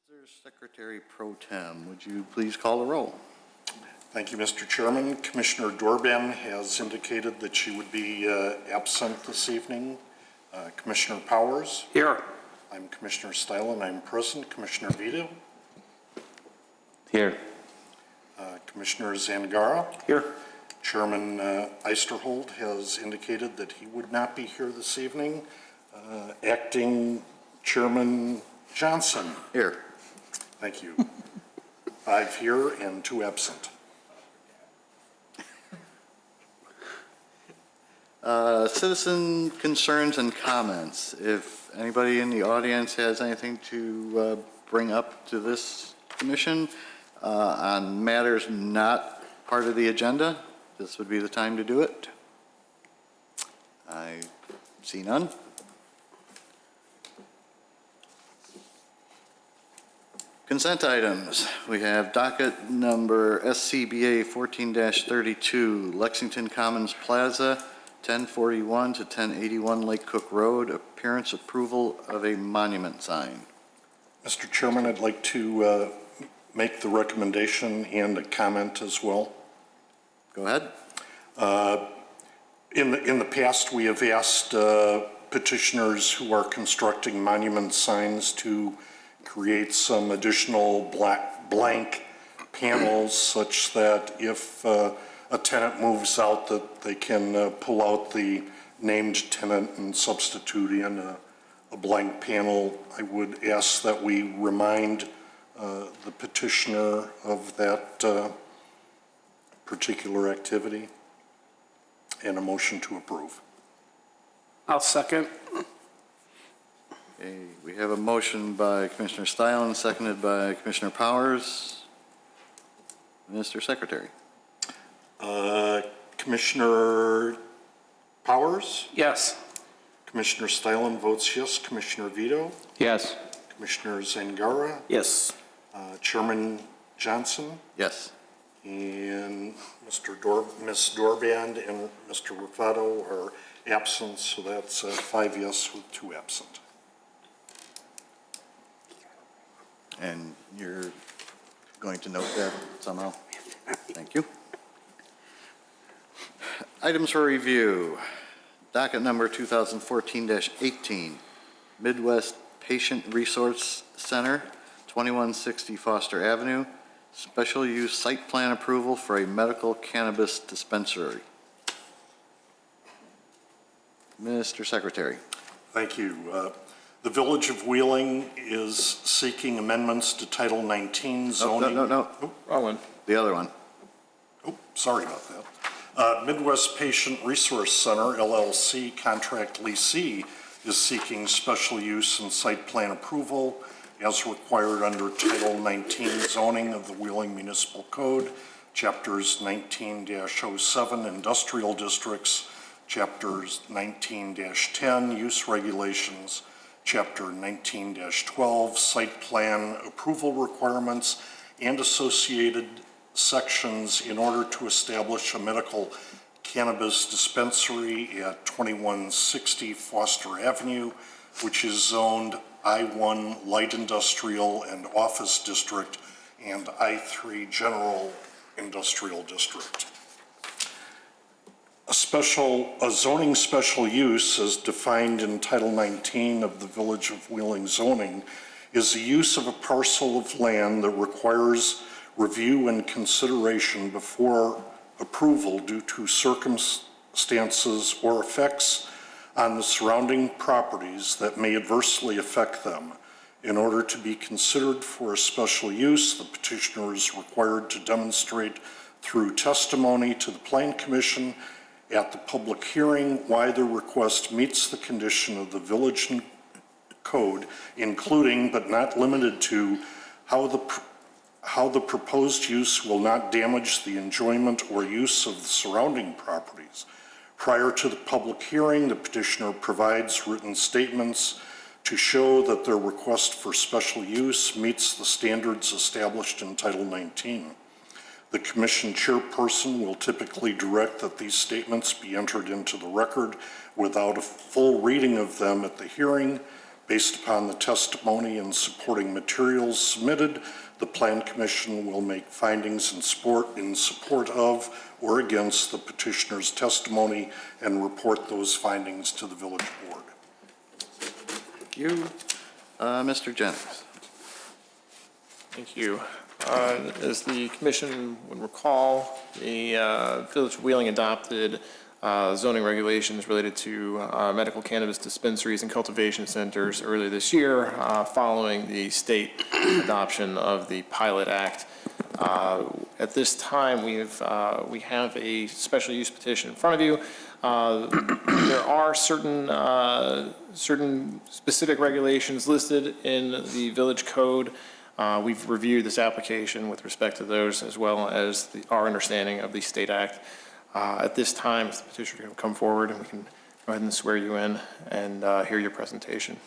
Mr. Secretary Pro Tem, would you please call the roll? Thank you, Mr. Chairman. Commissioner Dorban has indicated that she would be absent this evening. Commissioner Powers? Here. I'm Commissioner Stylen. I'm present. Commissioner Vito? Here. Commissioner Zangara? Here. Chairman Eisterhold has indicated that he would not be here this evening. Acting Chairman Johnson? Here. Thank you. 5 here and 2 absent. Citizen concerns and comments. If anybody in the audience has anything to bring up to this commission on matters not part of the agenda, this would be the time to do it. I see none. Consent items. We have docket number SCBA 14-32, Lexington Commons Plaza, 1041 to 1081 Lake Cook Road, appearance approval of a monument sign. Mr. Chairman, I'd like to make the recommendation and a comment as well. Go ahead. In the past, we have asked petitioners who are constructing monument signs to create some additional blank panels such that if a tenant moves out, that they can pull out the named tenant and substitute in a blank panel. I would ask that we remind the petitioner of that particular activity, and a motion to approve. I'll second. Okay, we have a motion by Commissioner Stylen, seconded by Commissioner Powers. Mr. Secretary. Commissioner Powers? Yes. Commissioner Stylen votes yes. Commissioner Vito? Yes. Commissioner Zangara? Yes. Chairman Johnson? Yes. And Ms. Dorband and Mr. Rufato are absent, so that's 5 yes with 2 absent. And you're going to note that somehow? Thank you. Items for review. Docket number 2014-18, Midwest Patient Resource Center, 2160 Foster Avenue, special use site plan approval for a medical cannabis dispensary. Mr. Secretary. Thank you. The Village of Wheeling is seeking amendments to Title 19 zoning. No. Oh, Wrong one. The other one. oh, sorry about that. Midwest Patient Resource Center, LLC, contract leasee, is seeking special use and site plan approval as required under Title 19 zoning of the Wheeling Municipal Code, Chapters 19-07 Industrial Districts, Chapters 19-10 Use Regulations, Chapter 19-12 Site Plan Approval Requirements, and associated sections in order to establish a medical cannabis dispensary at 2160 Foster Avenue, which is zoned I-1 Light Industrial and Office District and I-3 General Industrial District. A zoning special use, as defined in Title 19 of the Village of Wheeling zoning, is the use of a parcel of land that requires review and consideration before approval due to circumstances or effects on the surrounding properties that may adversely affect them. In order to be considered for a special use, the petitioner is required to demonstrate through testimony to the Plan Commission at the public hearing why the request meets the condition of the village code, including but not limited to how the proposed use will not damage the enjoyment or use of the surrounding properties. Prior to the public hearing, the petitioner provides written statements to show that their request for special use meets the standards established in Title 19. The Commission chairperson will typically direct that these statements be entered into the record without a full reading of them at the hearing. Based upon the testimony and supporting materials submitted, the Plan Commission will make findings in support of or against the petitioner's testimony and report those findings to the village board. Thank you. Mr. Jennings. Thank you. As the commission would recall, the Village of Wheeling adopted zoning regulations related to medical cannabis dispensaries and cultivation centers earlier this year, following the state adoption of the Pilot Act. At this time, we have a special use petition in front of you. There are certain specific regulations listed in the village code. We've reviewed this application with respect to those, as well as our understanding of the state act. At this time, if the petitioner can come forward, and we can go ahead and swear you in and hear your presentation.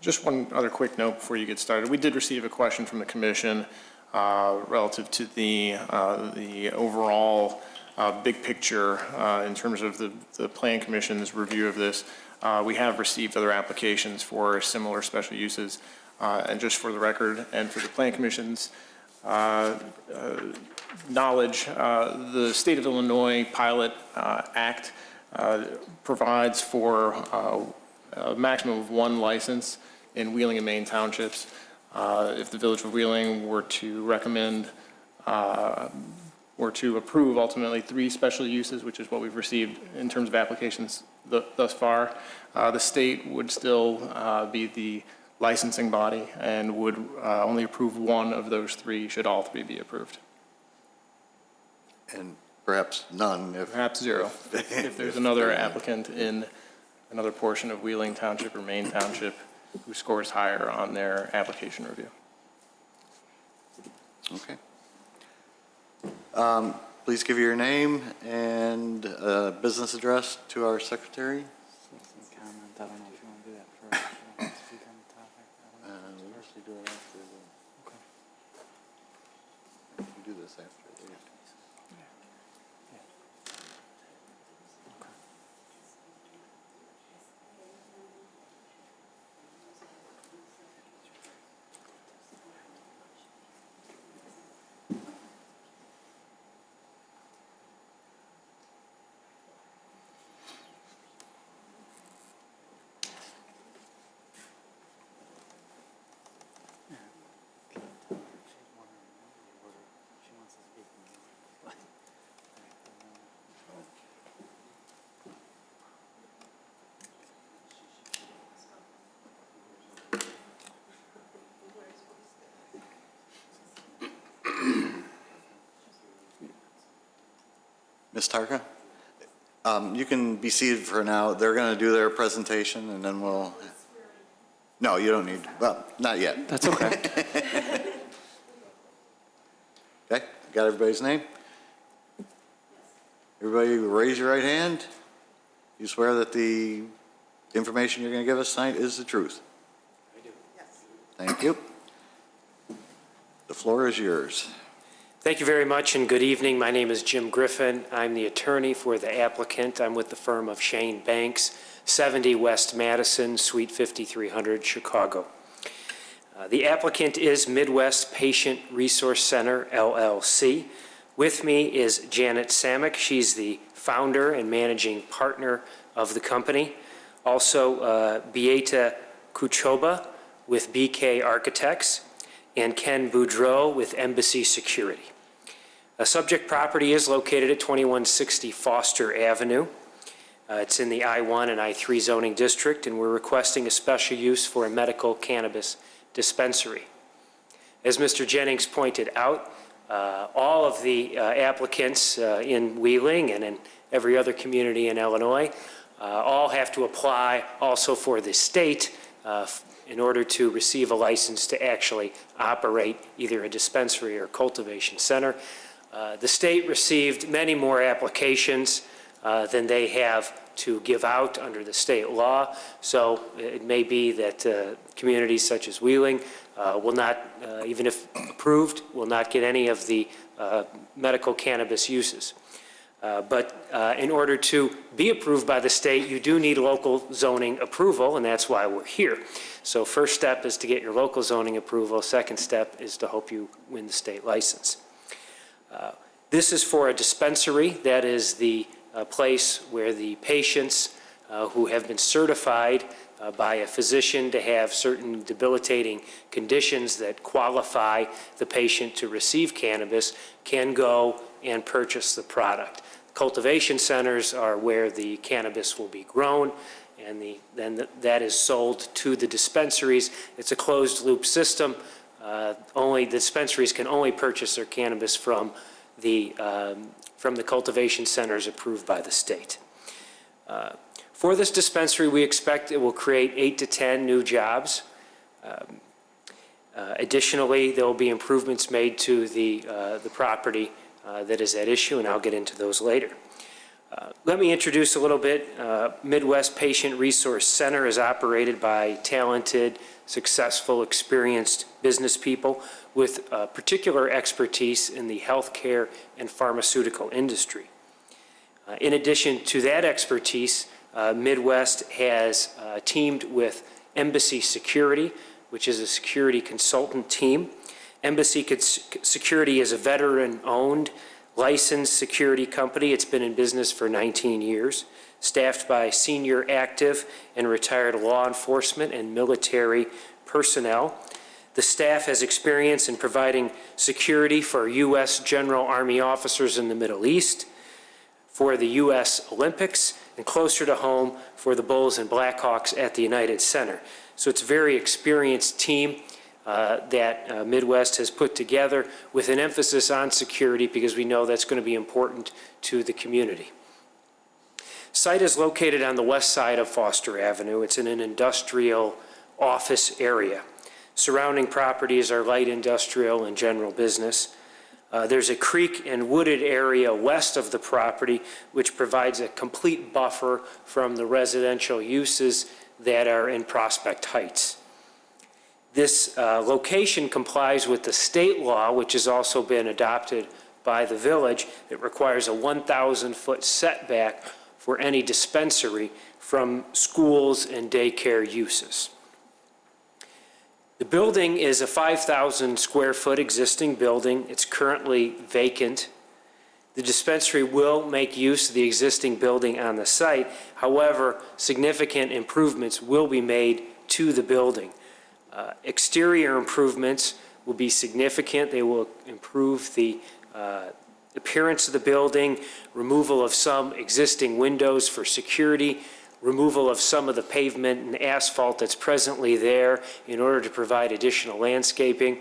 Just one other quick note before you get started. We did receive a question from the commission relative to the overall big picture in terms of the Plan Commission's review of this. We have received other applications for similar special uses. And just for the record and for the Plan Commission's knowledge, the State of Illinois Pilot Act provides for a maximum of one license in Wheeling and Main townships. If the Village of Wheeling were to recommend or to approve ultimately 3 special uses, which is what we've received in terms of applications thus far, the state would still be the licensing body and would only approve one of those 3 should all 3 be approved. And perhaps none if... Perhaps 0. If there's another applicant in another portion of Wheeling Township or Main Township who scores higher on their application review. Okay. Please give your name and business address to our secretary. I don't know if you want to do that first. You want to speak on the topic? I don't know. We'll actually do it after the... Okay. We do this after. She wants to speak. Ms. Tarka, you can be seated for now. They're going to do their presentation, and then we'll... No, you don't need... Well, not yet. That's okay. Okay, got everybody's name? Everybody raise your right hand. You swear that the information you're going to give us tonight is the truth? I do. Yes. Thank you. The floor is yours. Thank you very much and good evening. My name is Jim Griffin. I'm the attorney for the applicant. I'm with the firm of Shane Banks, 70 West Madison, Suite 5300, Chicago. The applicant is Midwest Patient Resource Center, LLC. With me is Janet Samick. She's the founder and managing partner of the company. Also, Beata Kuchoba with BK Architects, and Ken Boudreau with Embassy Security. A subject property is located at 2160 Foster Avenue. It's in the I-1 and I-3 zoning district, and we're requesting a special use for a medical cannabis dispensary. As Mr. Jennings pointed out, all of the applicants in Wheeling and in every other community in Illinois all have to apply also for the state in order to receive a license to actually operate either a dispensary or cultivation center. The state received many more applications than they have to give out under the state law. So it may be that communities such as Wheeling will not, even if approved, will not get any of the medical cannabis uses. But in order to be approved by the state, you do need local zoning approval, and that's why we're here. So first step is to get your local zoning approval. Second step is to hope you win the state license. This is for a dispensary. That is the place where the patients who have been certified by a physician to have certain debilitating conditions that qualify the patient to receive cannabis can go and purchase the product. Cultivation centers are where the cannabis will be grown, and then that is sold to the dispensaries. It's a closed loop system. The dispensaries can only purchase their cannabis from the cultivation centers approved by the state. For this dispensary, we expect it will create 8 to 10 new jobs. Additionally, there will be improvements made to the property that is at issue, and I'll get into those later. Let me introduce a little bit. Midwest Patient Resource Center is operated by talented, successful, experienced business people with particular expertise in the healthcare and pharmaceutical industry. In addition to that expertise, Midwest has teamed with Embassy Security, which is a security consultant team. Embassy Security is a veteran-owned, licensed security company. It's been in business for 19 years, staffed by senior active and retired law enforcement and military personnel. The staff has experience in providing security for U.S. General Army officers in the Middle East, for the U.S. Olympics, and closer to home for the Bulls and Blackhawks at the United Center. So it's a very experienced team that Midwest has put together with an emphasis on security because we know that's going to be important to the community. Site is located on the west side of Foster Avenue. It's in an industrial office area. Surrounding properties are light industrial and general business. There's a creek and wooded area west of the property which provides a complete buffer from the residential uses that are in Prospect Heights. This location complies with the state law, which has also been adopted by the village. It requires a 1,000-foot setback for any dispensary from schools and daycare uses. The building is a 5,000 square foot existing building. It's currently vacant. The dispensary will make use of the existing building on the site. However, significant improvements will be made to the building. Exterior improvements will be significant. They will improve the appearance of the building, removal of some existing windows for security, removal of some of the pavement and asphalt that's presently there in order to provide additional landscaping.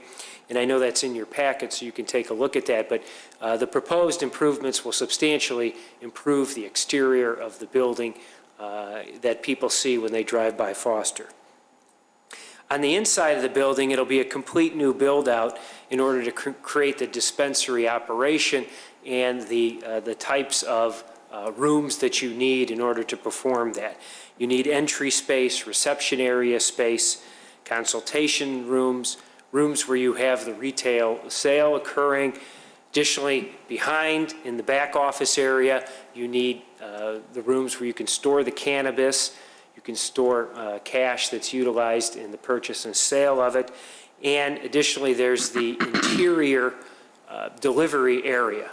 And I know that's in your packet, so you can take a look at that, but the proposed improvements will substantially improve the exterior of the building that people see when they drive by Foster. On the inside of the building, it'll be a complete new build-out in order to create the dispensary operation and the types of rooms that you need in order to perform that. You need entry space, reception area space, consultation rooms, rooms where you have the retail sale occurring. Additionally, behind in the back office area, you need the rooms where you can store the cannabis. You can store cash that's utilized in the purchase and sale of it. And additionally, there's the interior delivery area,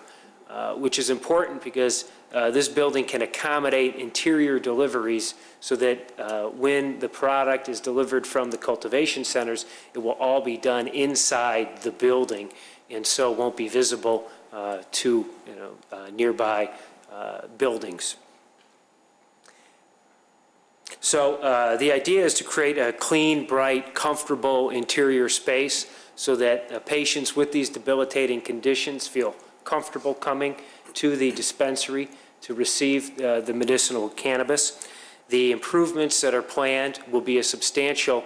which is important because this building can accommodate interior deliveries so that when the product is delivered from the cultivation centers, it will all be done inside the building and so won't be visible to nearby buildings. So the idea is to create a clean, bright, comfortable interior space so that patients with these debilitating conditions feel comfortable coming to the dispensary to receive the medicinal cannabis. The improvements that are planned will be a substantial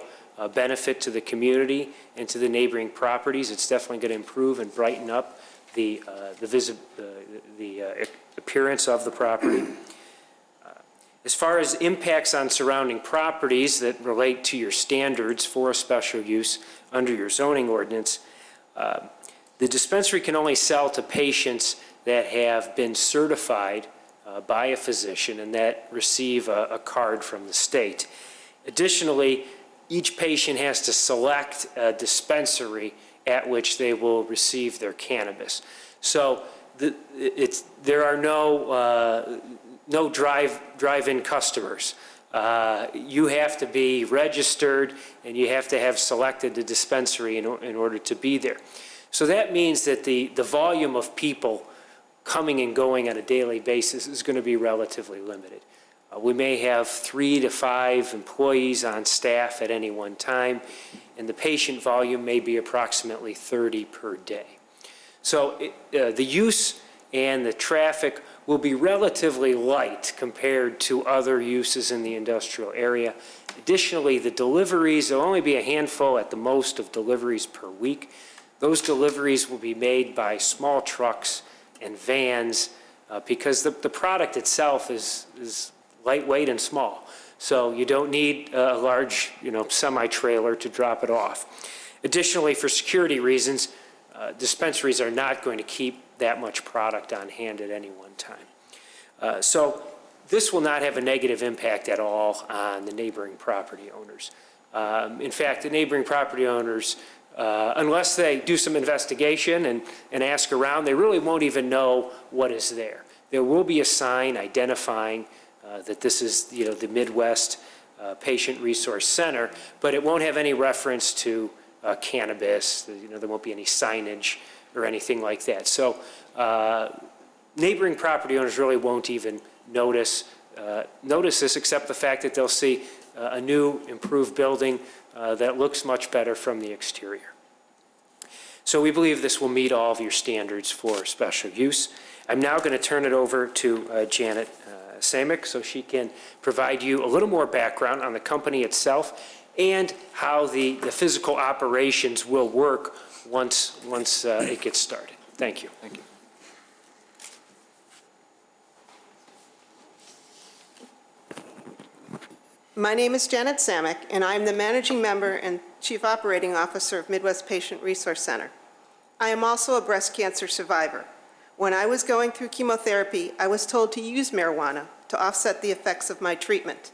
benefit to the community and to the neighboring properties. It's definitely going to improve and brighten up the appearance of the property. As far as impacts on surrounding properties that relate to your standards for a special use under your zoning ordinance, the dispensary can only sell to patients that have been certified by a physician and that receive a card from the state. Additionally, each patient has to select a dispensary at which they will receive their cannabis. So there are no drive-in customers. You have to be registered and you have to have selected the dispensary in order to be there. So that means that the volume of people coming and going on a daily basis is going to be relatively limited. We may have 3 to 5 employees on staff at any one time, and the patient volume may be approximately 30 per day. So the use and the traffic will be relatively light compared to other uses in the industrial area. Additionally, the deliveries, there'll only be a handful at the most of deliveries per week. Those deliveries will be made by small trucks and vans because the product itself is lightweight and small. So you don't need a large, semi-trailer to drop it off. Additionally, for security reasons, dispensaries are not going to keep that much product on hand at any one time. So this will not have a negative impact at all on the neighboring property owners. In fact, the neighboring property owners, unless they do some investigation and ask around, they really won't even know what is there. There will be a sign identifying that this is, the Midwest Patient Resource Center, but it won't have any reference to cannabis. There won't be any signage or anything like that. So neighboring property owners really won't even notice this, except the fact that they'll see a new, improved building that looks much better from the exterior. So we believe this will meet all of your standards for special use. I'm now going to turn it over to Janet Samick so she can provide you a little more background on the company itself and how the physical operations will work once it gets started. Thank you. Thank you. My name is Janet Samick, and I'm the Managing Member and Chief Operating Officer of Midwest Patient Resource Center. I am also a breast cancer survivor. When I was going through chemotherapy, I was told to use marijuana to offset the effects of my treatment,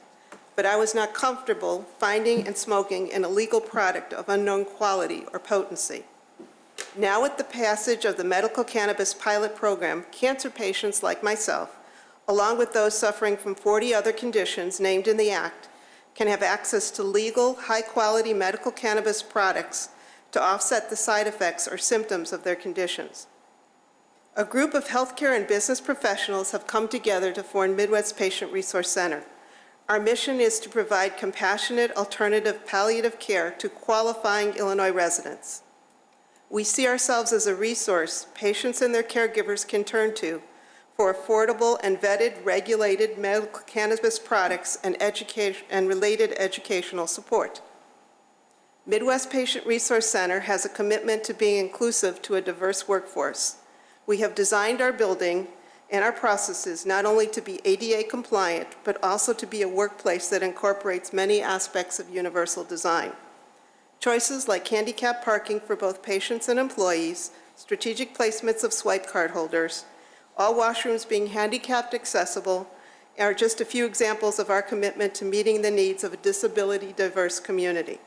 but I was not comfortable finding and smoking an illegal product of unknown quality or potency. Now, with the passage of the medical cannabis pilot program, cancer patients like myself, along with those suffering from 40 other conditions named in the Act, can have access to legal, high-quality medical cannabis products to offset the side effects or symptoms of their conditions. A group of healthcare and business professionals have come together to form Midwest Patient Resource Center. Our mission is to provide compassionate, alternative palliative care to qualifying Illinois residents. We see ourselves as a resource patients and their caregivers can turn to for affordable and vetted, regulated medical cannabis products and related educational support. Midwest Patient Resource Center has a commitment to being inclusive to a diverse workforce. We have designed our building and our processes not only to be ADA compliant, but also to be a workplace that incorporates many aspects of universal design. Choices like handicap parking for both patients and employees, strategic placements of swipe card holders, all washrooms being handicapped accessible, are just a few examples of our commitment to meeting the needs of a disability-diverse community.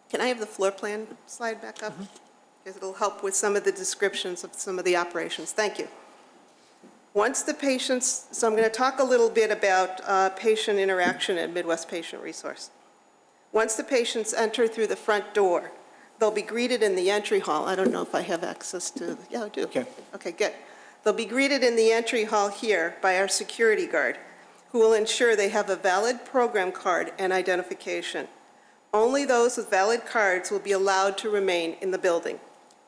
Can I have the floor plan slide back up? Because it'll help with some of the descriptions of some of the operations. Thank you. Once the patients, so I'm going to talk a little bit about patient interaction at Midwest Patient Resource. Once the patients enter through the front door, they'll be greeted in the entry hall. I don't know if I have access to, yeah, I do. Okay. Okay, good. They'll be greeted in the entry hall here by our security guard, who will ensure they have a valid program card and identification. Only those with valid cards will be allowed to remain in the building.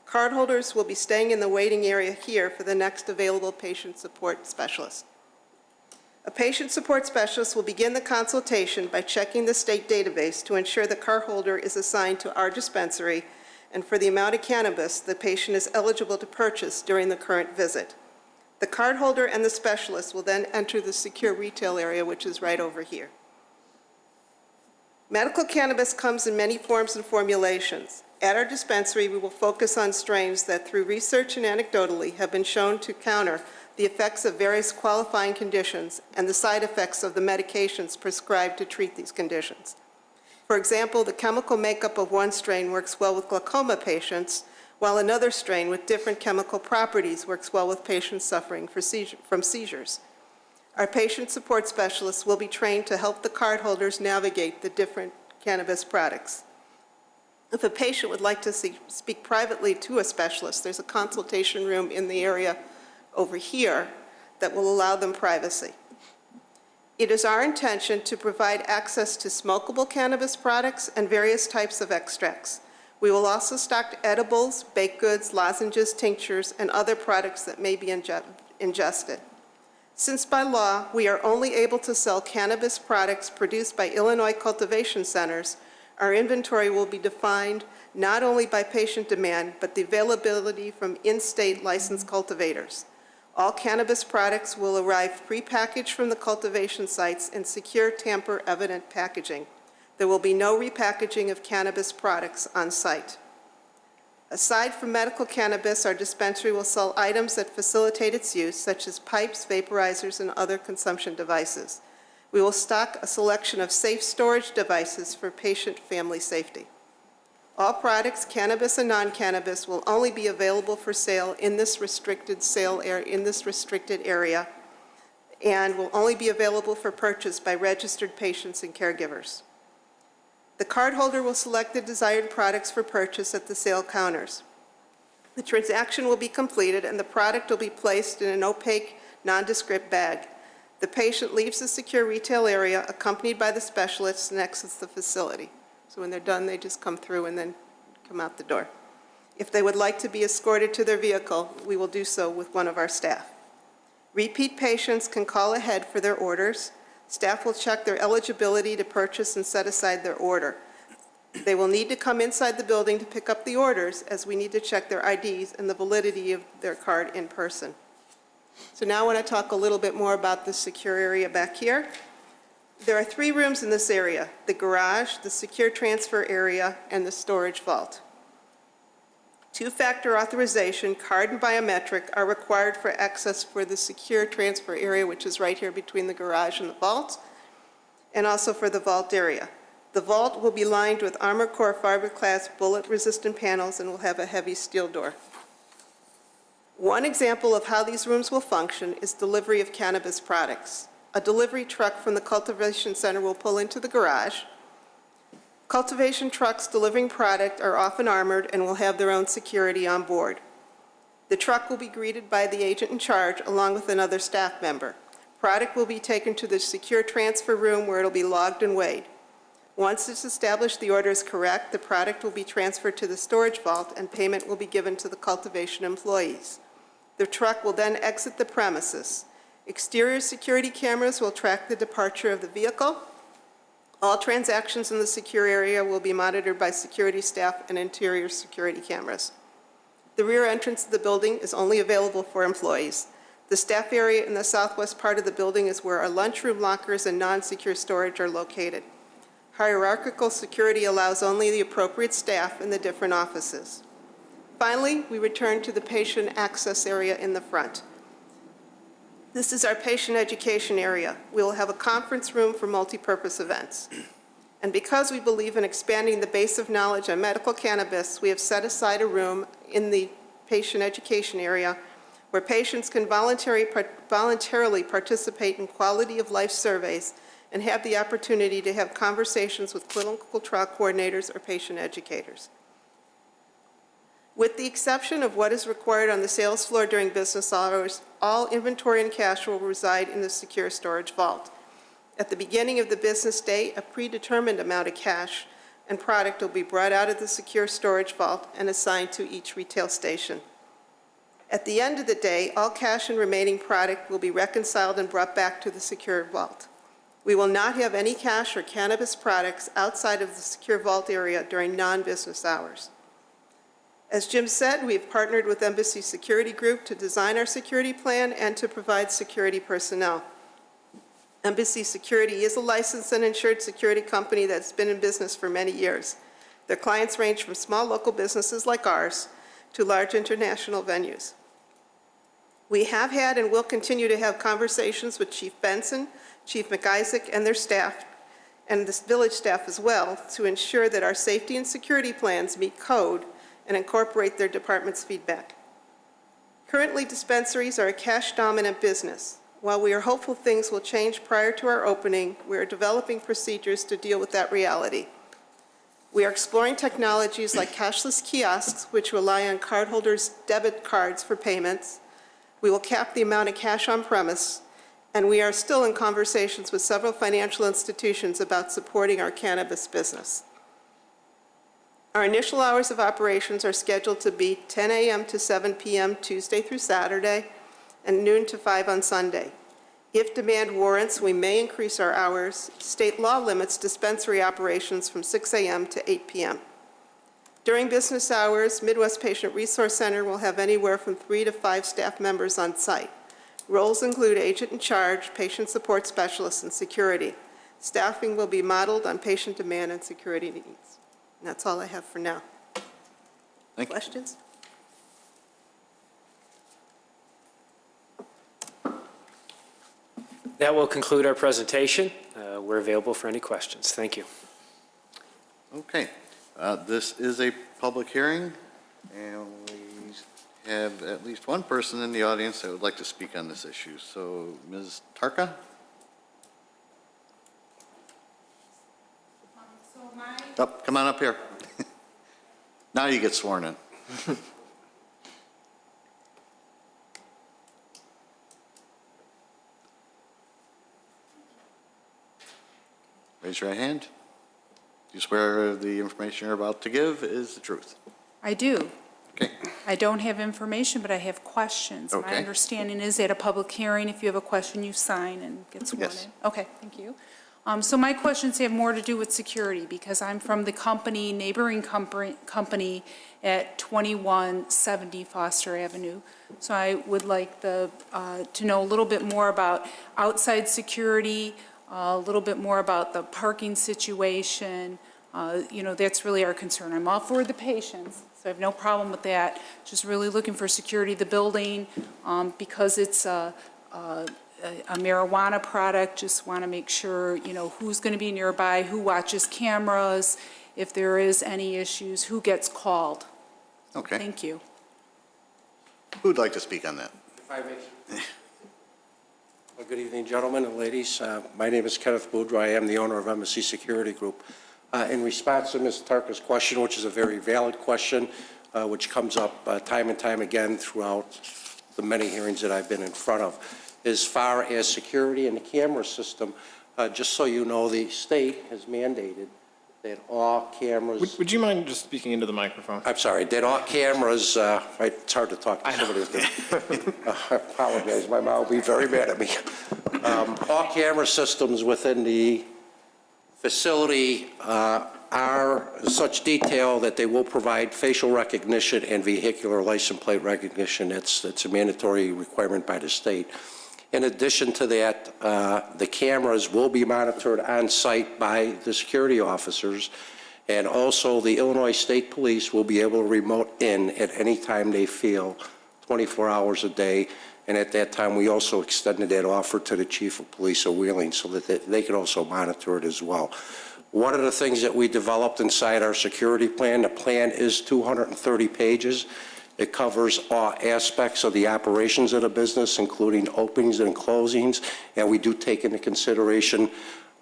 Cardholders will be staying in the waiting area here for the next available patient support specialist. A patient support specialist will begin the consultation by checking the state database to ensure the cardholder is assigned to our dispensary and for the amount of cannabis the patient is eligible to purchase during the current visit. The cardholder and the specialist will then enter the secure retail area, which is right over here. Medical cannabis comes in many forms and formulations. At our dispensary, we will focus on strains that, through research and anecdotally, have been shown to counter the effects of various qualifying conditions and the side effects of the medications prescribed to treat these conditions. For example, the chemical makeup of one strain works well with glaucoma patients, while another strain with different chemical properties works well with patients suffering from seizures. Our patient support specialists will be trained to help the cardholders navigate the different cannabis products. If a patient would like to speak privately to a specialist, there's a consultation room in the area over here that will allow them privacy. It is our intention to provide access to smokable cannabis products and various types of extracts. We will also stock edibles, baked goods, lozenges, tinctures, and other products that may be ingested. Since by law, we are only able to sell cannabis products produced by Illinois cultivation centers, our inventory will be defined not only by patient demand, but the availability from in-state licensed cultivators. All cannabis products will arrive prepackaged from the cultivation sites in secure tamper-evident packaging. There will be no repackaging of cannabis products on site. Aside from medical cannabis, our dispensary will sell items that facilitate its use, such as pipes, vaporizers, and other consumption devices. We will stock a selection of safe storage devices for patient family safety. All products, cannabis and non-cannabis, will only be available for sale in this restricted area, and will only be available for purchase by registered patients and caregivers. The cardholder will select the desired products for purchase at the sale counters. The transaction will be completed and the product will be placed in an opaque, nondescript bag. The patient leaves the secure retail area accompanied by the specialists and exits the facility. So when they're done, they just come through and then come out the door. If they would like to be escorted to their vehicle, we will do so with one of our staff. Repeat patients can call ahead for their orders. Staff will check their eligibility to purchase and set aside their order. They will need to come inside the building to pick up the orders, as we need to check their IDs and the validity of their card in person. So now I want to talk a little bit more about the secure area back here. There are 3 rooms in this area: the garage, the secure transfer area, and the storage vault. 2-factor authorization, card and biometric, are required for access for the secure transfer area, which is right here between the garage and the vault, and also for the vault area. The vault will be lined with Armor Core fiberglass bullet-resistant panels and will have a heavy steel door. One example of how these rooms will function is delivery of cannabis products. A delivery truck from the cultivation center will pull into the garage. Cultivation trucks delivering product are often armored and will have their own security on board. The truck will be greeted by the agent in charge along with another staff member. Product will be taken to the secure transfer room where it will be logged and weighed. Once it's established the order is correct, the product will be transferred to the storage vault and payment will be given to the cultivation employees. The truck will then exit the premises. Exterior security cameras will track the departure of the vehicle. All transactions in the secure area will be monitored by security staff and interior security cameras. The rear entrance of the building is only available for employees. The staff area in the southwest part of the building is where our lunchroom lockers and non-secure storage are located. Hierarchical security allows only the appropriate staff in the different offices. Finally, we return to the patient access area in the front. This is our patient education area. We will have a conference room for multi-purpose events. And because we believe in expanding the base of knowledge on medical cannabis, we have set aside a room in the patient education area where patients can voluntarily participate in quality of life surveys and have the opportunity to have conversations with clinical trial coordinators or patient educators. With the exception of what is required on the sales floor during business hours, all inventory and cash will reside in the secure storage vault. At the beginning of the business day, a predetermined amount of cash and product will be brought out of the secure storage vault and assigned to each retail station. At the end of the day, all cash and remaining product will be reconciled and brought back to the secure vault. We will not have any cash or cannabis products outside of the secure vault area during non-business hours. As Jim said, we have partnered with Embassy Security Group to design our security plan and to provide security personnel. Embassy Security is a licensed and insured security company that's been in business for many years. Their clients range from small local businesses like ours to large international venues. We have had and will continue to have conversations with Chief Benson, Chief McIsaac, and their staff, and the village staff as well, to ensure that our safety and security plans meet code and incorporate their department's feedback. Currently, dispensaries are a cash-dominant business. While we are hopeful things will change prior to our opening, we are developing procedures to deal with that reality. We are exploring technologies like cashless kiosks, which rely on cardholders' debit cards for payments. We will cap the amount of cash on premise, and we are still in conversations with several financial institutions about supporting our cannabis business. Our initial hours of operations are scheduled to be 10 a.m. to 7 p.m. Tuesday through Saturday, and noon to 5 on Sunday. If demand warrants, we may increase our hours. State law limits dispensary operations from 6 a.m. to 8 p.m. During business hours, Midwest Patient Resource Center will have anywhere from 3 to 5 staff members on site. Roles include agent in charge, patient support specialist, and security. Staffing will be modeled on patient demand and security needs. And that's all I have for now. Thank you. Questions? That will conclude our presentation. We're available for any questions. Thank you. Okay, this is a public hearing, and we have at least one person in the audience that would like to speak on this issue. So, Ms. Tarka? Oh, come on up here. Now you get sworn in. Raise your right hand. Do you swear the information you're about to give is the truth? I do. Okay. I don't have information, but I have questions. My Okay. understanding is at a public hearing, if you have a question, you sign and get sworn Yes. in. Okay, thank you. So my questions have more to do with security, because I'm from the company, neighboring company at 2170 Foster Avenue. So I would like to know a little bit more about outside security, a little bit more about the parking situation. You know, that's really our concern. I'm all for the patients, so I have no problem with that. Just really looking for security of the building, because it's a marijuana product. Just want to make sure, you know, who's going to be nearby, who watches cameras, if there is any issues, who gets called. Okay. Thank you. Who'd like to speak on that? If I may. Well, good evening, gentlemen and ladies. My name is Kenneth Boudreau. I am the owner of MSC Security Group. In response to Ms. Tarka's question, which is a very valid question, which comes up time and time again throughout the many hearings that I've been in front of, as far as security and the camera system, just so you know, the state has mandated that all cameras... Would you mind just speaking into the microphone? I'm sorry, that all cameras, it's hard to talk to somebody with the... I apologize, my mom will be very mad at me. All camera systems within the facility are such detail that they will provide facial recognition and vehicular license plate recognition. It's a mandatory requirement by the state. In addition to that, the cameras will be monitored on site by the security officers, and also the Illinois State Police will be able to remote in at any time they feel, 24 hours a day. And at that time, we also extended that offer to the Chief of Police of Wheeling so that they could also monitor it as well. One of the things that we developed inside our security plan, the plan is 230 pages. It covers all aspects of the operations of the business, including openings and closings, and we do take into consideration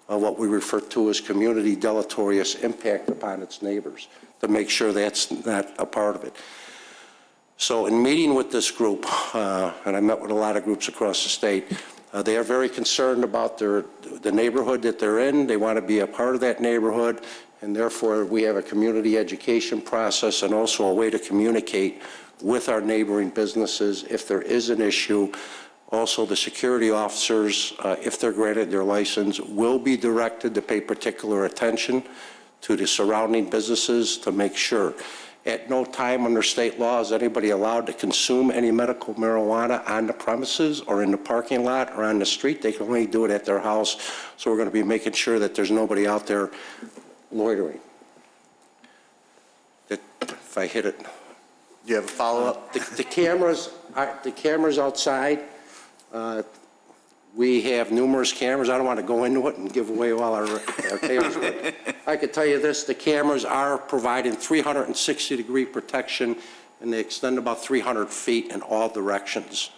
what we refer to as community deleterious impact upon its neighbors, to make sure that's not a part of it. So in meeting with this group, and I met with a lot of groups across the state, they are very concerned about the neighborhood that they're in. They want to be a part of that neighborhood, and therefore we have a community education process and also a way to communicate with our neighboring businesses if there is an issue. Also, the security officers, if they're granted their license, will be directed to pay particular attention to the surrounding businesses to make sure. At no time under state law is anybody allowed to consume any medical marijuana on the premises or in the parking lot or on the street. They can only do it at their house. So we're going to be making sure that there's nobody out there loitering. if I hit it. Do you have a follow-up? The cameras outside, we have numerous cameras. I don't want to go into it and give away all our cameras, but I could tell you this, the cameras are providing 360-degree protection, and they extend about 300 feet in all directions.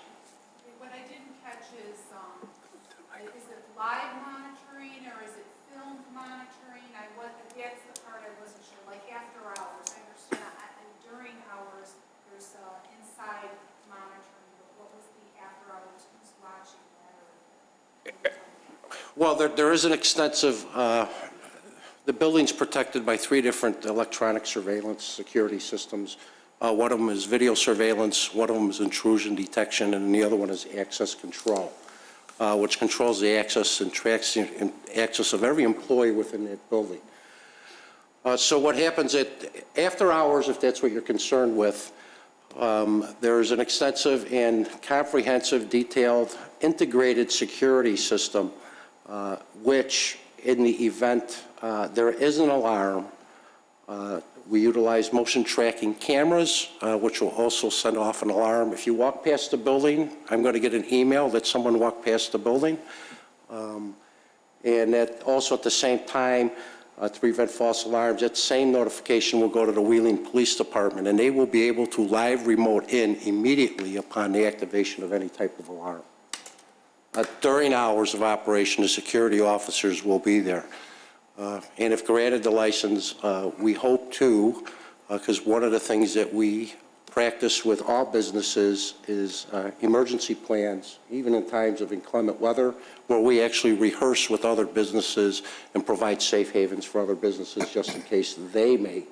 What I didn't catch is it live monitoring or is it filmed monitoring? That's the part I wasn't sure, like after hours. I understand during hours, there's inside monitoring, but what was the after hours, who's watching that? Well, there is an extensive, the building's protected by 3 different electronic surveillance security systems. One of them is video surveillance, one of them is intrusion detection, and the other one is access control, which controls the access and tracks the access of every employee within that building. So what happens after hours, if that's what you're concerned with, there is an extensive and comprehensive, detailed, integrated security system, which in the event there is an alarm, we utilize motion tracking cameras, which will also send off an alarm. If you walk past the building, I'm going to get an email that someone walked past the building. And that also at the same time, to prevent false alarms, that same notification will go to the Wheeling Police Department, and they will be able to live remote in immediately upon the activation of any type of alarm. During hours of operation, the security officers will be there. And if granted the license, we hope to, because one of the things that we practice with all businesses is emergency plans, even in times of inclement weather, where we actually rehearse with other businesses and provide safe havens for other businesses just in case they may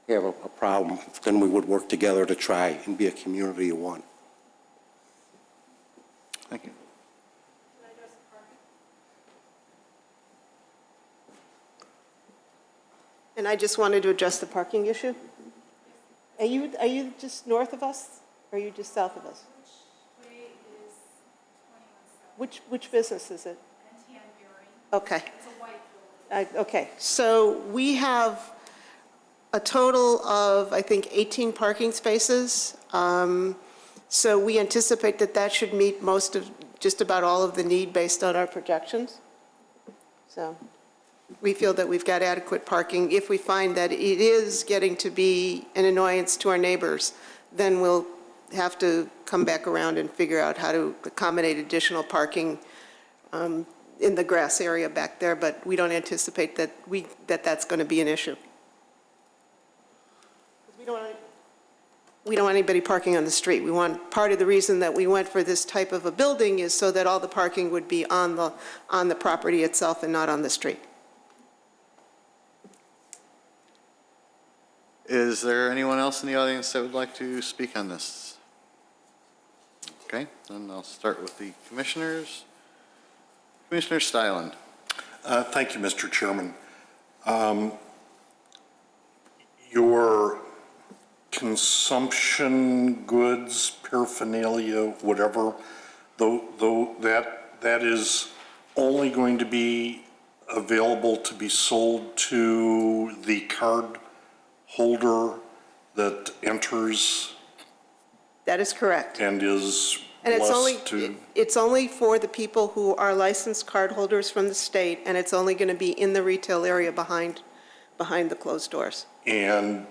have a problem. Then we would work together to try and be a community of one. Thank you. And I just wanted to address the parking issue. Are you just north of us, or are you just south of us? Which way is 2170? Which business is it? NTN Bearing. Okay. It's a white building. Okay, so we have a total of, I think, 18 parking spaces. So we anticipate that that should meet just about all of the need based on our projections. So we feel that we've got adequate parking. If we find that it is getting to be an annoyance to our neighbors, then we'll have to come back around and figure out how to accommodate additional parking in the grass area back there, but we don't anticipate that that's going to be an issue. We don't want anybody parking on the street. Part of the reason that we went for this type of a building is so that all the parking would be on the property itself and not on the street. Is there anyone else in the audience that would like to speak on this? Okay, then I'll start with the commissioners. Commissioner Stylen. Thank you, Mr. Chairman. Your consumption goods, paraphernalia, whatever, though that is only going to be available to be sold to the card holder that enters. That is correct. And is And blessed it's only for the people who are licensed card holders from the state, and it's only going to be in the retail area behind the closed doors. And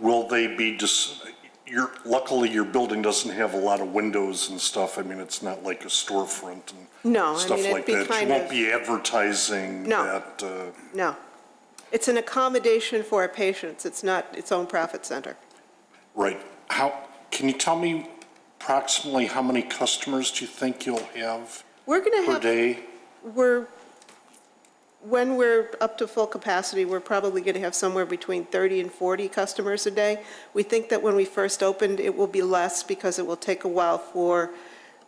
will they be luckily your building doesn't have a lot of windows and stuff. I mean, it's not like a storefront and stuff like that. You won't be advertising that. No. It's an accommodation for our patients. It's not its own profit center. Right. Can you tell me approximately how many customers do you think you'll have per day? When we're up to full capacity, we're probably going to have somewhere between 30 and 40 customers a day. We think that when we first opened, it will be less because it will take a while for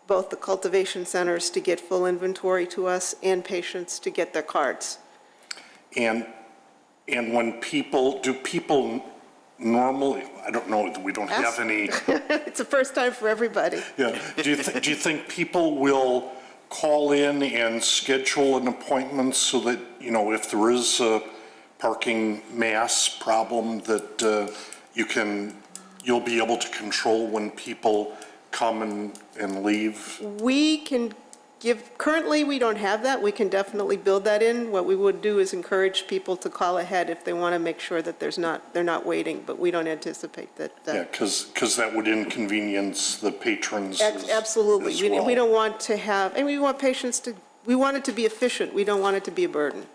both the cultivation centers to get full inventory to us and patients to get their cards. And when do people normally, I don't know, we don't have any. It's the first time for everybody. Yeah. Do you think people will call in and schedule an appointment so that, if there is a parking mass problem that you'll be able to control when people come and leave? We can currently, we don't have that. We can definitely build that in. What we would do is encourage people to call ahead if they want to make sure that they're not waiting, but we don't anticipate that. Yeah, because that would inconvenience the patrons Absolutely. as well. We don't want to have, and we want we want it to be efficient. We don't want it to be a burden.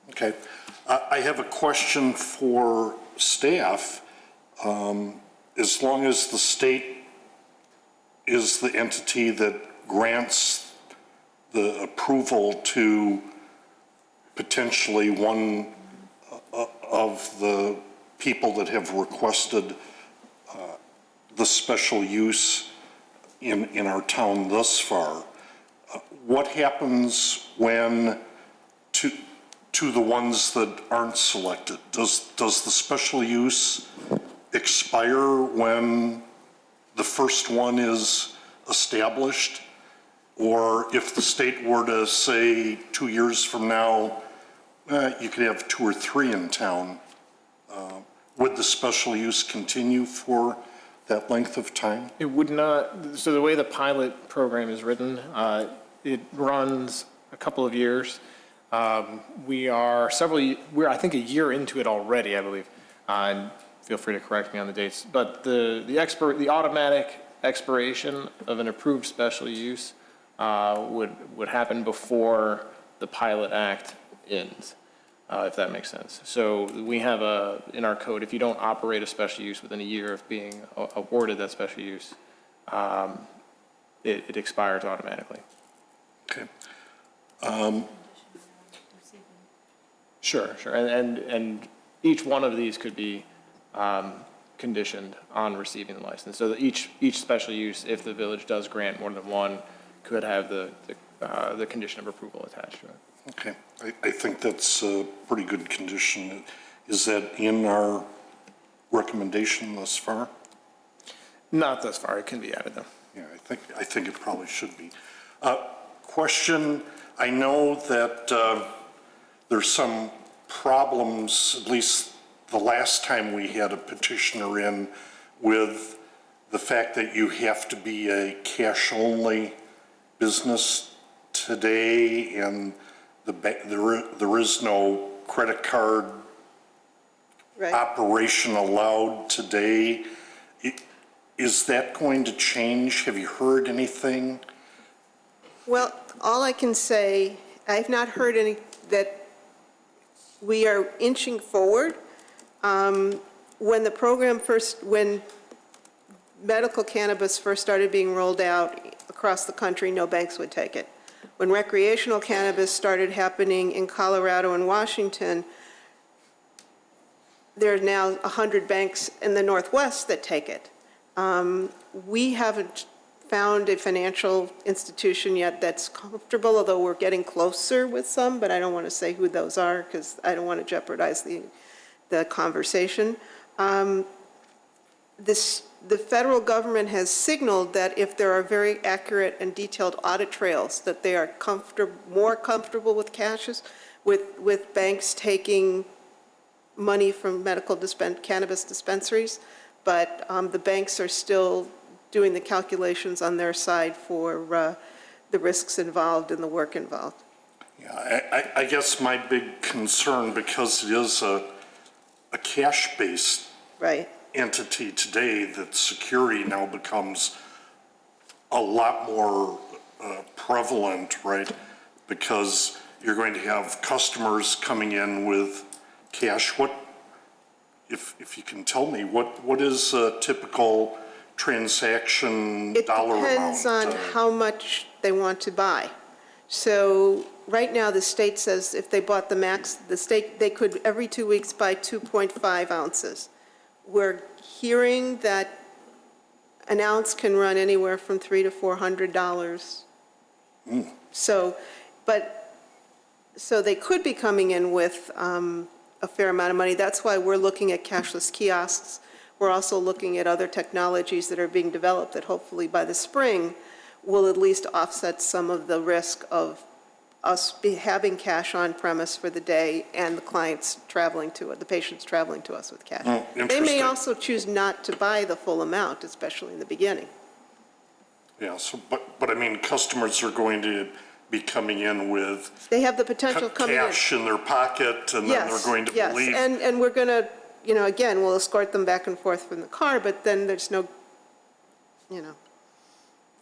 Okay. I have a question for staff. As long as the state is the entity that grants the approval to potentially one of the people that have requested the special use in our town thus far, what happens when to the ones that aren't selected? Does the special use expire when the first one is established? Or if the state were to say 2 years from now, you could have 2 or 3 in town, would the special use continue for that length of time? It would not, so the way the pilot program is written, it runs a couple of years. We're I think a year into it already, I believe. And feel free to correct me on the dates. But the automatic expiration of an approved special use would happen before the pilot act ends, if that makes sense. So we have in our code, if you don't operate a special use within a year of being awarded that special use, it expires automatically. Okay. Sure. And each one of these could be conditioned on receiving the license. So that each special use, if the village does grant more than one, could have the condition of approval attached to it. Okay. I think that's a pretty good condition. Is that in our recommendation thus far? Not thus far. It can be added, though. Yeah, I think it probably should be. Question, I know that there's some problems, at least the last time we had a petitioner in, with the fact that you have to be a cash-only business today, and there is no credit card Right. operation allowed today. Is that going to change? Have you heard anything? Well, all I can say, I've not heard that we are inching forward. When medical cannabis first started being rolled out across the country, no banks would take it. When recreational cannabis started happening in Colorado and Washington, there are now 100 banks in the Northwest that take it. We haven't found a financial institution yet that's comfortable, although we're getting closer with some, but I don't want to say who those are because I don't want to jeopardize the conversation. The federal government has signaled that if there are very accurate and detailed audit trails, that they are more comfortable with with banks taking money from medical cannabis dispensaries, but the banks are still doing the calculations on their side for the risks involved and the work involved. Yeah, I guess my big concern, because it is a cash-based Right. entity today, that security now becomes a lot more prevalent, right? Because you're going to have customers coming in with cash. If you can tell me, what is a typical transaction dollar amount? It depends on how much they want to buy. So right now, the state says if they bought they could every 2 weeks buy 2.5 ounces. We're hearing that an ounce can run anywhere from $300 to $400. So they could be coming in with a fair amount of money. That's why we're looking at cashless kiosks. We're also looking at other technologies that are being developed that hopefully by the spring will at least offset some of the risk of us having cash on premise for the day and the clients traveling to it, the patients traveling to us with cash. Oh, They interesting. may also choose not to buy the full amount, especially in the beginning. Yeah, so, but I mean, customers are going to be coming in with They have the potential of coming in. cash in their pocket, and then they're going to believe. Yes, and we're going to, again, we'll escort them back and forth from the car, but then there's no,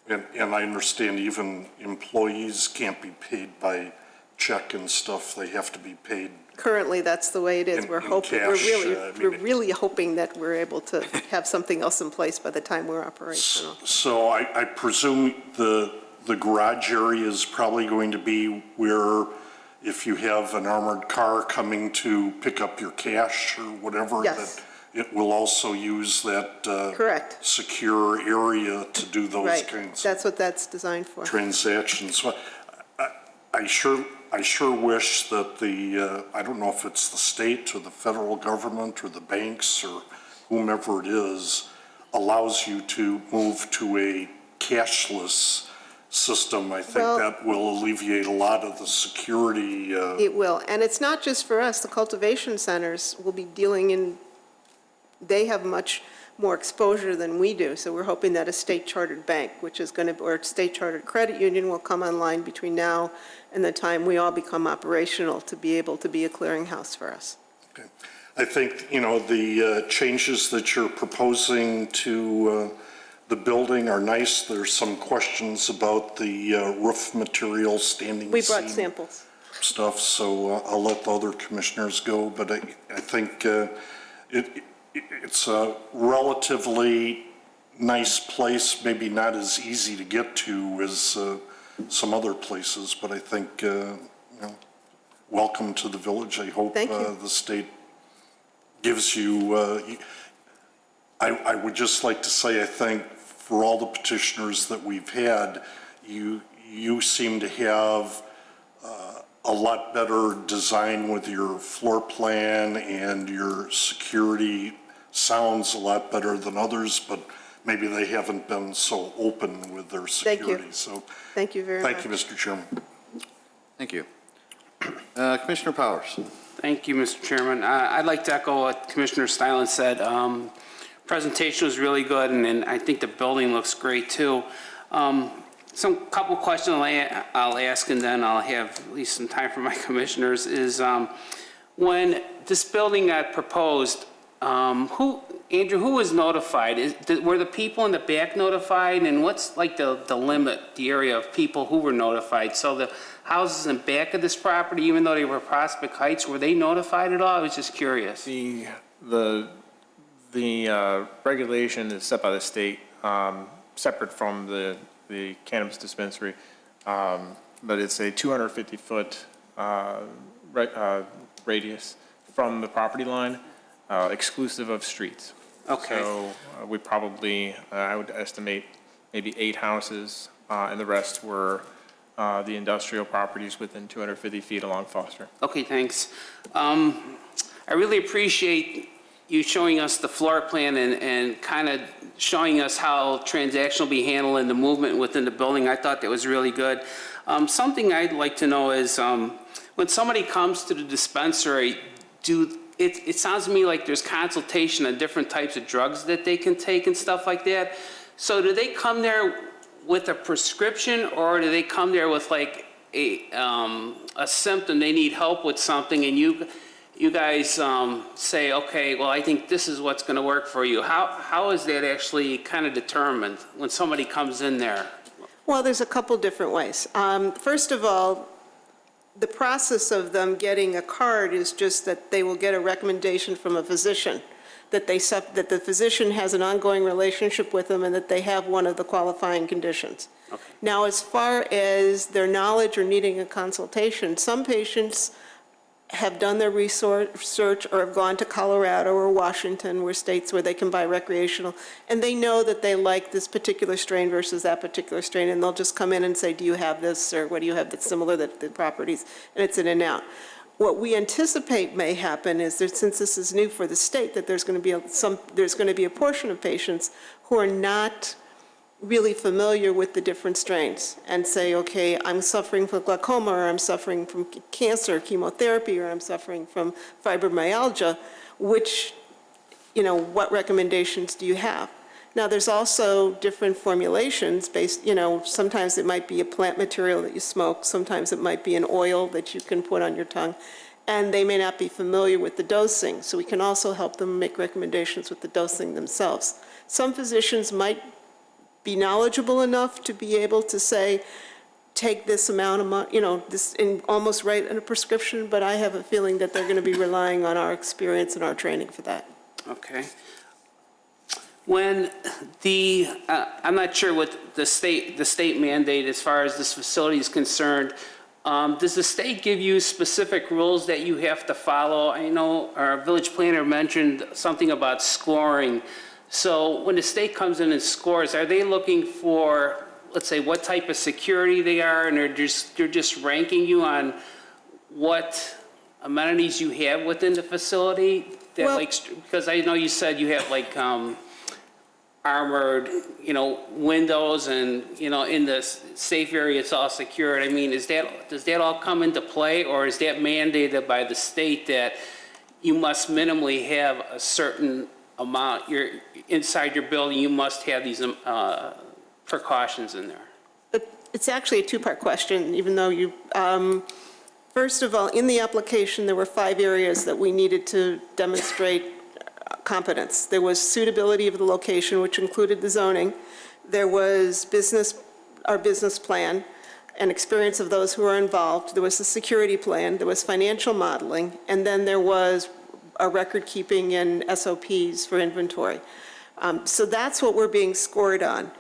And I understand even employees can't be paid by check and stuff, they have to be paid. currently, that's the way it is. In- We're in hoping, cash, I we're mean- really hoping that we're able to have something else in place by the time we're operational. So I presume the garage area is probably going to be where if you have an armored car coming to pick up your cash or whatever, Yes. that it will also use that Correct. secure area to do those Right, kinds of that's what that's designed for. transactions. Well, I sure wish that I don't know if it's the state or the federal government or the banks or whomever it is, allows you to move to a cashless system. I think Well- that will alleviate a lot of the security. It will, and it's not just for us, the cultivation centers will be dealing in, they have much more exposure than we do, so we're hoping that a state-chartered bank, which is going to, or state-chartered credit union will come online between now and the time we all become operational to be able to be a clearinghouse for us. Okay. I think, the changes that you're proposing to the building are nice. There's some questions about the roof material, standing We brought seam samples. stuff, so I'll let the other commissioners go, but I think it's a relatively nice place, maybe not as easy to get to as some other places, but I think, welcome to the village. I hope Thank you. the state gives you, I would just like to say, I think, for all the petitioners that we've had, you seem to have a lot better design with your floor plan, and your security sounds a lot better than others, but maybe they haven't been so open with their Thank you. security. So, Thank you very much. thank you, Mr. Chairman. Thank you. Commissioner Powers. Thank you, Mr. Chairman. I'd like to echo what Commissioner Stylen said. Presentation was really good, and I think the building looks great, too. Some couple questions I'll ask, and then I'll have at least some time for my commissioners, is when this building got proposed, Andrew, who was notified? Were the people in the back notified? And what's like the limit, the area of people who were notified? So the houses in back of this property, even though they were Prospect Heights, were they notified at all? I was just curious. The regulation is set by the state, separate from the cannabis dispensary, but it's a 250-foot radius from the property line, exclusive of streets. Okay. So we probably, I would estimate, maybe 8 houses, and the rest were the industrial properties within 250 feet along Foster. Okay, thanks. I really appreciate you showing us the floor plan and kind of showing us how transaction will be handled and the movement within the building. I thought that was really good. Something I'd like to know is when somebody comes to the dispensary, it sounds to me like there's consultation on different types of drugs that they can take and stuff like that. So do they come there with a prescription, or do they come there with like a symptom, they need help with something, and you guys say, okay, well, I think this is what's going to work for you? How is that actually kind of determined when somebody comes in there? Well, there's a couple different ways. First of all, the process of them getting a card is just that they will get a recommendation from a physician, that the physician has an ongoing relationship with them and that they have one of the qualifying conditions. Okay. Now, as far as their knowledge or needing a consultation, some patients have done their research or have gone to Colorado or Washington, where states where they can buy recreational, and they know that they like this particular strain versus that particular strain, and they'll just come in and say, do you have this, or what do you have that's similar, the properties, and it's in and out. What we anticipate may happen is that since this is new for the state, that there's going to be a portion of patients who are not really familiar with the different strains and say, okay, I'm suffering from glaucoma, or I'm suffering from cancer, chemotherapy, or I'm suffering from fibromyalgia, which, what recommendations do you have? Now, there's also different formulations based, sometimes it might be a plant material that you smoke, sometimes it might be an oil that you can put on your tongue, and they may not be familiar with the dosing, so we can also help them make recommendations with the dosing themselves. Some physicians might be knowledgeable enough to be able to say, take this amount of, this, and almost write in a prescription, but I have a feeling that they're going to be relying on our experience and our training for that. Okay. When I'm not sure what the state mandate as far as this facility is concerned, does the state give you specific rules that you have to follow? I know our village planner mentioned something about scoring. So when the state comes in and scores, are they looking for, let's say, what type of security they are, and they're just ranking you on what amenities you have within the facility? That, Well, because I know you said you have like armored, windows, and in the safe area it's all secured. I mean, does that all come into play, or is that mandated by the state that you must minimally have a certain amount? You're inside your building, you must have these precautions in there. It's actually a two-part question, even though you, first of all, in the application, there were 5 areas that we needed to demonstrate competence. There was suitability of the location, which included the zoning. There was our business plan, and experience of those who are involved. There was the security plan, there was financial modeling, and then there was a record keeping and SOPs for inventory. So that's what we're being scored on.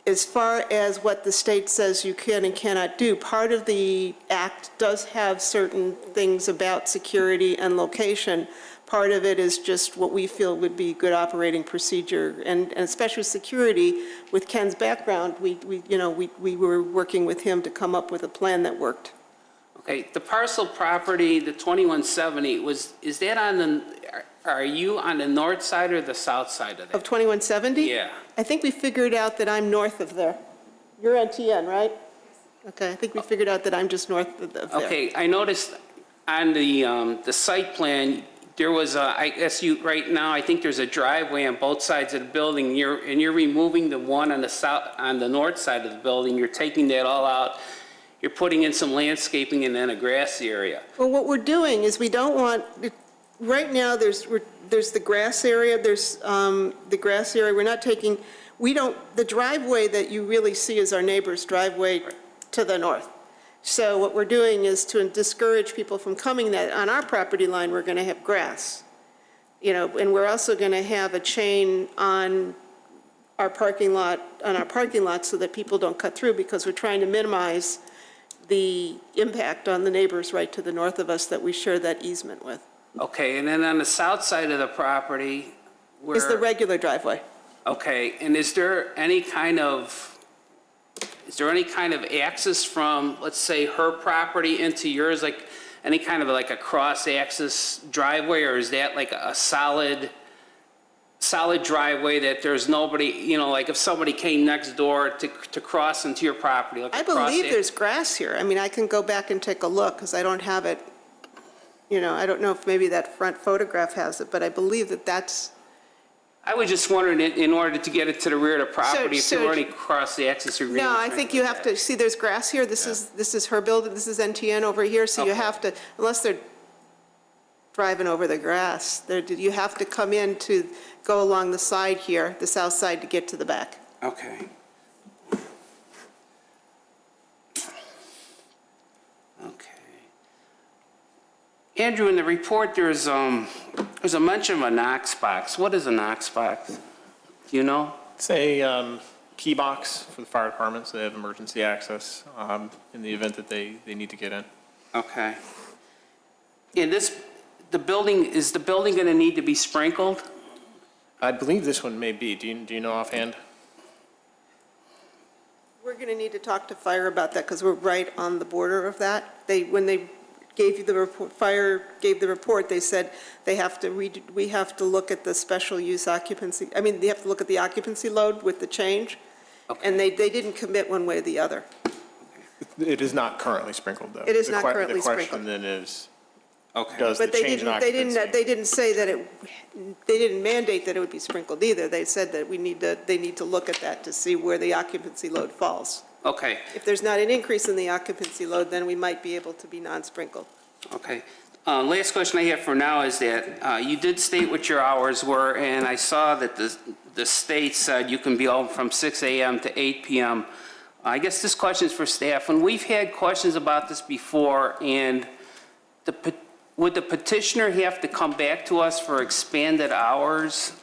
As far as what the state says you can and cannot do, part of the act does have certain things about security and location. Part of it is just what we feel would be good operating procedure, and especially security. With Ken's background, we were working with him to come up with a plan that worked. Okay, the parcel property, the 2170, is that are you on the north side or the south side of that? Of 2170? Yeah. I think we figured out that I'm north of there. You're NTN, right? Okay, I think we figured out that I'm just north of there. Okay, I noticed on the site plan, there was I guess right now, I think there's a driveway on both sides of the building, and you're removing the one on the north side of the building. You're taking that all out. You're putting in some landscaping and then a grass area. Well, what we're doing is we don't want, right now, there's the grass area, there's the grass area. We're not taking, the driveway that you really see is our neighbor's driveway to the north. So what we're doing is to discourage people from coming that, on our property line, we're going to have grass. And we're also going to have a chain on our parking lot, so that people don't cut through, because we're trying to minimize the impact on the neighbors right to the north of us that we share that easement with. Okay, and then on the south side of the property, where... Is the regular driveway. Okay, and is there any kind of access from, let's say, her property into yours, like any kind of like a cross-access driveway, or is that like a solid driveway that there's nobody, like if somebody came next door to cross into your property? Like I believe there's grass here. I mean, I can go back and take a look, because I don't have it, I don't know if maybe that front photograph has it, but I believe that's... I was just wondering, in order to get it to the rear of the property, if there were any cross-access agreements. No, I think you have to, see, there's grass here. This is her building, this is NTN over here, so you have to, unless they're driving over the grass, you have to come in to go along the side here, the south side, to get to the back. Okay. Okay. Andrew, in the report, there's a mention of a Knox box. What is a Knox box? Do you know? It's a key box for the fire department, so they have emergency access in the event that they need to get in. Okay. And is the building going to need to be sprinkled? I believe this one may be. Do you know offhand? We're going to need to talk to fire about that, because we're right on the border of that. When they gave you the report, fire gave the report, they said we have to look at the special use occupancy. I mean, they have to look at the occupancy load with the change. And they didn't commit one way or the other. It is not currently sprinkled, though. It is The not currently The question sprinkled. then is, Okay. does the But they change in didn't, occupancy? they didn't say that they didn't mandate that it would be sprinkled either. They said that they need to look at that to see where the occupancy load falls. Okay, If there's not an increase in the occupancy load, then we might be able to be non-sprinkled. okay. Last question I have for now is that you did state what your hours were, and I saw that the state said you can be open from 6 a.m. to 8 p.m. I guess this question is for staff. When we've had questions about this before, and would the petitioner have to come back to us for expanded hours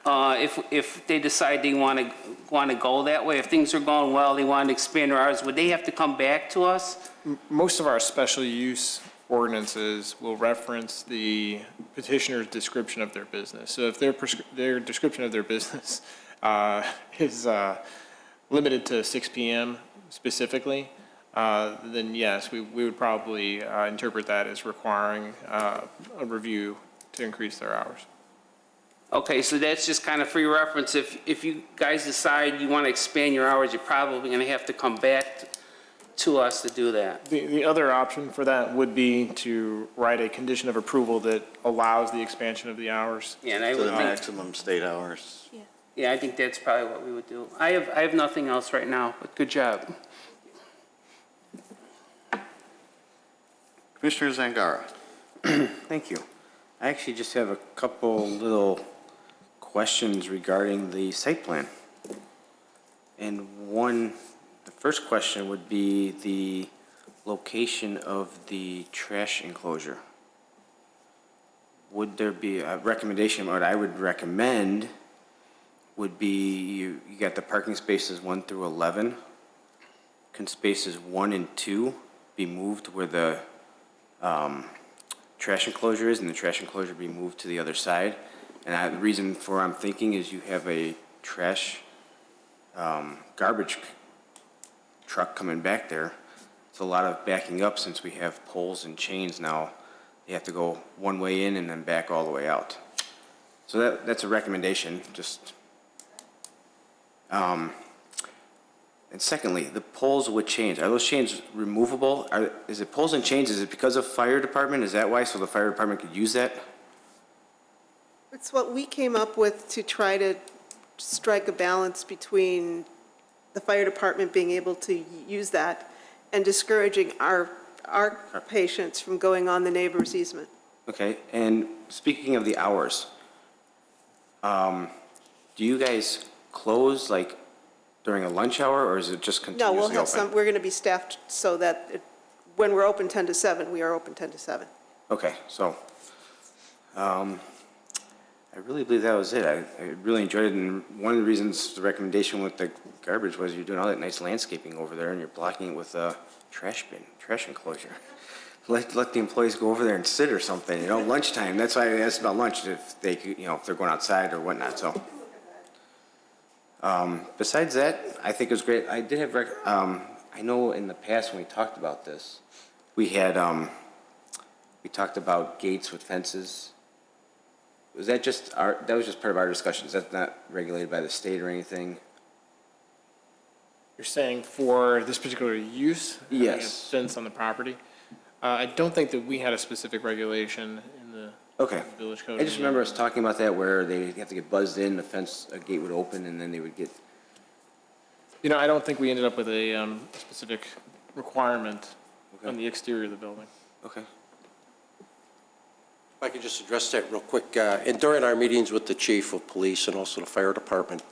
if they decide they want to go that way? If things are going well, they want to expand their hours, would they have to come back to us? Most of our special use ordinances will reference the petitioner's description of their business. So if their description of their business is limited to 6 p.m. specifically, then yes, we would probably interpret that as requiring a review to increase their hours. Okay, so that's just kind of for your reference. If you guys decide you want to expand your hours, you're probably going to have to come back to us to do that. The other option for that would be to write a condition of approval that allows the expansion of the hours. Yeah, and I To would the think, maximum state hours. yeah, I think that's probably what we would do. I have nothing else right now, but good job. Commissioner Zangara. Thank you. I actually just have a couple little questions regarding the site plan. And the first question would be the location of the trash enclosure. Would there be a recommendation, what I would recommend would be, you got the parking spaces 1 through 11. Can spaces 1 and 2 be moved where the trash enclosure is, and the trash enclosure be moved to the other side? And the reason for I'm thinking is you have a trash garbage truck coming back there. It's a lot of backing up since we have poles and chains now. They have to go one way in and then back all the way out. So that's a recommendation, just. And secondly, the poles with chains, are those chains removable? Is it poles and chains, is it because of fire department? Is that why, so the fire department could use that? It's what we came up with to try to strike a balance between the fire department being able to use that and discouraging our patients from going on the neighbor's easement. Okay, and speaking of the hours, do you guys close like during a lunch hour, or is it just No, continuously we'll open? have some, we're going to be staffed so that when we're open 10 to 7, we are open 10 to 7. Okay, so, I really believe that was it. I really enjoyed it, and one of the reasons the recommendation with the garbage was you're doing all that nice landscaping over there, and you're blocking it with a trash bin, trash enclosure. Let the employees go over there and sit or something, lunchtime. That's why I asked about lunch, if they could, if they're going outside or whatnot, so. Besides that, I think it was great. I did have, I know in the past when we talked about this, we had, we talked about gates with fences. Was that just that was just part of our discussions? That's not regulated by the state or anything? You're saying for this particular use? Yes. Fence on the property? I don't think that we had a specific regulation in the Okay. village code. I just remember us talking about that where they have to get buzzed in, a gate would open, and then they would get, I don't think we ended up with a specific requirement on the exterior of the building. okay. If I could just address that real quick. And during our meetings with the chief of police and also the fire department,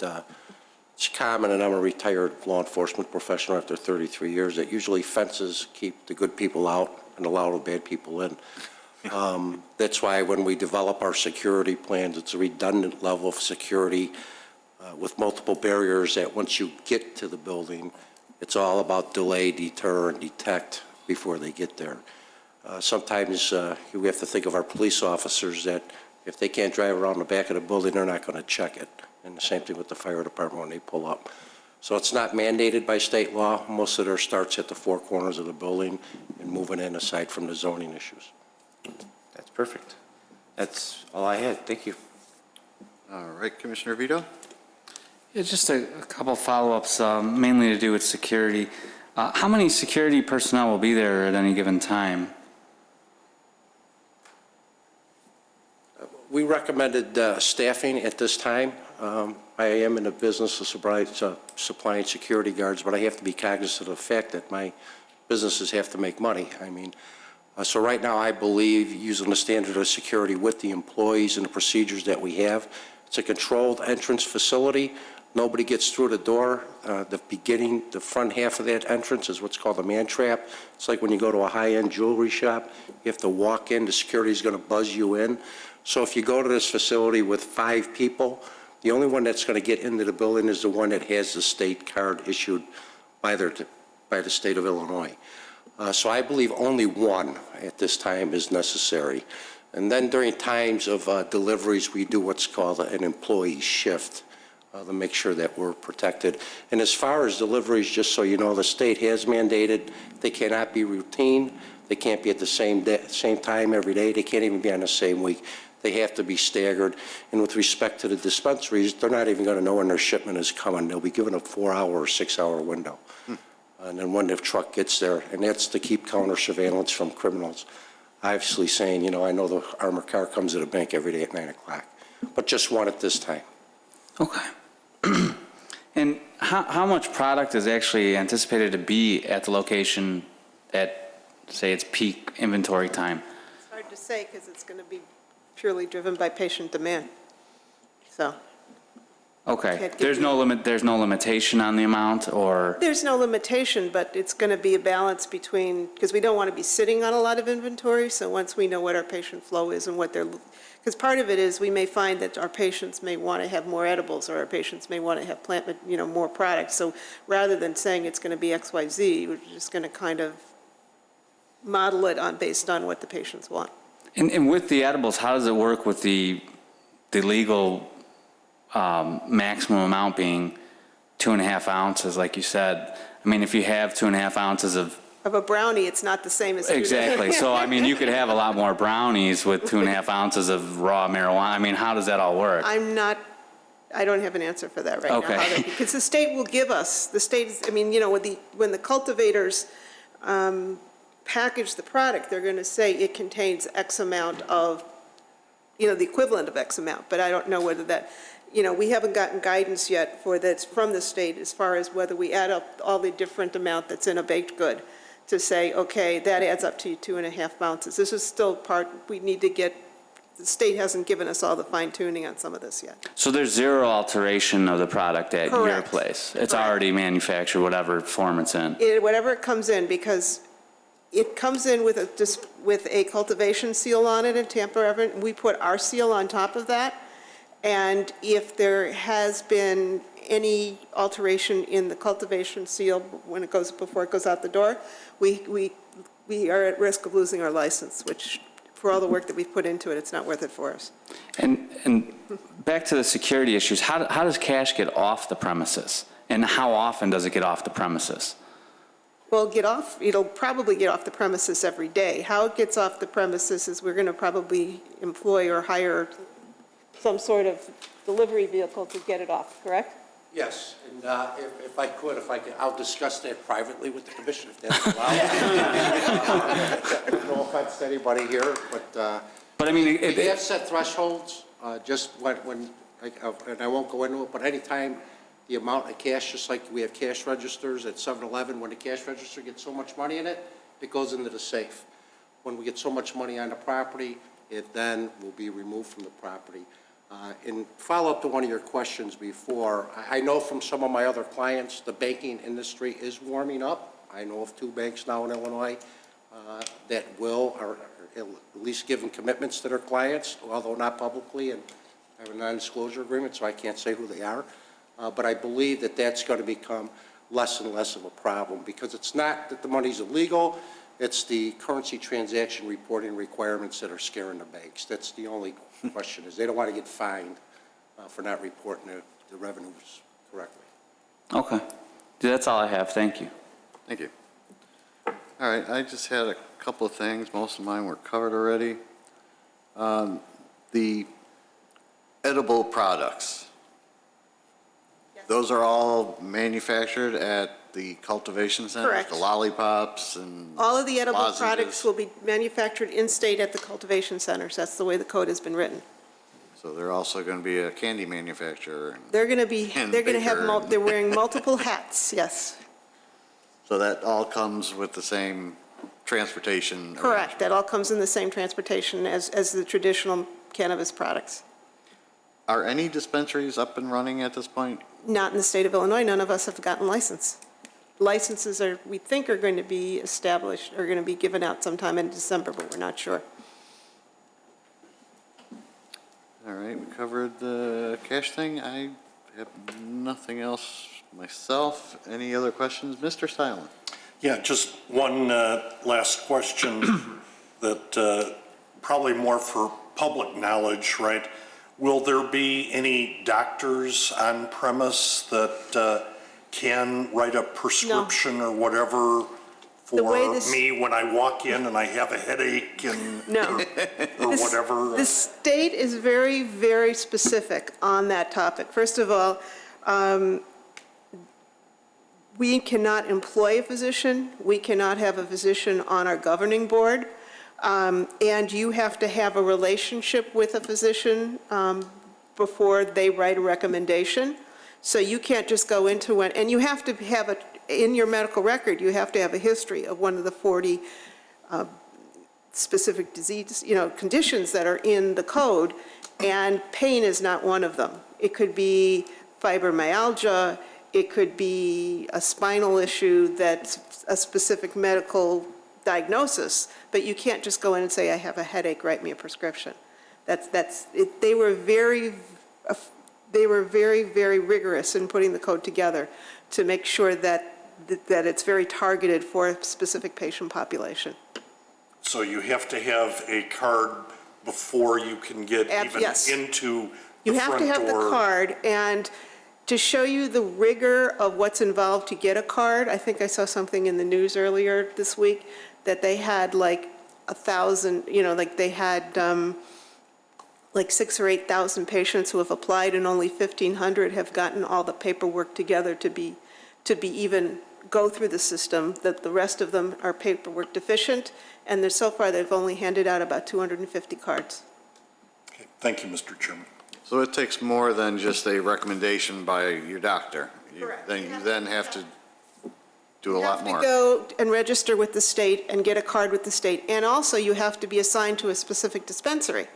it's common, and I'm a retired law enforcement professional after 33 years, that usually fences keep the good people out and allow the bad people in. That's why when we develop our security plans, it's a redundant level of security with multiple barriers that once you get to the building, it's all about delay, deter, and detect before they get there. Sometimes we have to think of our police officers that if they can't drive around the back of the building, they're not going to check it. And the same thing with the fire department when they pull up. So it's not mandated by state law. Most of their starts at the four corners of the building and moving in aside from the zoning issues. That's perfect. That's all I had. Thank you. All right, Commissioner Vito? Yeah, just a couple follow-ups, mainly to do with security. How many security personnel will be there at any given time? We recommended staffing at this time. I am in the business of supplying security guards, but I have to be cognizant of the fact that my businesses have to make money. I mean, so right now, I believe using the standard of security with the employees and the procedures that we have, it's a controlled entrance facility. Nobody gets through the door. The front half of that entrance is what's called a man trap. It's like when you go to a high-end jewelry shop, you have to walk in, the security is going to buzz you in. So if you go to this facility with 5 people, the only one that's going to get into the building is the one that has the state card issued by the state of Illinois. So I believe only one at this time is necessary. And then during times of deliveries, we do what's called an employee shift to make sure that we're protected. And as far as deliveries, just so you know, the state has mandated they cannot be routine. They can't be at the same time every day. They can't even be on the same week. They have to be staggered. And with respect to the dispensaries, they're not even going to know when their shipment is coming. They'll be given a 4-hour or 6-hour window. And then when the truck gets there, and that's to keep counter surveillance from criminals. Obviously saying, you know, I know the armored car comes to the bank every day at 9 o'clock, but just one at this time. Okay. And how much product is actually anticipated to be at the location at, say, its peak inventory time? It's hard to say because it's going to be purely driven by patient demand. So. Okay. There's no limitation on the amount, or? There's no limitation, but it's going to be a balance between, because we don't want to be sitting on a lot of inventory, so once we know what our patient flow is and what they're, because part of it is we may find that our patients may want to have more edibles, or our patients may want to have more products. So rather than saying it's going to be X, Y, Z, we're just going to kind of model it based on what the patients want. And with the edibles, how does it work with the legal maximum amount being 2.5 ounces, like you said? I mean, if you have 2.5 ounces of a brownie, it's not the same as exactly. So I mean, you could have a lot more brownies with 2.5 ounces of raw marijuana. I mean, how does that all work? I don't have an answer for that right now. Because the state will give us, I mean, you know, when the cultivators package the product, they're going to say it contains X amount of, you know, the equivalent of X amount. But I don't know whether that, you know, we haven't gotten guidance yet from the state as far as whether we add up all the different amount that's in a baked good to say, okay, that adds up to 2.5 ounces. This is still part, we need to get, the state hasn't given us all the fine tuning on some of this yet. So there's zero alteration of the product at your Correct. place. It's Correct. already manufactured, whatever form it's in. Whatever it comes in, because it comes in with a cultivation seal on it in Tampa, Everett. We put our seal on top of that. And if there has been any alteration in the cultivation seal before it goes out the door, we are at risk of losing our license, which for all the work that we've put into it, it's not worth it for us. And back to the security issues, how does cash get off the premises? And how often does it get off the premises? Well, it'll probably get off the premises every day. How it gets off the premises is we're going to probably employ or hire some sort of delivery vehicle to get it off, correct? Yes, and if I could, I'll discuss that privately with the commission, if that's allowed. No offense to anybody here, but I mean, we have set thresholds, just when and I won't go into it, but anytime the amount of cash, just like we have cash registers at 7-Eleven, when the cash register gets so much money in it, it goes into the safe. When we get so much money on the property, it then will be removed from the property. In follow-up to one of your questions before, I know from some of my other clients, the banking industry is warming up. I know of 2 banks now in Illinois that are at least giving commitments to their clients, although not publicly, and have a non-disclosure agreement, so I can't say who they are. But I believe that that's going to become less and less of a problem, because it's not that the money's illegal, it's the currency transaction reporting requirements that are scaring the banks. That's the only question, is they don't want to get fined for not reporting the revenues correctly. okay. That's all I have. Thank you. Thank you. All right, I just had a couple of things. Most of mine were covered already. The edible products. Yes. Those are all manufactured at the cultivation centers? Correct. The lollipops and All of the edible lozenges? products will be manufactured in-state at the cultivation centers. That's the way the code has been written. So they're also going to be a candy manufacturer. They're going to be, And they're going to have, baker. they're wearing multiple hats, yes. So that all comes with the same transportation? Correct. That all comes in the same transportation as the traditional cannabis products. Are any dispensaries up and running at this point? Not in the state of Illinois. None of us have gotten license. Licenses are, we think, are going to be established, are going to be given out sometime in December, but we're not sure. All right, we covered the cash thing. I have nothing else myself. Any other questions? Mr. Stylen? Yeah, just one last question that probably more for public knowledge, right? Will there be any doctors on premise that can write a prescription or whatever The way for this- me when I walk in and I have a headache and, No. or whatever? The state is very, very specific on that topic. First of all, we cannot employ a physician. We cannot have a physician on our governing board. And you have to have a relationship with a physician before they write a recommendation. So you can't just go into one, and you have to have in your medical record, you have to have a history of one of the 40 specific disease, conditions that are in the code, and pain is not one of them. It could be fibromyalgia, it could be a spinal issue that's a specific medical diagnosis, but you can't just go in and say, I have a headache, write me a prescription. They were very, very rigorous in putting the code together to make sure that it's very targeted for a specific patient population. So you have to have a card before you can get even Yes. into You the have to front have the door? card, and to show you the rigor of what's involved to get a card, I think I saw something in the news earlier this week, that they had like 1,000, like they had like 6,000 or 8,000 patients who have applied, and only 1,500 have gotten all the paperwork together to be even go through the system, that the rest of them are paperwork deficient, and so far they've only handed out about 250 cards. Okay, thank you, Mr. Chairman. So it takes more than just a recommendation by your doctor? Correct. Then you then have to do a lot more? You have to go and register with the state and get a card with the state, and also you have to be assigned to a specific dispensary.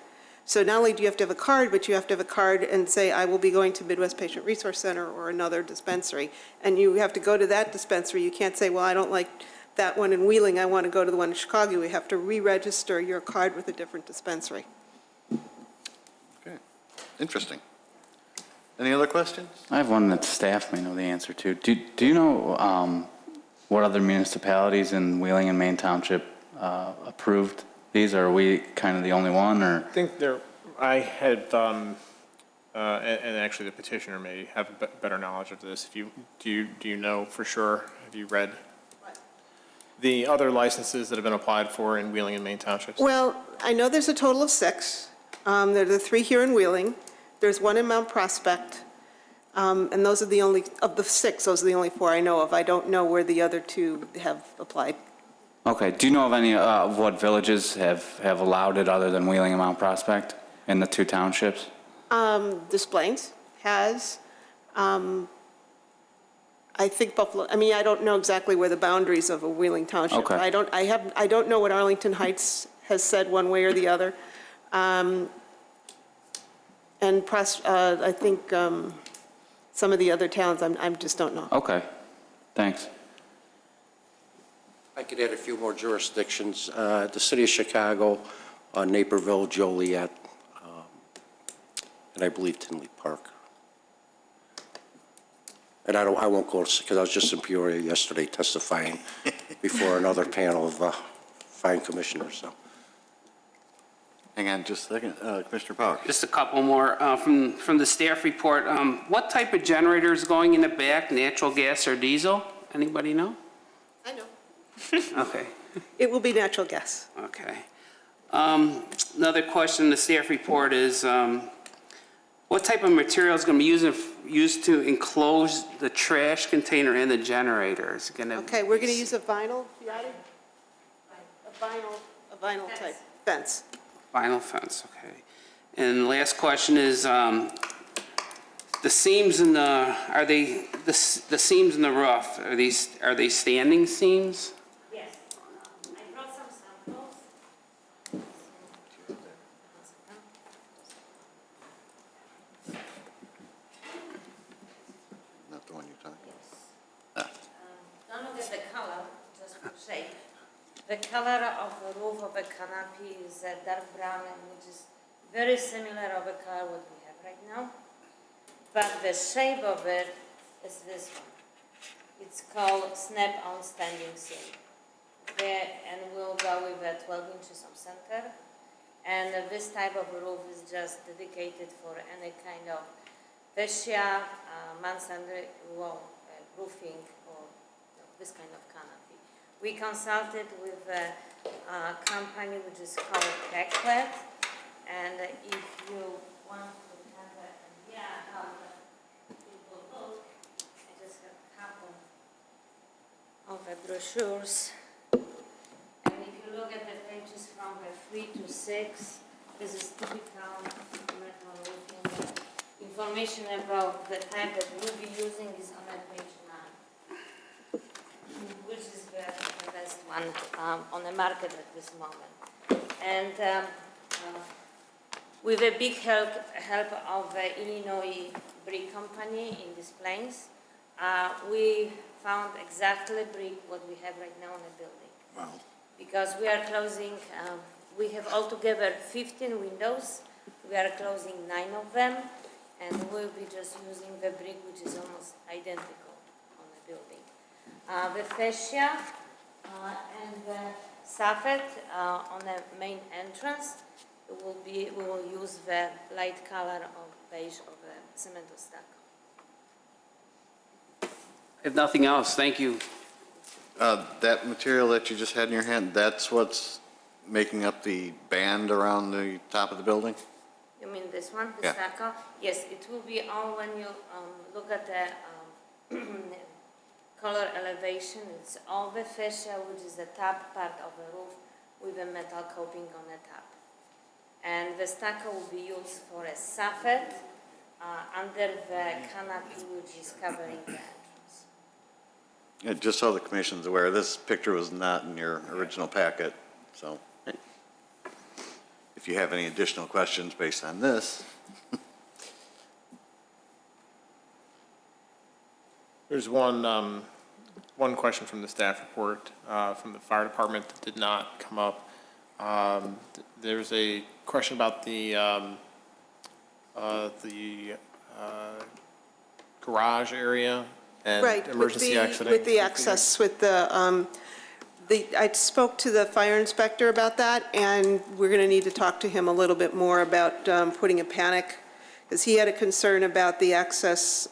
So not only do you have to have a card, but you have to have a card and say, I will be going to Midwest Patient Resource Center or another dispensary. And you have to go to that dispensary. You can't say, well, I don't like that one in Wheeling, I want to go to the one in Chicago. You have to re-register your card with a different dispensary. Okay, interesting. Any other questions? I have one that staff may know the answer to. Do you know what other municipalities in Wheeling and Main Township approved these? Or are we kind of the only one, or? I think I had, and actually the petitioner may have better knowledge of this. Do you know for sure? Have you read the other licenses that have been applied for in Wheeling and Main Townships? Well, I know there's a total of 6. There are the 3 here in Wheeling. There's 1 in Mount Prospect. And those are the only, of the 6, those are the only 4 I know of. I don't know where the other 2 have applied. Okay, do you know of any of what villages have allowed it other than Wheeling and Mount Prospect in the 2 townships? Des Plaines has. I think Buffalo, I don't know exactly where the boundaries of a Wheeling Township. Okay. I don't know what Arlington Heights has said one way or the other. And I think some of the other towns, I just don't know. Okay, thanks. I could add a few more jurisdictions. The city of Chicago, Naperville, Joliet, and I believe Tinley Park. And I won't go, because I was just in Peoria yesterday testifying before another panel of fine commissioners, so. Hang on just a second. Commissioner Power. Just a couple more from the staff report. What type of generator is going in the back, natural gas or diesel? Anybody know? I know. Okay. It will be natural gas. Okay. Another question in the staff report is, What type of material is going to be used to enclose the trash container and the generator? Is it going to? Okay, we're going to use a vinyl, Yadi? A vinyl type fence. Vinyl fence, okay. And last question is, the seams in the, are they, the seams in the roof, are they standing seams? Yes. I brought some samples. Not the one you're talking Don't look at the color, just for shape. The color of the roof of a canopy is a dark brown, and which is very similar of a color what we have right now. But the shape of it is this one. It's called snap-on standing seam. And we'll go with 12 inches of center. And this type of roof is just dedicated for any kind of fascia, masonry wall, roofing, or this kind of canopy. We consulted with a company which is called TechPlat, and if you want to have an idea how it will look, I just have a couple of the brochures. And if you look at the pages from 3 to 6, this is typical metal roofing. Information about the type that we'll be using is on page 9, which is the best one on the market at this moment. And with a big help of the Illinois brick company in these planes, we found exactly brick what we have right now in the building. Wow. Because we are closing, we have altogether 15 windows. We are closing 9 of them, and we'll be just using the brick, which is almost identical on the building. The fascia and the soffit on the main entrance we will use the light color of beige of the cemento stucco. If nothing else, thank you. That material that you just had in your hand, that's what's making up the band around the top of the building? You mean this one, the stucco? Yes, it will be all when you look at the color elevation. It's all the fascia, which is the top part of the roof with a metal coating on the top. And the stucco will be used for a soffit under the canopy, which is covering the entrance. Yeah, just so the commission's aware, this picture was not in your original packet, so if you have any additional questions based on this. There's one question from the staff report from the fire department that did not come up. There's a question about the garage area and Right, emergency exiting. with the access, with I spoke to the fire inspector about that, and we're going to need to talk to him a little bit more about putting a panic, because he had a concern about the access,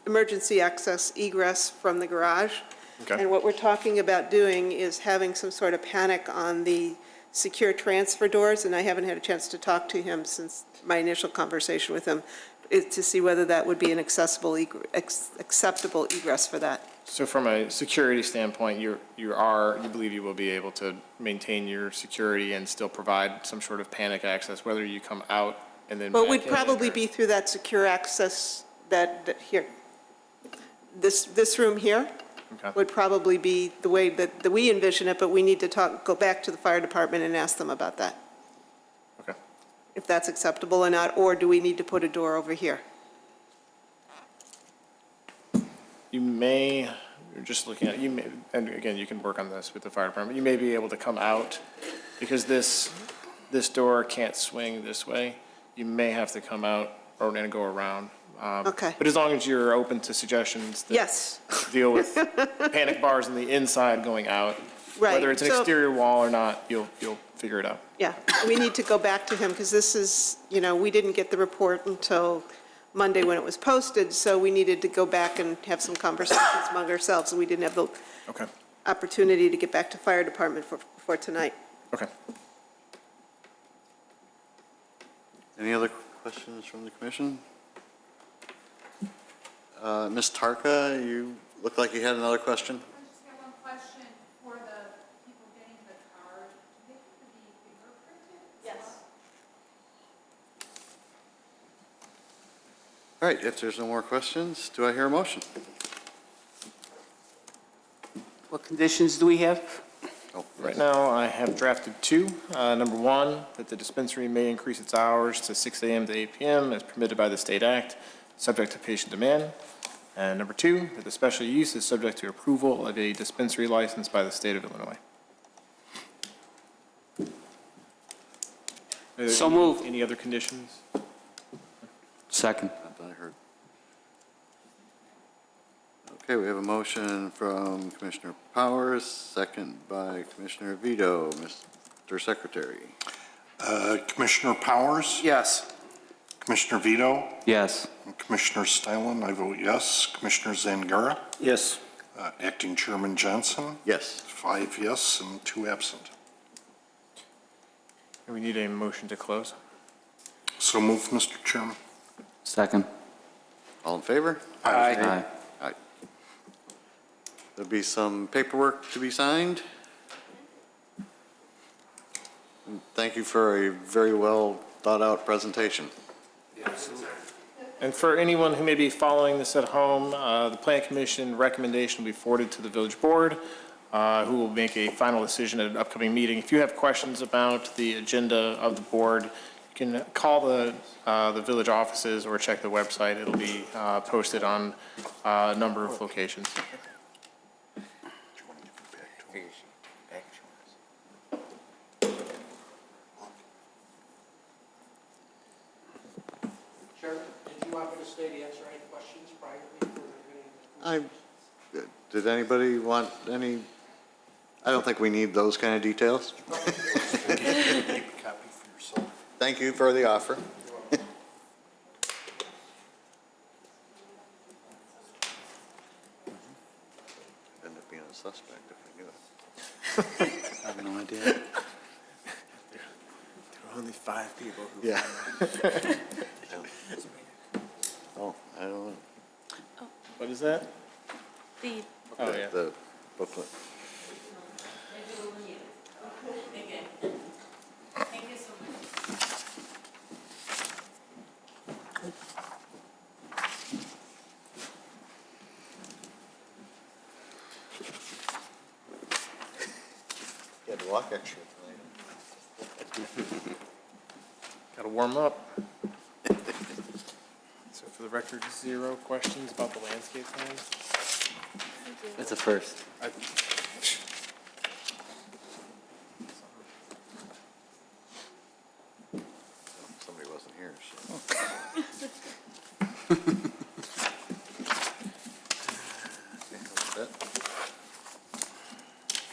emergency access egress from the garage. Okay. And what we're talking about doing is having some sort of panic on the secure transfer doors, and I haven't had a chance to talk to him since my initial conversation with him, to see whether that would be an acceptable egress for that. So from a security standpoint, you believe you will be able to maintain your security and still provide some sort of panic access, whether you come out and then Well, it back would in, probably or- be through that secure access that here. This room here Okay. would probably be the way that we envision it, but we need to go back to the fire department and ask them about that, Okay. if that's acceptable or not, or do we need to put a door over here? You may, you're just looking at, you may, and again, you can work on this with the fire department, you may be able to come out, because this door can't swing this way. You may have to come out or and go around. Okay. But as long as you're open to suggestions that Yes, deal with panic bars on the inside going out, right. whether it's an So- exterior wall or not, you'll figure it out. Yeah, we need to go back to him, because this is, we didn't get the report until Monday when it was posted, so we needed to go back and have some conversations among ourselves, and we didn't have the Okay, opportunity to get back to fire department for tonight. okay. Any other questions from the commission? Ms. Tarka, you look like you had another question? I just have one question for the people getting the card. Do they have to be fingerprinted? Yes. All right, if there's no more questions, do I hear a motion? What conditions do we have? Oh, Right now, I have drafted two. Number one, that the dispensary may increase its hours to 6 a.m. to 8 p.m. as permitted by the state act, subject to patient demand. And number two, that the special use is subject to approval of a dispensary license by the state of Illinois. Are there So any- moved. Any other conditions? Second. I heard. Okay, we have a motion from Commissioner Powers, second by Commissioner Vito. Mr. Secretary. Commissioner Powers? Yes. Commissioner Vito? Yes. And Commissioner Stylin, I vote yes. Commissioner Zangara? Yes. Acting Chairman Johnson? Yes. 5 yes and 2 absent. And we need a motion to close. So moved, Mr. Chairman. Second. All in favor? Aye. Aye. There'll be some paperwork to be signed. And thank you for a very well thought out presentation. And for anyone who may be following this at home, the Plan Commission recommendation will be forwarded to the village board, who will make a final decision at an upcoming meeting. If you have questions about the agenda of the board, you can call the village offices or check the website. It'll be posted on a number of locations. Chairman, did you want me to stay to answer any questions privately? Did anybody want any, I don't think we need those kind of details. Thank you for the offer. End up being a suspect if we knew it. I have no idea. There were only 5 people who. Yeah. Oh, I don't know. What is that? The Oh, yeah. The booklet. Thank you so much. You had to walk extra tonight. Got to warm up. So for the record, 0 questions about the landscape plan? That's a first. Somebody wasn't here, so.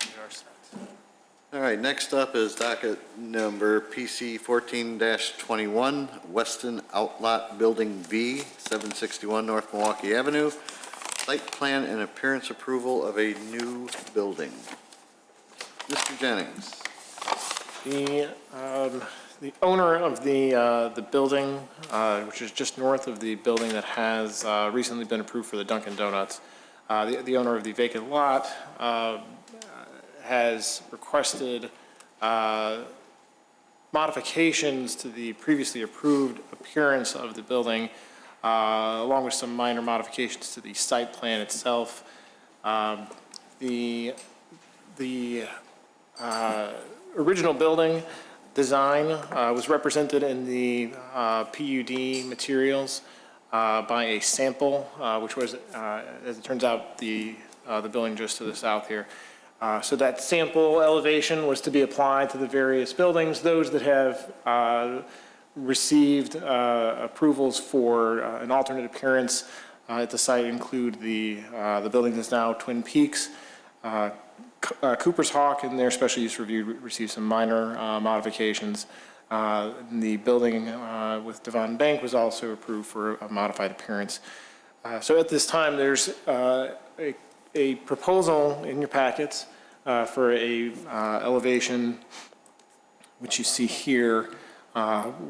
We are set. All right, next up is docket number PC 14-21, Weston Outlot Building B, 761 North Milwaukee Avenue. Site plan and appearance approval of a new building. Mr. Jennings. The owner of the building, which is just north of the building that has recently been approved for the Dunkin' Donuts, the owner of the vacant lot has requested modifications to the previously approved appearance of the building, along with some minor modifications to the site plan itself. The original building design was represented in the PUD materials by a sample, which was, as it turns out, the building just to the south here. So that sample elevation was to be applied to the various buildings. Those that have received approvals for an alternate appearance at the site include the building that's now Twin Peaks. Cooper's Hawk in their special use review received some minor modifications. The building with Devon Bank was also approved for a modified appearance. So at this time, there's a proposal in your packets for a elevation, which you see here,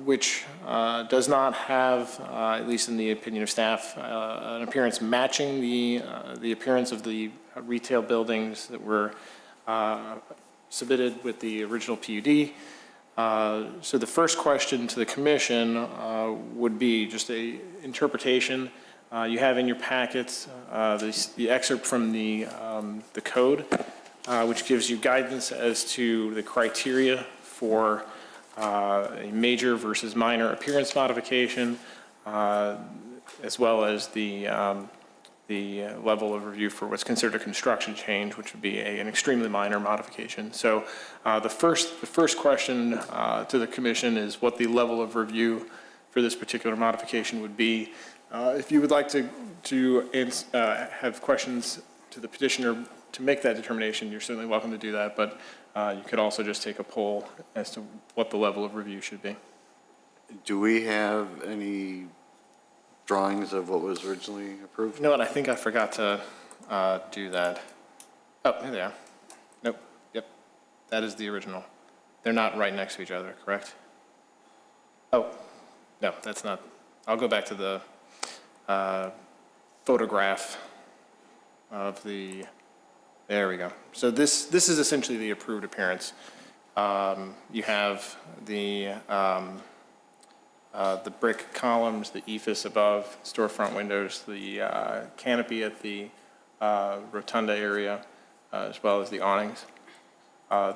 which does not have, at least in the opinion of staff, an appearance matching the appearance of the retail buildings that were submitted with the original PUD. So the first question to the commission would be just a interpretation. You have in your packets the excerpt from the code, which gives you guidance as to the criteria for a major versus minor appearance modification, as well as the level of review for what's considered a construction change, which would be an extremely minor modification. So the first question to the commission is what the level of review for this particular modification would be. If you would like to have questions to the petitioner to make that determination, you're certainly welcome to do that, but you could also just take a poll as to what the level of review should be. Do we have any drawings of what was originally approved? You know what, I think I forgot to do that. Oh, here they are. Nope, yep, that is the original. They're not right next to each other, correct? Oh, no, that's not. I'll go back to the photograph of the, there we go. So this is essentially the approved appearance. You have the brick columns, the ephes above, storefront windows, the canopy at the rotunda area, as well as the awnings.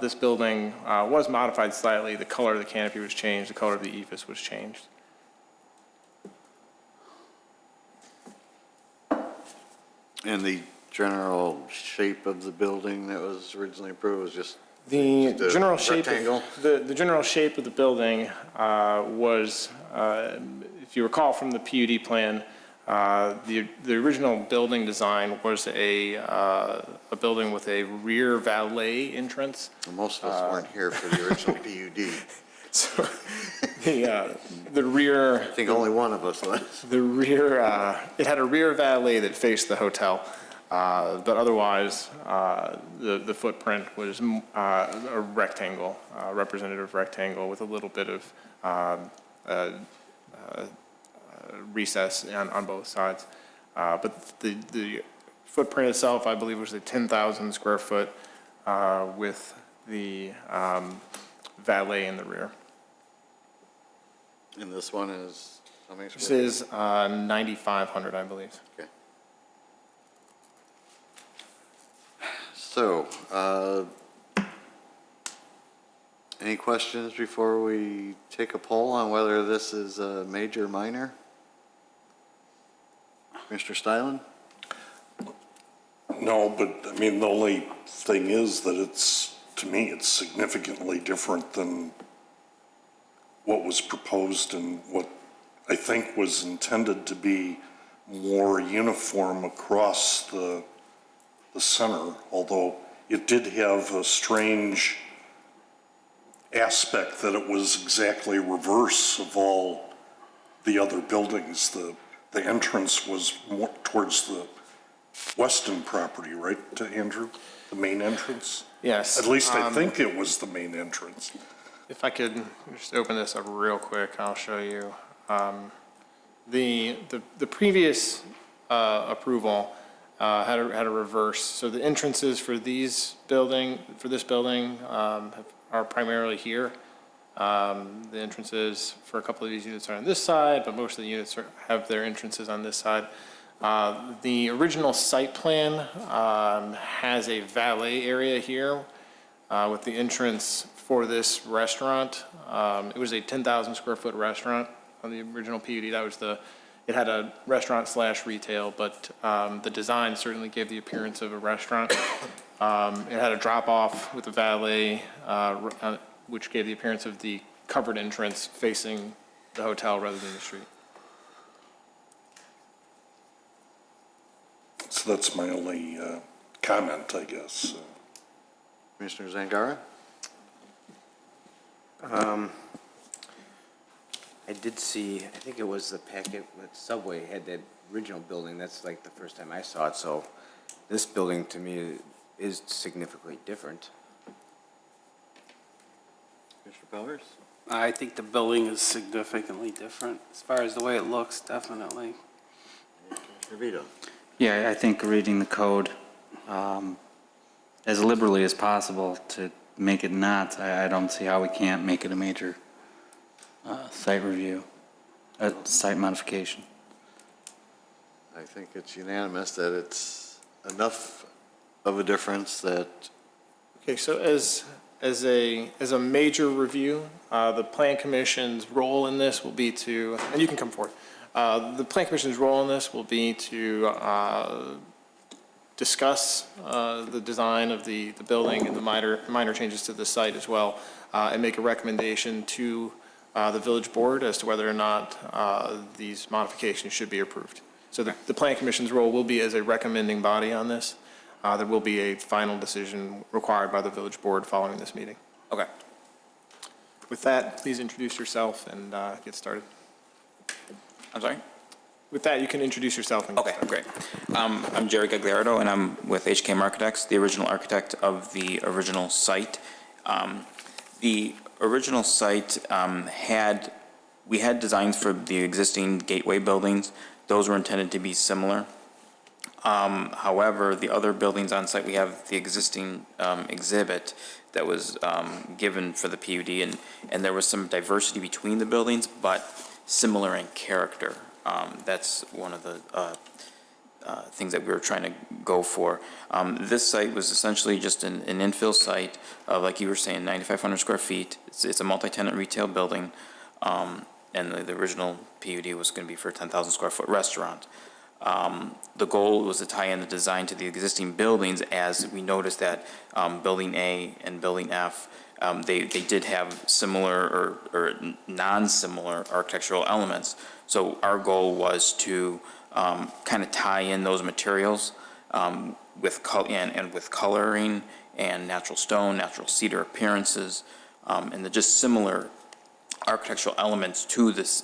This building was modified slightly. The color of the canopy was changed. The color of the ephes was changed. And the general shape of the building that was originally approved was just The the general shape rectangle? the general shape of the building was, if you recall from the PUD plan, the original building design was a building with a rear valet entrance. Well, most of us weren't here for the original PUD. So the rear. I think only one of us was. The rear, it had a rear valet that faced the hotel, but otherwise, the footprint was a rectangle, representative rectangle with a little bit of recess on both sides. But the footprint itself, I believe, was a 10,000 square foot with the valet in the rear. And this one is, how many This square feet? is 9,500, I believe. Okay. So, any questions before we take a poll on whether this is a major or minor? Mr. Stylen? No, but I mean, the only thing is that it's, to me, it's significantly different than what was proposed and what I think was intended to be more uniform across the center, although it did have a strange aspect that it was exactly reverse of all the other buildings. The entrance was more towards the western property, right, Andrew? The main entrance? Yes. At least I think it was the main entrance. If I could just open this up real quick, I'll show you. The previous approval had a reverse. So the entrances for this building are primarily here. The entrances for a couple of these units are on this side, but most of the units have their entrances on this side. The original site plan has a valet area here with the entrance for this restaurant. It was a 10,000 square foot restaurant on the original PUD. That was it had a restaurant / retail, but the design certainly gave the appearance of a restaurant. It had a drop off with a valet, which gave the appearance of the covered entrance facing the hotel rather than the street. So that's my only comment, I guess. Commissioner Zangara? I did see, I think it was the packet with Subway had that original building. That's like the first time I saw it. So this building to me is significantly different. Commissioner Powers? I think the building is significantly different, as far as the way it looks, definitely. Commissioner Vito? Yeah, I think reading the code as liberally as possible to make it not, I don't see how we can't make it a major site review, site modification. I think it's unanimous that it's enough of a difference that, Okay, so as a major review, the Plan Commission's role in this will be to, and you can come forward, the Plan Commission's role in this will be to discuss the design of the building and the minor changes to the site as well, and make a recommendation to the village board as to whether or not these modifications should be approved. So the Plan Commission's role will be as a recommending body on this. There will be a final decision required by the village board following this meeting. Okay. With that, please introduce yourself and get started. I'm sorry? With that, you can introduce yourself and get Okay, started. great. I'm Jerry Gagliardo, and I'm with HKM Architects, the original architect of the original site. The original site we had designs for the existing gateway buildings. Those were intended to be similar. However, the other buildings on site, we have the existing exhibit that was given for the PUD, and there was some diversity between the buildings, but similar in character. That's one of the things that we were trying to go for. This site was essentially just an infill site of, like you were saying, 9,500 square feet. It's a multi-tenant retail building, and the original PUD was going to be for a 10,000 square foot restaurant. The goal was to tie in the design to the existing buildings, as we noticed that Building A and Building F, they did have similar or non-similar architectural elements. So our goal was to kind of tie in those materials with coloring and natural stone, natural cedar appearances, and just similar architectural elements to this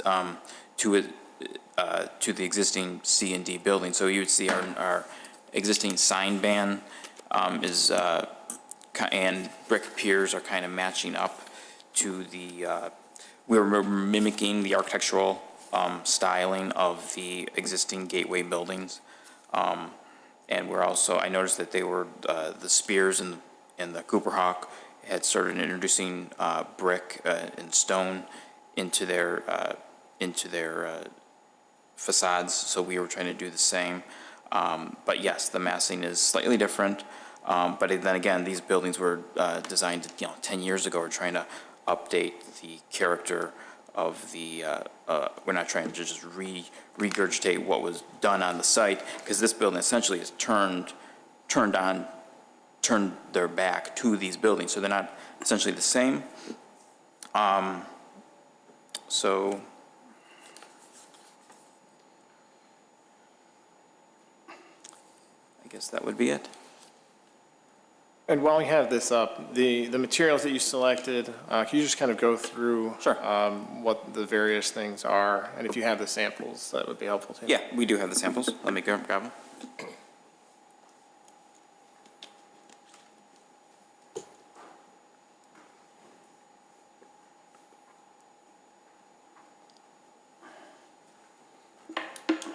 to the existing C and D building. So you would see our existing sign band and brick piers are kind of matching up to the, we were mimicking the architectural styling of the existing gateway buildings. And we're also, I noticed that they were, the Spears and the Cooper Hawk had started introducing brick and stone into their facades, so we were trying to do the same. But yes, the massing is slightly different. But then again, these buildings were designed 10 years ago. We're trying to update the character of the, we're not trying to just regurgitate what was done on the site, because this building essentially is turned their back to these buildings, so they're not essentially the same. So I guess that would be it. And while we have this up, the materials that you selected, can you just kind of go through Sure. What the various things are? And if you have the samples, that would be helpful too. Yeah, we do have the samples. Let me grab them.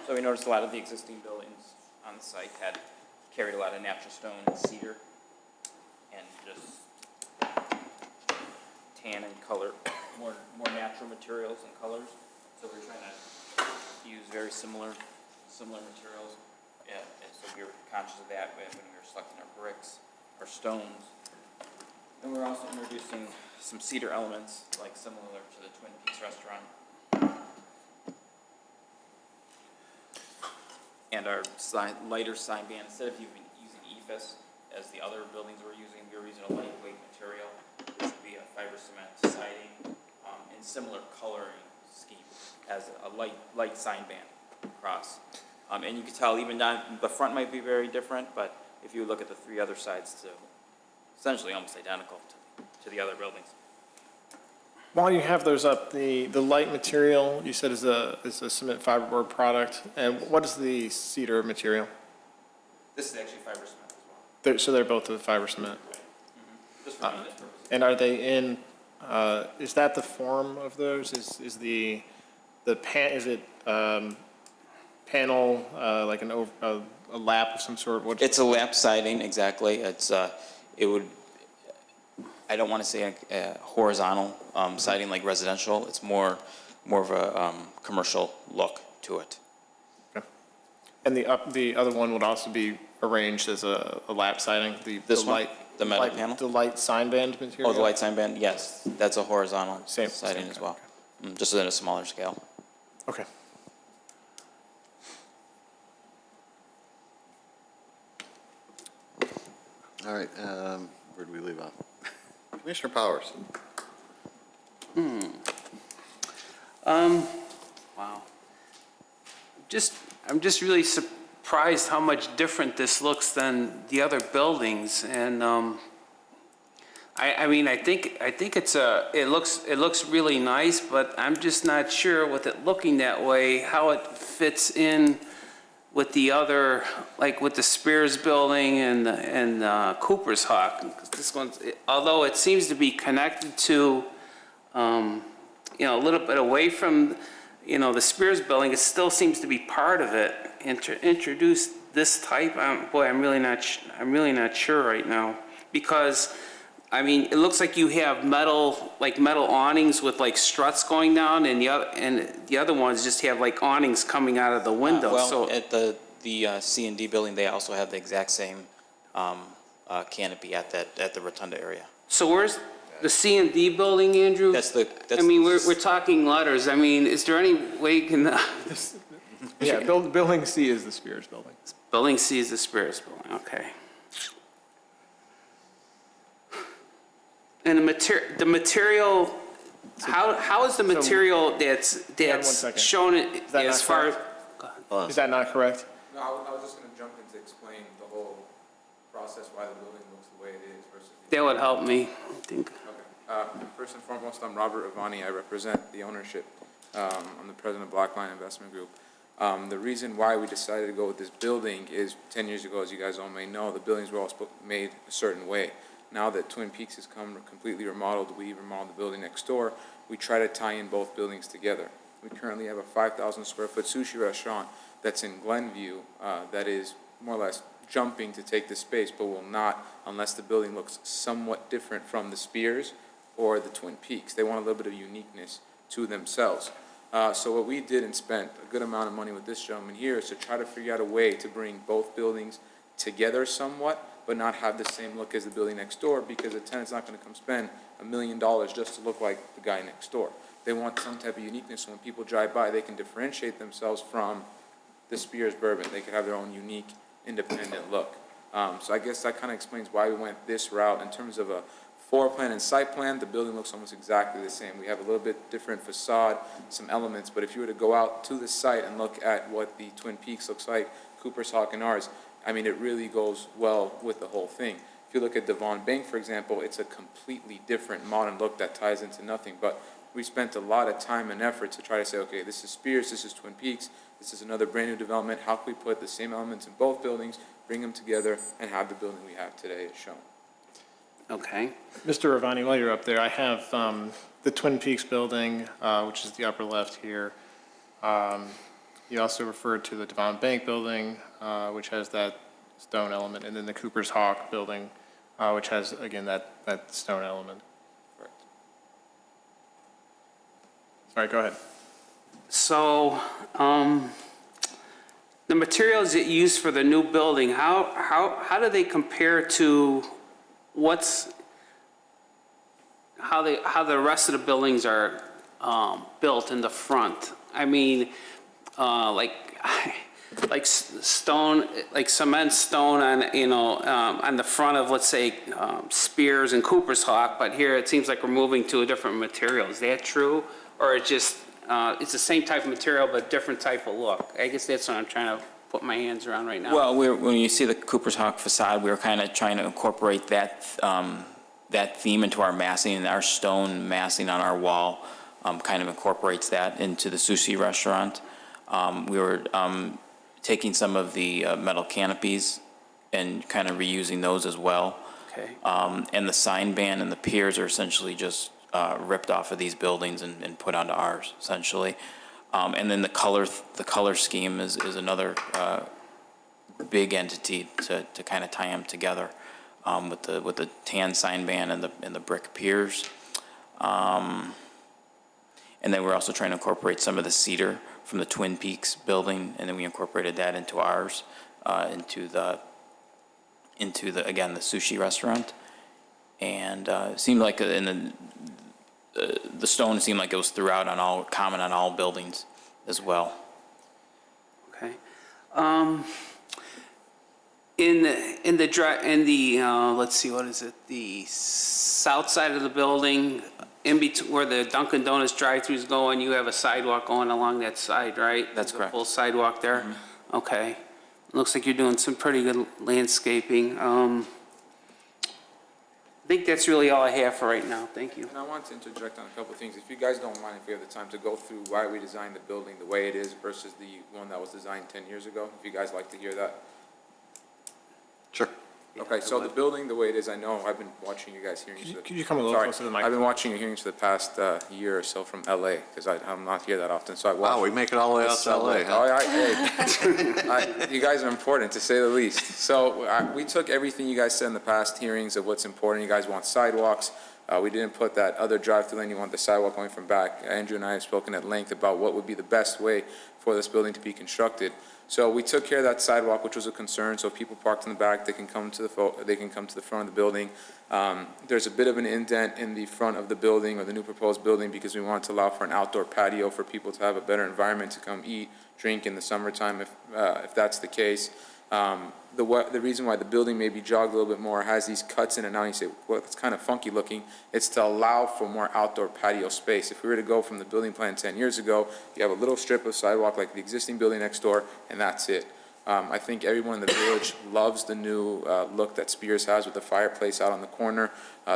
So we noticed a lot of the existing buildings on the site had carried a lot of natural stone and cedar and just tan and color, more natural materials and colors. So we're trying to use very similar materials. Yeah, and so we were conscious of that when we were selecting our bricks, our stones. And we're also introducing some cedar elements, like similar to the Twin Peaks restaurant. And our lighter sign band, instead of using EFIS as the other buildings we were using a lightweight material. This would be a fiber cement siding in similar coloring scheme as a light sign band across. And you can tell even down, the front might be very different, but if you look at the three other sides, it's essentially almost identical to the other buildings. While you have those up, the light material you said is a cement fiberboard product, and what is the cedar material? This is actually fiber cement as well. So they're both the fiber cement. Just for this purpose. And are they in is that the form of those? Is is it panel, like a lap of some sort? It's a lap siding, exactly. It's, it would, I don't want to say a horizontal siding like residential. It's more of a commercial look to it. Okay. And the other one would also be arranged as a lap siding? This one? The metal panel? The light sign band material? Oh, the light sign band, yes, that's a horizontal Same siding as kind, well, just at a smaller scale. Okay. All right, where do we leave off? Commissioner Powers. Wow. I'm just really surprised how much different this looks than the other buildings, and I mean, I think it looks really nice, but I'm just not sure with it looking that way how it fits in with the other, like with the Spears building and Cooper's Hawk. This one, although it seems to be connected to, you know, a little bit away from, you know, the Spears building, it still seems to be part of it. Introduce this type, boy, I'm really not sure right now, because I mean, it looks like you have metal awnings with like struts going down, and the other ones just have like awnings coming out of the window. Well, at the C&D building, they also have the exact same canopy at the rotunda area. So where's the C&D building, Andrew? I mean, we're talking letters. I mean, is there any way you can? Yeah, building C is the Spears building. Building C is the Spears building. Okay. And the material, how is the material that's shown as far? Is that not correct? No, I was just going to jump in to explain the whole process, why the building looks the way it is versus. That would help me, I think. Okay. First and foremost, I'm Robert Avani. I represent the ownership. I'm the president of Blackline Investment Group. The reason why we decided to go with this building is 10 years ago, as you guys all may know, the buildings were all made a certain way. Now that Twin Peaks has come completely remodeled, we remodeled the building next door, we try to tie in both buildings together. We currently have a 5,000 square foot sushi restaurant that's in Glenview that is more or less jumping to take the space, but will not unless the building looks somewhat different from the Spears or the Twin Peaks. They want a little bit of uniqueness to themselves. So what we did and spent a good amount of money with this gentleman here is to try to figure out a way to bring both buildings together somewhat, but not have the same look as the building next door, because the tenant's not going to come spend $1 million just to look like the guy next door. They want some type of uniqueness, so when people drive by, they can differentiate themselves from the Spears Bourbon. They could have their own unique, independent look. So I guess that kind of explains why we went this route. In terms of a floor plan and site plan, the building looks almost exactly the same. We have a little bit different facade, some elements, but if you were to go out to the site and look at what the Twin Peaks looks like, Cooper's Hawk and ours, I mean, it really goes well with the whole thing. If you look at Devon Bank, for example, it's a completely different modern look that ties into nothing. But we spent a lot of time and effort to try to say, okay, this is Spears, this is Twin Peaks, this is another brand new development. How can we put the same elements in both buildings, bring them together, and have the building we have today as shown? Okay. Mr. Ravani, while you're up there, I have the Twin Peaks building, which is the upper left here. You also referred to the Devon Bank building, which has that stone element, and then the Cooper's Hawk building, which has, again, that stone element. Correct. All right, go ahead. So, the materials that you use for the new building, how do they compare to how the rest of the buildings are built in the front? I mean, like stone, like cement stone on, you know, on the front of, let's say, Spears and Cooper's Hawk, but here it seems like we're moving to a different material. Is that true? Or it just, it's the same type of material, but different type of look? I guess that's what I'm trying to put my hands around right now. Well, when you see the Cooper's Hawk facade, we were kind of trying to incorporate that theme into our massing, and our stone massing on our wall kind of incorporates that into the sushi restaurant. We were taking some of the metal canopies and kind of reusing those as well. Okay. And the sign band and the piers are essentially just ripped off of these buildings and put onto ours, essentially. And then the color scheme is another big entity to kind of tie them together, with the tan sign band and the brick piers. And then we're also trying to incorporate some of the cedar from the Twin Peaks building, and then we incorporated that into ours, into the again, the sushi restaurant. And it seemed like the stone seemed like it was throughout common on all buildings as well. Okay. Let's see, what is it? The south side of the building, in between where the Dunkin' Donuts drive-thru is going, you have a sidewalk going along that side, right? That's There's a correct. full sidewalk there? Okay. Looks like you're doing some pretty good landscaping. I think that's really all I have for right now. Thank you. And I want to interject on a couple of things. If you guys don't mind, if we have the time to go through why we designed the building the way it is versus the one that was designed 10 years ago, if you guys like to hear that. Sure. Okay, so the building, the way it is, I know, I've been watching you guys hearings. Could you come a little Sorry, closer to the I've microphone? been watching your hearings for the past year or so from LA, because I'm not here that often, so I watch. Wow, we make it all the way out to LA, huh? Oh, hey, you guys are important, to say the least. So we took everything you guys said in the past hearings of what's important. You guys want sidewalks. We didn't put that other drive-through lane. You want the sidewalk going from back. Andrew and I have spoken at length about what would be the best way for this building to be constructed. So we took care of that sidewalk, which was a concern. So if people parked in the back, they can come to the front of the building. There's a bit of an indent in the front of the building, or the new proposed building, because we wanted to allow for an outdoor patio for people to have a better environment to come eat, drink in the summertime, if that's the case. The reason why the building may be jogged a little bit more, has these cuts in and out, and you say, well, it's kind of funky looking, it's to allow for more outdoor patio space. If we were to go from the building plan 10 years ago, you have a little strip of sidewalk like the existing building next door, and that's it. I think everyone in the village loves the new look that Spears has with the fireplace out on the corner.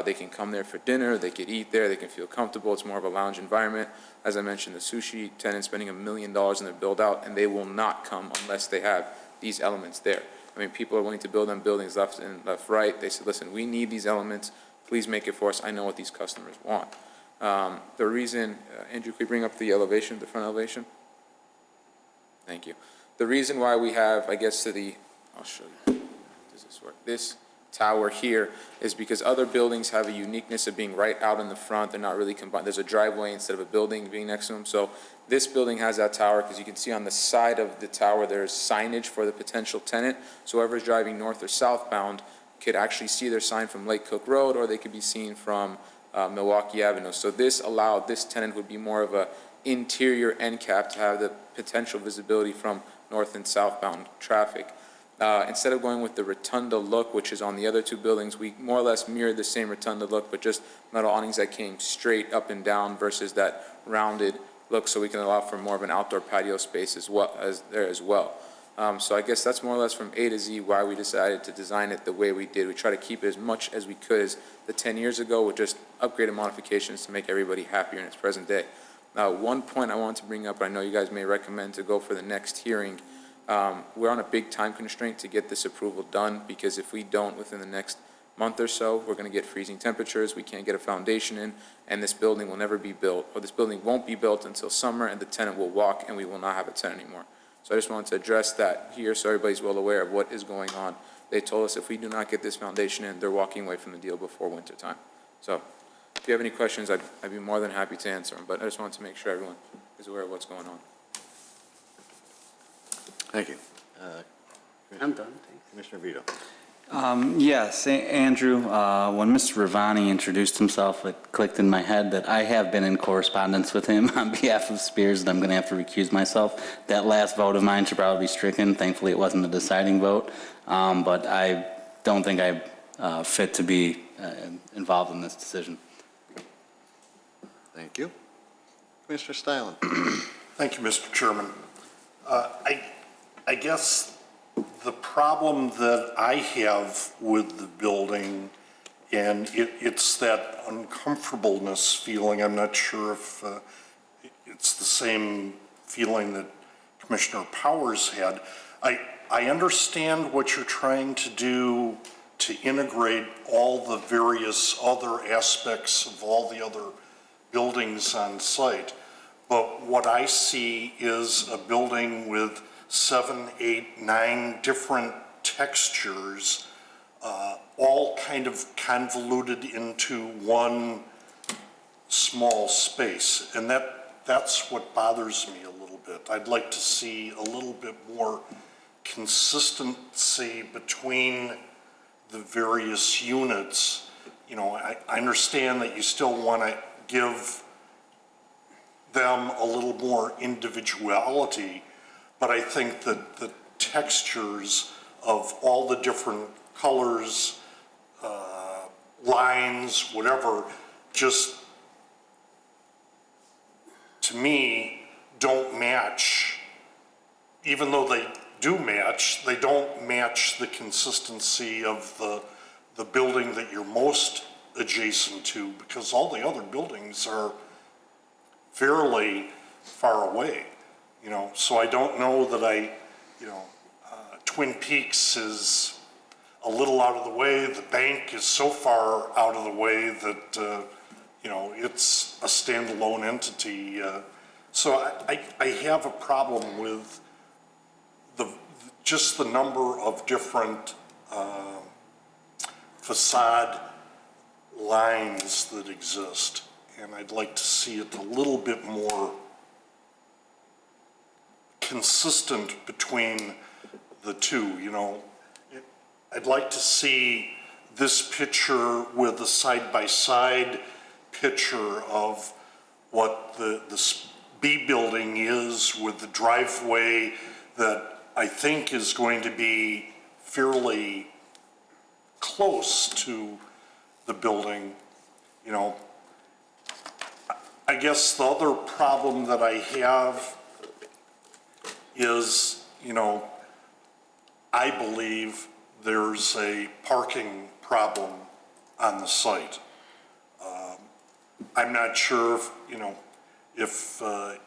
They can come there for dinner, they could eat there, they can feel comfortable, it's more of a lounge environment. As I mentioned, the sushi tenant spending $1 million in their build out, and they will not come unless they have these elements there. I mean, people are willing to build them buildings left and left, right. They said, listen, we need these elements. Please make it for us. I know what these customers want. The reason, Andrew, could you bring up the elevation, the front elevation? Thank you. The reason why we have, I guess, I'll show you. Does this work? This tower here is because other buildings have a uniqueness of being right out in the front. They're not really combined. There's a driveway instead of a building being next to them. So this building has that tower, because you can see on the side of the tower there's signage for the potential tenant. So whoever's driving north or southbound could actually see their sign from Lake Cook Road, or they could be seen from Milwaukee Avenue. So this allowed, this tenant would be more of a interior end cap to have the potential visibility from north and southbound traffic. Instead of going with the rotunda look, which is on the other two buildings, we more or less mirrored the same rotunda look, but just metal awnings that came straight up and down versus that rounded look, so we can allow for more of an outdoor patio space as well. So I guess that's more or less from A to Z why we decided to design it the way we did. We try to keep it as much as we could as the 10 years ago, with just upgraded modifications to make everybody happier in its present day. One point I want to bring up, I know you guys may recommend to go for the next hearing. We're on a big time constraint to get this approval done, because if we don't within the next month or so, we're going to get freezing temperatures, we can't get a foundation in, and this building will never be built, or this building won't be built until summer, and the tenant will walk, and we will not have a tenant anymore. So I just wanted to address that here so everybody's well aware of what is going on. They told us if we do not get this foundation in, they're walking away from the deal before winter time. So if you have any questions, I'd be more than happy to answer them, but I just wanted to make sure everyone is aware of what's going on. Thank you. I'm done, thanks. Commissioner Vito. Yes, Andrew, when Mr. Ravani introduced himself, it clicked in my head that I have been in correspondence with him on behalf of Spears, and I'm going to have to recuse myself. That last vote of mine should probably be stricken. Thankfully, it wasn't a deciding vote, but I don't think I'm fit to be involved in this decision. Thank you. Commissioner Stylen. Thank you, Mr. Chairman. I guess the problem that I have with the building, and it's that uncomfortableness feeling. I'm not sure if it's the same feeling that Commissioner Powers had. I understand what you're trying to do to integrate all the various other aspects of all the other buildings on site, but what I see is a building with 7, 8, 9 different textures, all kind of convoluted into one small space. And that's what bothers me a little bit. I'd like to see a little bit more consistency between the various units. You know, I understand that you still want to give them a little more individuality, but I think that the textures of all the different colors, lines, whatever, just, to me, don't match. Even though they do match, they don't match the consistency of the building that you're most adjacent to, because all the other buildings are fairly far away, you know. So I don't know that Twin Peaks is a little out of the way. The bank is so far out of the way that, it's a standalone entity. So I have a problem with just the number of different facade lines that exist. And I'd like to see it a little bit more consistent between the two, you know. I'd like to see this picture with a side-by-side picture of what the B building is, with the driveway that I think is going to be fairly close to the building. You know, I guess the other problem that I have is, I believe there's a parking problem on the site. I'm not sure if the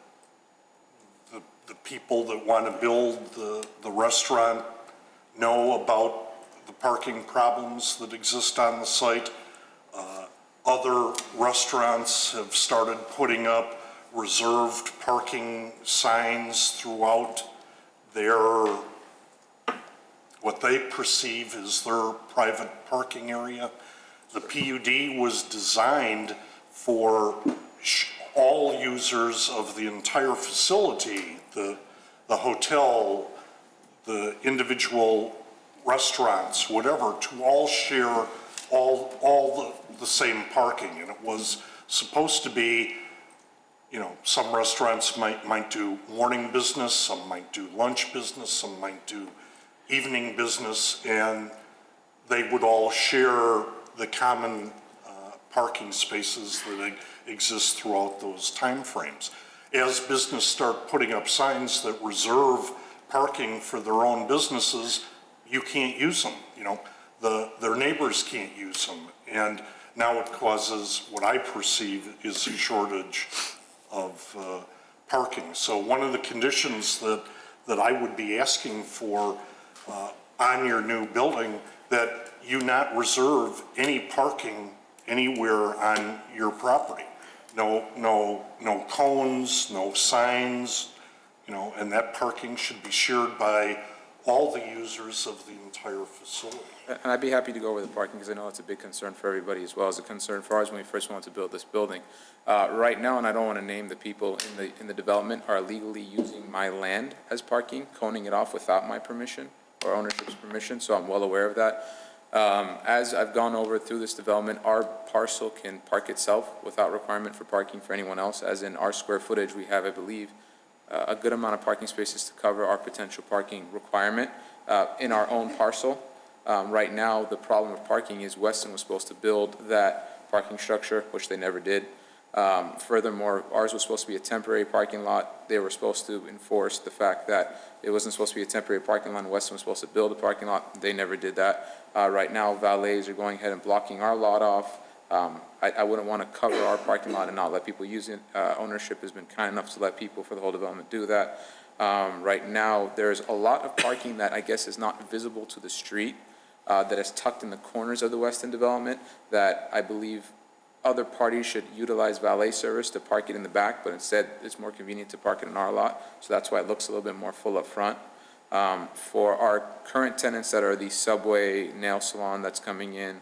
people that want to build the restaurant know about the parking problems that exist on the site. Other restaurants have started putting up reserved parking signs throughout what they perceive as their private parking area. The PUD was designed for all users of the entire facility, the hotel, the individual restaurants, whatever, to all share all the same parking. And it was supposed to be, some restaurants might do morning business, some might do lunch business, some might do evening business, and they would all share the common parking spaces that exist throughout those time frames. As business start putting up signs that reserve parking for their own businesses, you can't use them, their neighbors can't use them. And now it causes what I perceive is a shortage of parking. So one of the conditions that I would be asking for on your new building, that you not reserve any parking anywhere on your property. No cones, no signs, and that parking should be shared by all the users of the entire facility. And I'd be happy to go over the parking, because I know it's a big concern for everybody, as well as a concern for ours when we first wanted to build this building. Right now, and I don't want to name the people in the development, are legally using my land as parking, coning it off without my permission or ownership's permission, so I'm well aware of that. As I've gone over through this development, our parcel can park itself without requirement for parking for anyone else, as in our square footage, we have, I believe, a good amount of parking spaces to cover our potential parking requirement in our own parcel. Right now, the problem with parking is Weston was supposed to build that parking structure, which they never did. Furthermore, ours was supposed to be a temporary parking lot. They were supposed to enforce the fact that it wasn't supposed to be a temporary parking lot. Weston was supposed to build a parking lot. They never did that. Right now, valets are going ahead and blocking our lot off. I wouldn't want to cover our parking lot and not let people use it. Ownership has been kind enough to let people for the whole development do that. Right now, there's a lot of parking that I guess is not visible to the street, that is tucked in the corners of the Weston development, that I believe other parties should utilize valet service to park it in the back, but instead it's more convenient to park it in our lot. So that's why it looks a little bit more full up front. For our current tenants that are the Subway nail salon that's coming in,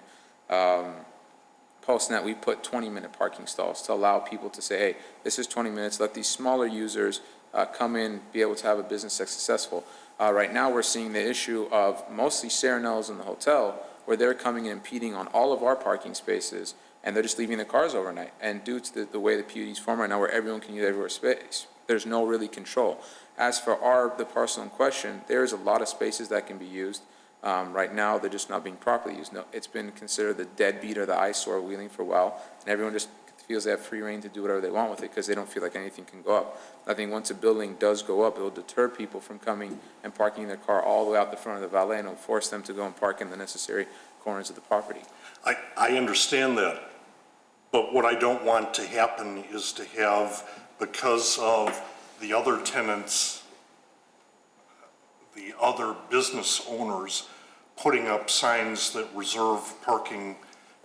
PostNet, we put 20-minute parking stalls to allow people to say, hey, this is 20 minutes, let these smaller users come in, be able to have a business that's successful. Right now, we're seeing the issue of mostly Serenel's in the hotel, where they're coming and impeding on all of our parking spaces, and they're just leaving their cars overnight. And due to the way the PUD's form right now, where everyone can use everywhere space, there's no really control. As for the parcel in question, there's a lot of spaces that can be used. Right now, they're just not being properly used. No, it's been considered the deadbeat or the eyesore of Wheeling for a while, and everyone just feels they have free reign to do whatever they want with it because they don't feel like anything can go up. I think once a building does go up, it'll deter people from coming and parking their car all the way out the front of the valet, and it'll force them to go and park in the necessary corners of the property. I understand that, but what I don't want to happen is to have, because of the other tenants, the other business owners putting up signs that reserve parking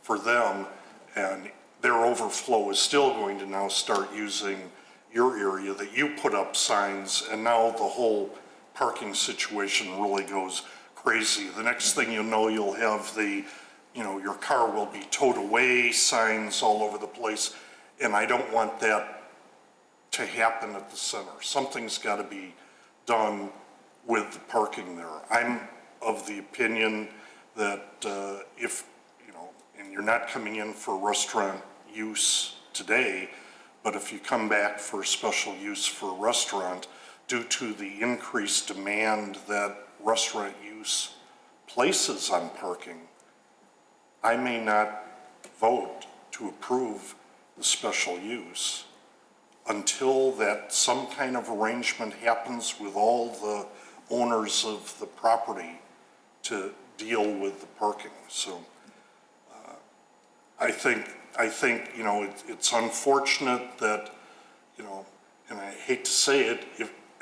for them, and their overflow is still going to now start using your area, that you put up signs, and now the whole parking situation really goes crazy. The next thing you know, you'll have your car will be towed away, signs all over the place, and I don't want that to happen at the center. Something's got to be done with the parking there. I'm of the opinion that if, and you're not coming in for restaurant use today, but if you come back for special use for a restaurant, due to the increased demand that restaurant use places on parking, I may not vote to approve the special use until that some kind of arrangement happens with all the owners of the property to deal with the parking. So I think it's unfortunate that, and I hate to say it,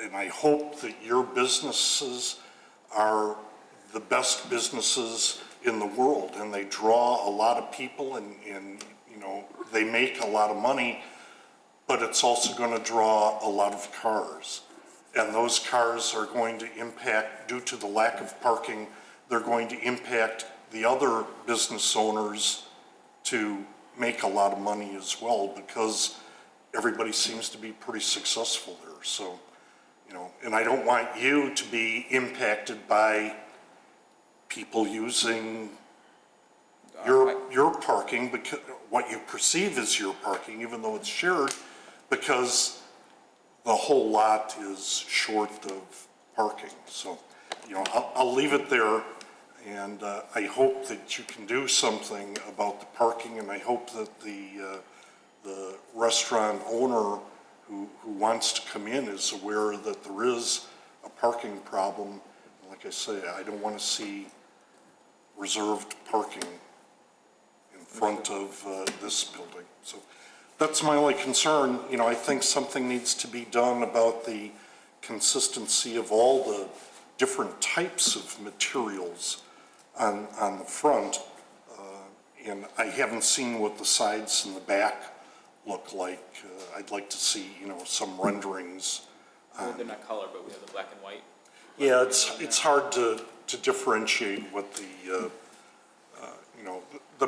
and I hope that your businesses are the best businesses in the world, and they draw a lot of people, and they make a lot of money, but it's also going to draw a lot of cars. And those cars are going to impact, due to the lack of parking, they're going to impact the other business owners to make a lot of money as well, because everybody seems to be pretty successful there. So, and I don't want you to be impacted by people using your parking, because what you perceive as your parking, even though it's shared, because the whole lot is short of parking. So, I'll leave it there, and I hope that you can do something about the parking, and I hope that the restaurant owner who wants to come in is aware that there is a parking problem. Like I say, I don't want to see reserved parking in front of this building. So that's my only concern. I think something needs to be done about the consistency of all the different types of materials on the front. And I haven't seen what the sides and the back look like. I'd like to see, some renderings. They're not color, but we have the black and white. Yeah, it's hard to differentiate what the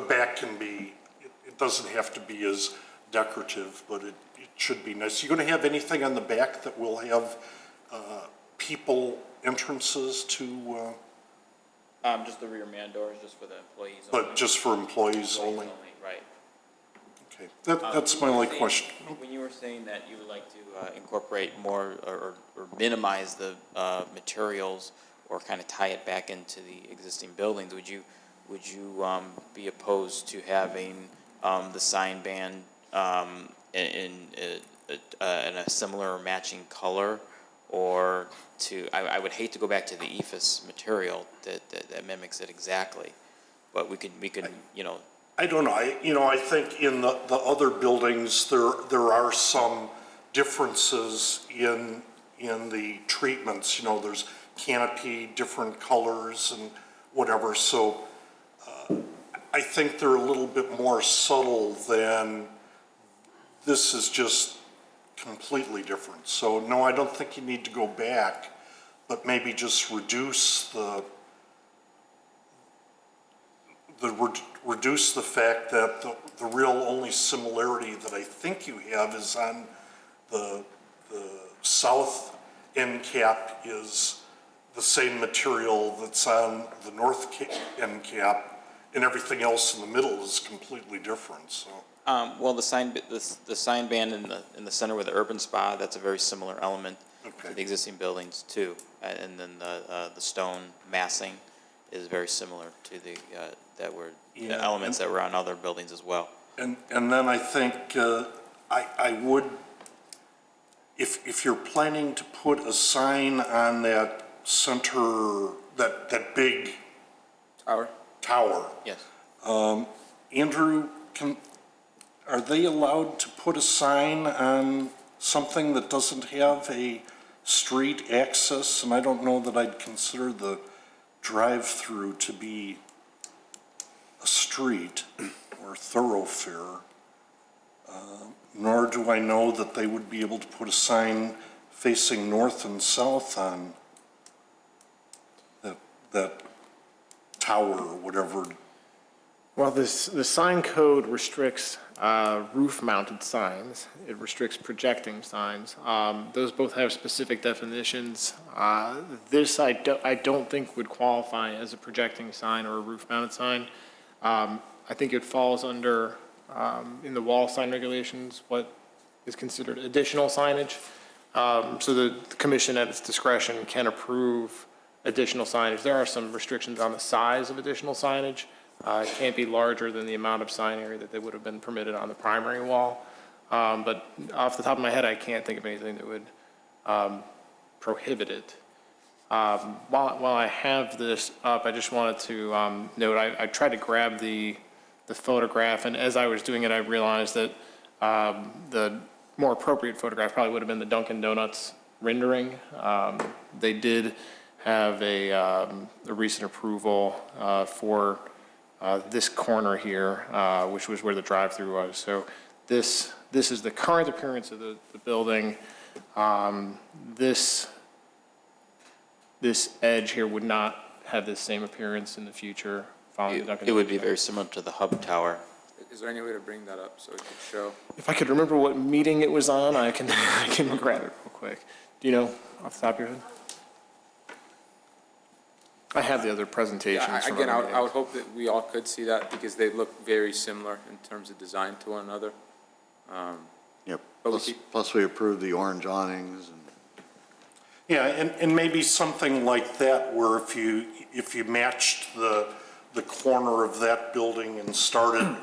back can be. It doesn't have to be as decorative, but it should be nice. You going to have anything on the back that will have people entrances to? Just the rear man doors, just for the employees. But just for employees only? Right. Okay, that's my only question. When you were saying that you would like to incorporate more or minimize the materials or kind of tie it back into the existing buildings, would you be opposed to having the sign band in a similar matching color, or I would hate to go back to the EFS material that mimics it exactly, but we could I don't know. I think in the other buildings there are some differences in the treatments. There's canopy, different colors and whatever. So I think they're a little bit more subtle than this is just completely different. So no, I don't think you need to go back, but maybe just reduce reduce the fact that the real only similarity that I think you have is on the south end cap is the same material that's on the north end cap, and everything else in the middle is completely different, so. Well, the sign band in the center with the urban spa, that's a very similar element to the existing buildings too. And then the stone massing is very similar to the elements that were on other buildings as well. And then I think I would, if you're planning to put a sign on that center, that big tower. Yes. Andrew, are they allowed to put a sign on something that doesn't have a street access? And I don't know that I'd consider the drive-through to be a street or thoroughfare. Nor do I know that they would be able to put a sign facing north and south on that tower or whatever. Well, the sign code restricts roof-mounted signs. It restricts projecting signs. Those both have specific definitions. This I don't think would qualify as a projecting sign or a roof-mounted sign. I think it falls under, in the wall sign regulations, what is considered additional signage. So the commission at its discretion can approve additional signage. There are some restrictions on the size of additional signage. It can't be larger than the amount of sign area that they would have been permitted on the primary wall. But off the top of my head, I can't think of anything that would prohibit it. While I have this up, I just wanted to note, I tried to grab the photograph, and as I was doing it, I realized that the more appropriate photograph probably would have been the Dunkin' Donuts rendering. They did have a recent approval for this corner here, which was where the drive-through was. So this is the current appearance of the building. This edge here would not have this same appearance in the future following the Dunkin' It would be Donuts. very similar to the hub tower. Is there any way to bring that up so it could show? If I could remember what meeting it was on, I can grab it real quick. Do you know off the top of your head? I have the other presentations. Yeah, from again, other I would meetings. hope that we all could see that because they look very similar in terms of design to one another. Yep, But plus we approved the orange awnings and. Yeah, and maybe something like that where if you matched the corner of that building and started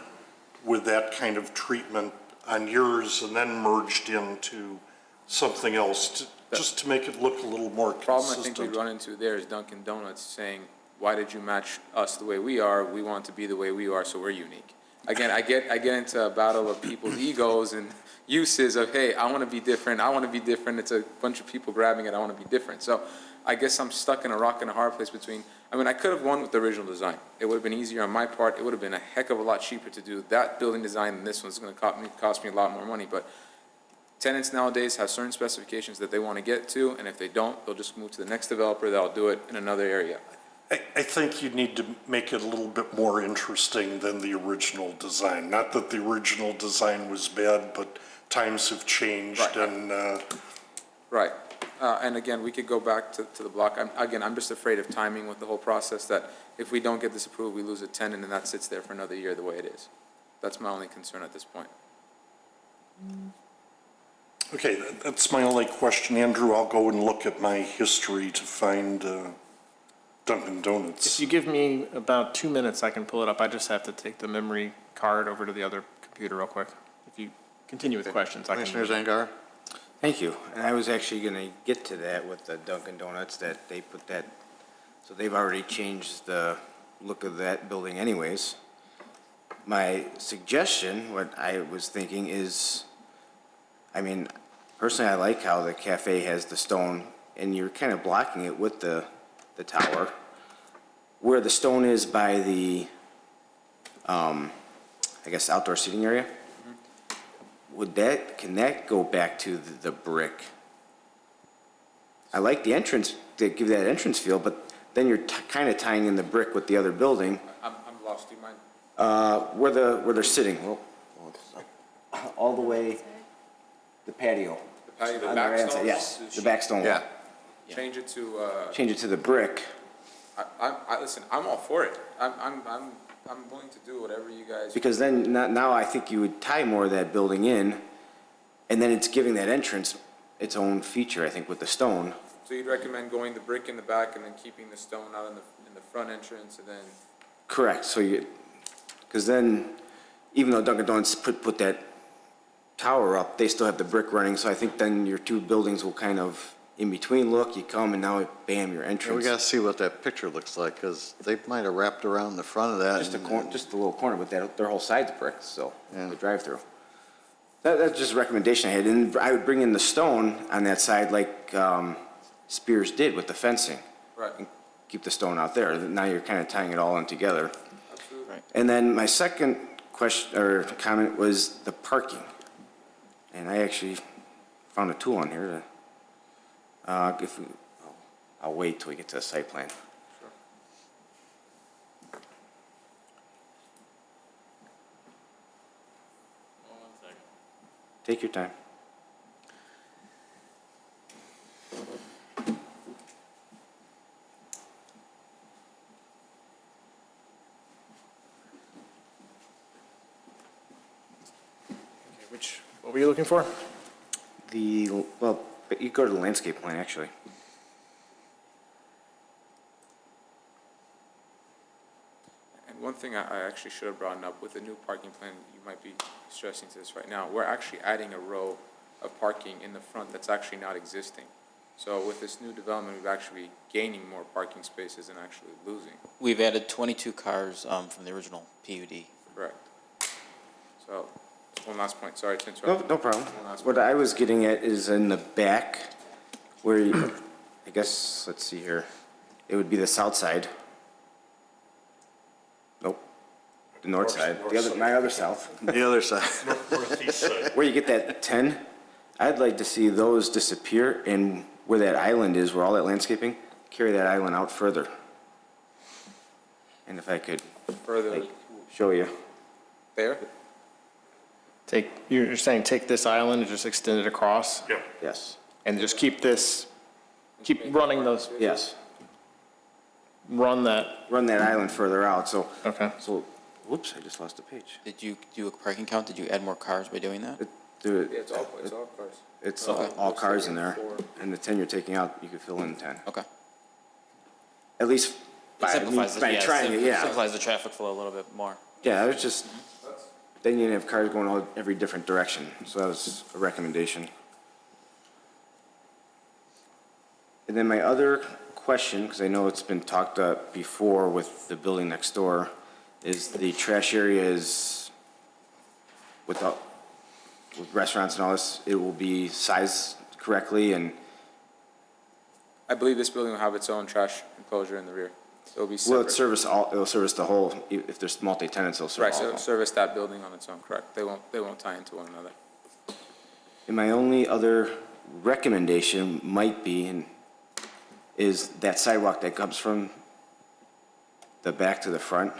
with that kind of treatment on yours and then merged into something else, just to make it look a little more The problem I consistent. think we run into there is Dunkin' Donuts saying, why did you match us the way we are? We want to be the way we are, so we're unique. Again, I get into a battle of people's egos and uses of, hey, I want to be different, I want to be different. It's a bunch of people grabbing it, I want to be different. So I guess I'm stuck in a rock and a hard place between, I could have won with the original design. It would have been easier on my part. It would have been a heck of a lot cheaper to do that building design than this one's going to cost me a lot more money. But tenants nowadays have certain specifications that they want to get to, and if they don't, they'll just move to the next developer that'll do it in another area. I think you need to make it a little bit more interesting than the original design. Not that the original design was bad, but times have changed and. Right. And again, we could go back to the block. I'm just afraid of timing with the whole process, that if we don't get this approved, we lose a tenant and that sits there for another year the way it is. That's my only concern at this point. Okay, that's my only question, Andrew. I'll go and look at my history to find Dunkin' Donuts. If you give me about 2 minutes, I can pull it up. I just have to take the memory card over to the other computer real quick. If you continue with questions, I can. Commissioner Zangar? Thank you. And I was actually going to get to that with the Dunkin' Donuts, that they put that, so they've already changed the look of that building anyways. My suggestion, what I was thinking is, personally, I like how the cafe has the stone, and you're kind of blocking it with the tower. Where the stone is by the I guess, outdoor seating area. Can that go back to the brick? I like the entrance, to give that entrance feel, but then you're kind of tying in the brick with the other building, I'm lost, do you mind? where they're sitting. Well, all the way, the patio. The patio, the On back right-hand side, stone? yes, the back stone wall. Change it to, Change it to the brick. listen, I'm all for it. I'm willing to do whatever you guys. Because then, now I think you would tie more of that building in, and then it's giving that entrance its own feature, I think, with the stone. So you'd recommend going the brick in the back and then keeping the stone out in the front entrance and then, Correct, so because then, even though Dunkin' Donuts put that tower up, they still have the brick running, so I think then your two buildings will kind of, in between look, you come and now, bam, your Yeah, entrance. we gotta see what that picture looks like, because they might have wrapped around the front of that. Just a and- corner, just a little corner, but their whole side's brick, so, Yeah. the drive-through. That's just a recommendation I had, and I would bring in the stone on that side like Spears did with the fencing. right, Keep the stone out there, now you're kind of tying it all in together. absolutely. And then my second question, or comment, was the parking. And I actually found a tool on here to, I'll wait till we get to the site plan. Take your time. What were you looking for? Well, you go to the landscape plan, actually. And one thing I actually should have brought up, with the new parking plan, you might be stressing to this right now, we're actually adding a row of parking in the front that's actually not existing. So with this new development, we've actually gaining more parking spaces and actually losing. We've added 22 cars from the original PUD. Correct. So, one last point, sorry to interrupt. No problem. One last What point. I was getting at is in the back, where you, I guess, let's see here, it would be the south side. Nope, the north side, my other south. The other side. Northeast side. Where you get that 10, I'd like to see those disappear, and where that island is, where all that landscaping, carry that island out further. And if I could Further show you. there? You're saying take this island and just extend it across Yeah. Yes, and just keep running those, yes. run that, Run that island further out, so, okay. whoops, I just lost a page. Did you do a parking count? Did you add more cars by doing that? Do it. Yeah, it's all cars. It's Okay. all cars in there, Four. and the 10 you're taking out, you could fill in 10. Okay. At least It by simplifies, by trying it, yeah. simplifies the traffic flow a little bit more. Yeah, it was just, then you didn't have cars going all, every different direction, so that was a recommendation. And then my other question, because I know it's been talked up before with the building next door, is the trash area is, with restaurants and all this, it will be sized correctly, and I believe this building will have its own trash enclosure in the rear. It'll be will it separate. it'll service the whole, if there's multi-tenants, it'll serve Right, all so of it'll them. service that building on its own, correct. They won't tie into one another. And my only other recommendation might be, is that sidewalk that comes from the back to the front.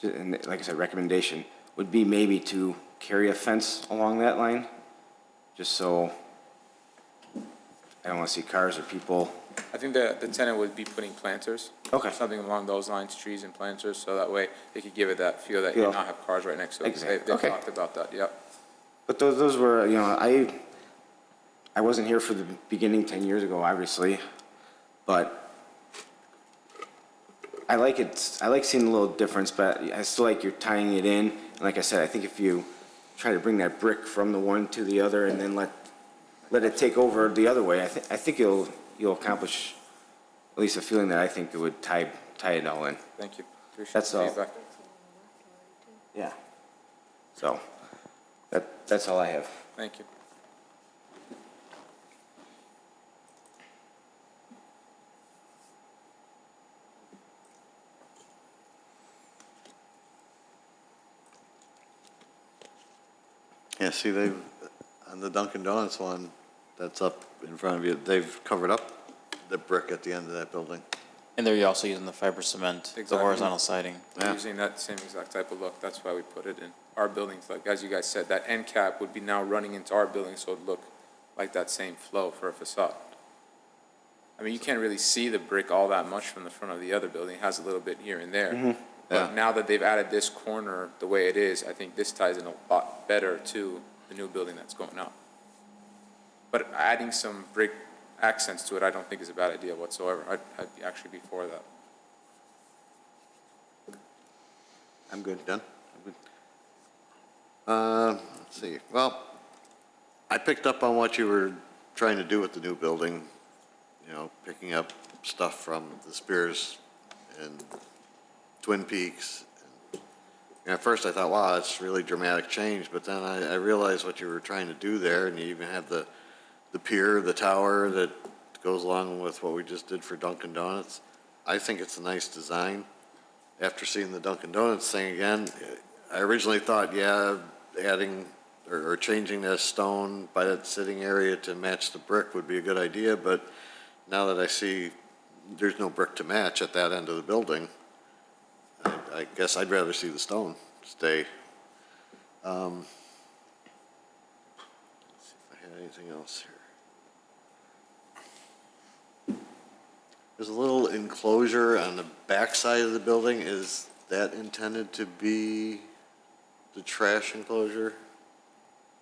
And like I said, recommendation would be maybe to carry a fence along that line, just so I don't want to see cars or people. I think the tenant would be putting planters. Okay. Something along those lines, trees and planters, so that way they could give it that feel that you Feel. not have cars right next to it. Exactly. They've Okay. talked about that, yep. But those were, I wasn't here for the beginning 10 years ago, obviously, but I like it, I like seeing a little difference, but I still like you're tying it in. And like I said, I think if you try to bring that brick from the one to the other and then let it take over the other way, I think you'll accomplish at least a feeling that I think it would tie it all in. Thank you. Appreciate That's the all. feedback. Yeah. So, that's all I have. Thank you. Yeah, see, they've, on the Dunkin' Donuts one that's up in front of you, they've covered up the brick at the end of that building. And they're also using the fiber cement, the Exactly. horizontal siding. Yeah. Using that same exact type of look, that's why we put it in our buildings, like, as you guys said, that end cap would be now running into our building, so it'd look like that same flow for a facade. I mean, you can't really see the brick all that much from the front of the other building, it has a little bit here and there. But Yeah. now that they've added this corner the way it is, I think this ties in a lot better to the new building that's going up. But adding some brick accents to it, I don't think is a bad idea whatsoever. I'd actually be for that. I'm good, done? I'm good. Let's see, well, I picked up on what you were trying to do with the new building, you know, picking up stuff from the Spears and Twin Peaks. And at first I thought, wow, that's really dramatic change, but then I realized what you were trying to do there, and you even had the pier, the tower that goes along with what we just did for Dunkin' Donuts. I think it's a nice design. After seeing the Dunkin' Donuts thing again, I originally thought, yeah, adding or changing that stone by that sitting area to match the brick would be a good idea, but now that I see there's no brick to match at that end of the building, I guess I'd rather see the stone stay. Let's see if I had anything else here. There's a little enclosure on the back side of the building. Is that intended to be the trash enclosure?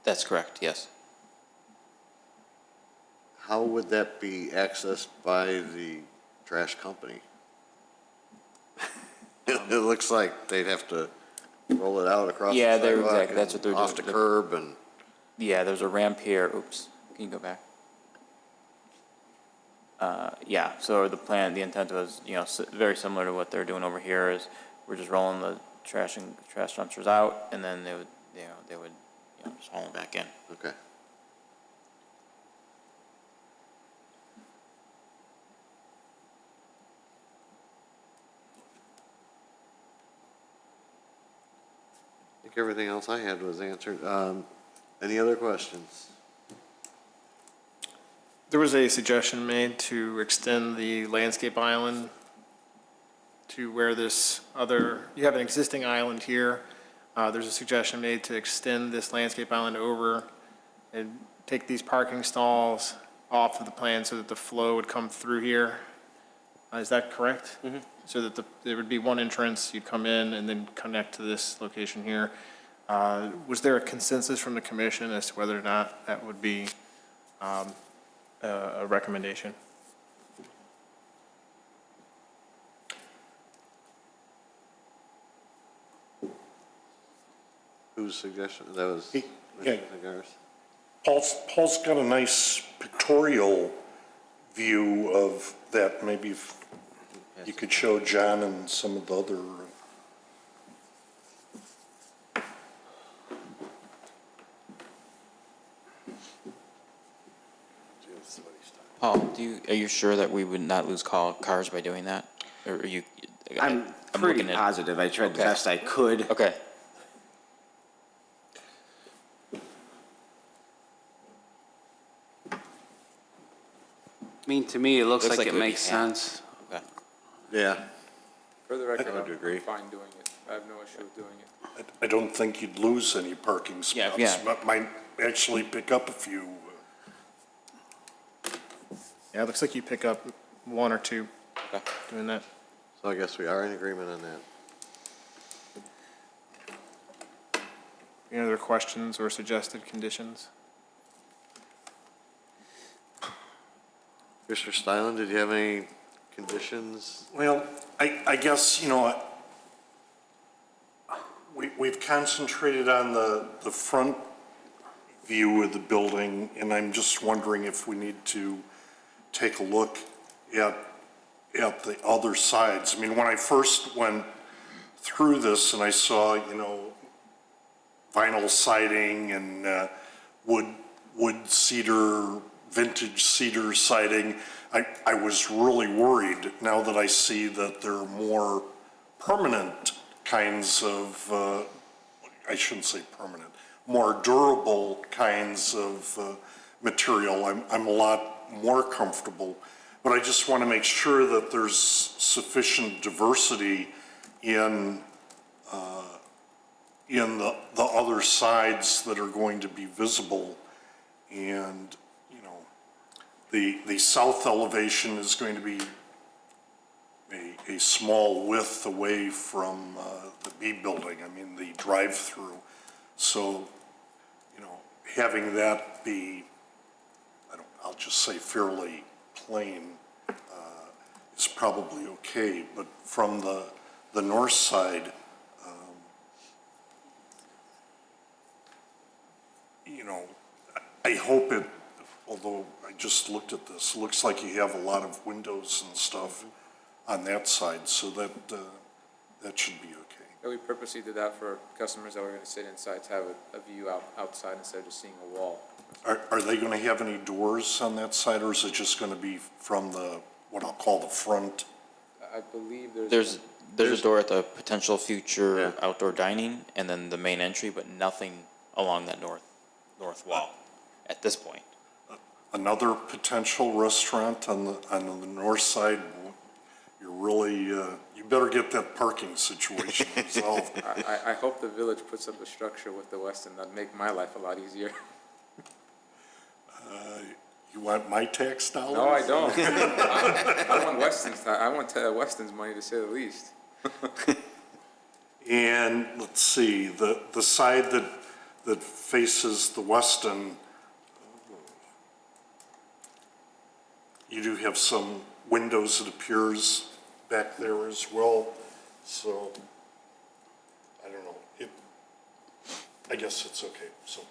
That's correct, yes. How would that be accessed by the trash company? It looks like they'd have to roll it out across the Yeah, sidewalk. exactly, that's what they're Off doing. the curb and, Yeah, there's a ramp here, oops, can you go back? Yeah, so the plan, the intent was, you know, very similar to what they're doing over here is we're just rolling the trash dumpsters out and then they would just haul them back in. okay. I think everything else I had was answered. Any other questions? There was a suggestion made to extend the landscape island to where this other, you have an existing island here. There's a suggestion made to extend this landscape island over and take these parking stalls off of the plan so that the flow would come through here. Is that correct? Mm-hmm. So that there would be one entrance, you'd come in and then connect to this location here. Was there a consensus from the commission as to whether or not that would be a recommendation? Whose suggestion? That was Yeah. Commissioner Zagaris. Paul's got a nice pictorial view of that. Maybe if you could show John and some of the other. Paul, are you sure that we would not lose cars by doing that? Or are you? I'm pretty looking at- positive. I tried the Okay. best I could. Okay. I mean, to me, it looks like it it would be makes half. sense. Okay. Yeah, For the record, I would agree. I'm fine doing it. I have no issue with doing it. I don't think you'd lose any parking spots. Yeah. But might actually pick up a few. Yeah, it looks like you pick up one or two Okay. doing that. so I guess we are in agreement on that. Any other questions or suggested conditions? Mr. Stylen, did you have any conditions? Well, I guess, you know, we've concentrated on the front view of the building, and I'm just wondering if we need to take a look at the other sides. I mean, when I first went through this and I saw, you know, vinyl siding and wood cedar, vintage cedar siding, I was really worried. Now that I see that there are more permanent kinds of, I shouldn't say permanent, more durable kinds of material, I'm a lot more comfortable. But I just want to make sure that there's sufficient diversity in the other sides that are going to be visible. And, you know, the south elevation is going to be a small width away from the B building, I mean, the drive-through. So, you know, having that be, I'll just say fairly plain is probably okay. But from the north side, you know, I hope it, although I just looked at this, looks like you have a lot of windows and stuff on that side, so that should be okay. Yeah, we purposely did that for customers that were going to sit inside to have a view outside instead of just seeing a wall. Are they going to have any doors on that side, or is it just going to be from the, what I'll call the front? I believe There's a door at the potential future outdoor dining, and then the main entry, but nothing along that north wall at this point. Another potential restaurant on the north side? You're really, you better get that parking situation resolved. I hope the village puts up a structure with the Westin that'd make my life a lot easier. You want my tax dollars? No, I don't. I want Westin's money, to say the least. And let's see, the side that faces the Westin, you do have some windows, it appears, back there as well. So, I don't know. I guess it's okay, so.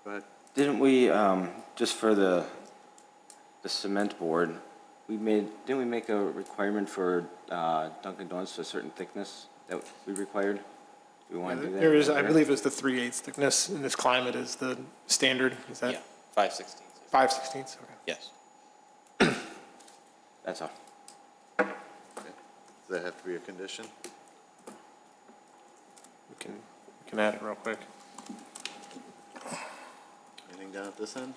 Go ahead. Didn't we, just for the cement board, didn't we make a requirement for Dunkin' Donuts to a certain thickness that we required? Do we want to do that? There is, I believe it's the 3/8 thickness in this climate is the standard, is that? Yeah, 5/16. 5/16, okay. Yes. That's all. Does that have to be a condition? We can add it real quick. Anything down at this end?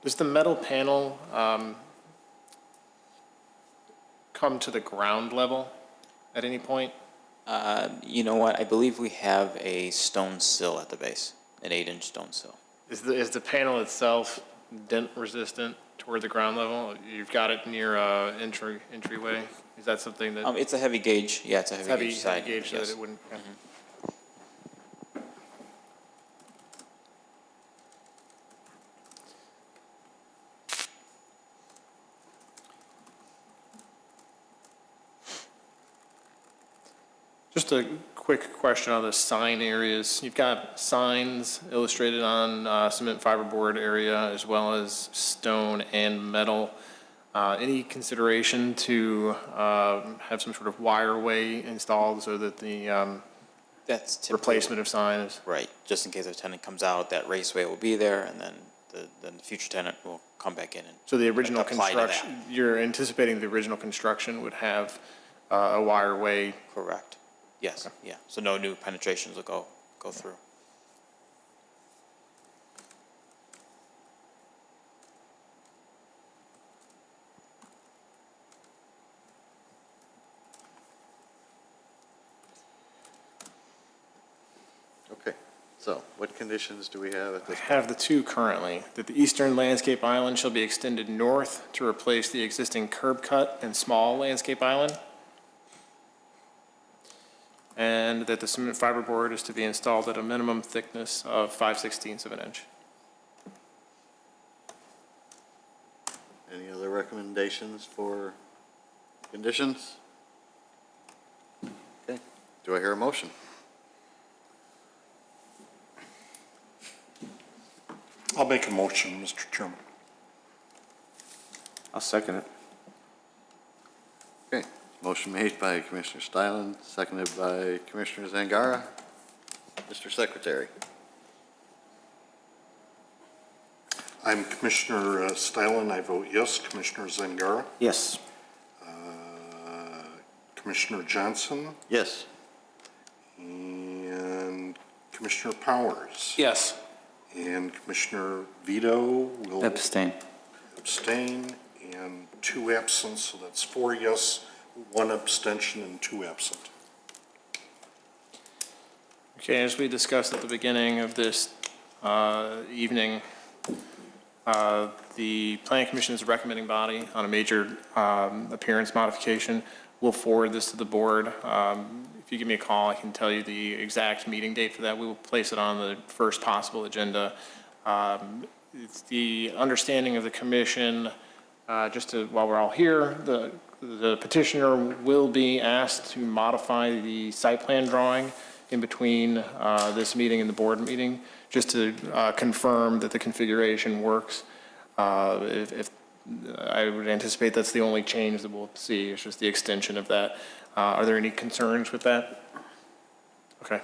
Does the metal panel come to the ground level at any point? You know what, I believe we have a stone sill at the base, an 8-inch stone sill. Is the panel itself dent resistant toward the ground level? You've got it near entryway. Is that something that? It's a heavy gauge, yeah, it's a heavy gauge side. Heavy gauge so yes. that it wouldn't. Yeah. Just a quick question on the sign areas. You've got signs illustrated on cement fiberboard area as well as stone and metal. Any consideration to have some sort of wireway installed so that the That's typically replacement of signs? right. Just in case a tenant comes out, that raceway will be there, and then the future tenant will come back in and So the original apply to that. construction, you're anticipating the original construction would have a wireway? Correct. Yes. Yeah. So no new penetrations will go through. Okay, so what conditions do we have at I this? have the two currently, that the eastern landscape island shall be extended north to replace the existing curb cut and small landscape island, and that the cement fiberboard is to be installed at a minimum thickness of 5/16 of an inch. Any other recommendations for conditions? Okay, do I hear a motion? I'll make a motion, Mr. Chairman. I'll second it. Okay, motion made by Commissioner Stylin, seconded by Commissioner Zangara. Mr. Secretary. I'm Commissioner Stylin, I vote yes. Commissioner Zangara? Yes. Commissioner Johnson? Yes. Commissioner Powers. Yes. And Commissioner Vito will Abstain. abstain, and 2 absent, so that's 4 yes, 1 abstention, and 2 absent. Okay, as we discussed at the beginning of this evening, the Planning Commission is a recommending body on a major appearance modification. We'll forward this to the board. If you give me a call, I can tell you the exact meeting date for that. We will place it on the first possible agenda. It's the understanding of the commission, while we're all here, the petitioner will be asked to modify the site plan drawing in between this meeting and the board meeting, just to confirm that the configuration works. If I would anticipate that's the only change that we'll see, it's just the extension of that. Are there any concerns with that? Okay,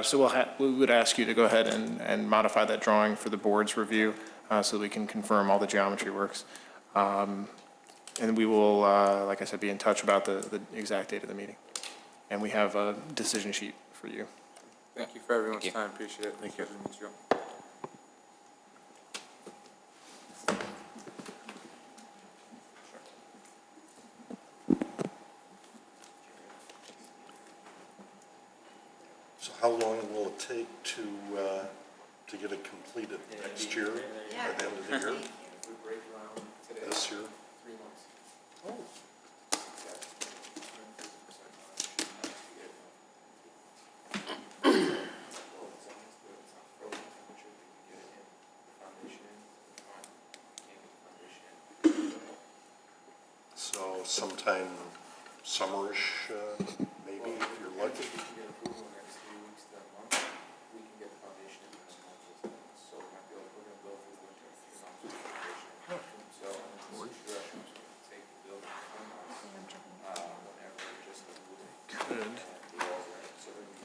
so we would ask you to go ahead and modify that drawing for the board's review so we can confirm all the geometry works. And we will, like I said, be in touch about the exact date of the meeting. And we have a decision sheet for you. Thank you for everyone's time, appreciate it. Thank you. So how long will it take to get it completed? Next year, by the end of the year? This year? 3 months. Oh. So sometime summerish, maybe, if you're lucky.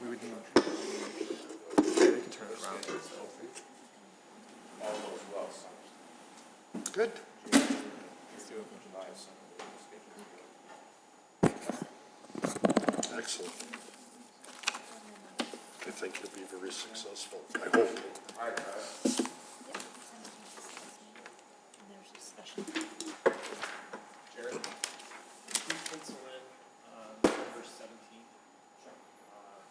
We would need, they can turn it around. Good. Excellent. I think you'll be very successful, I hope. Jared, please pencil in November 17th,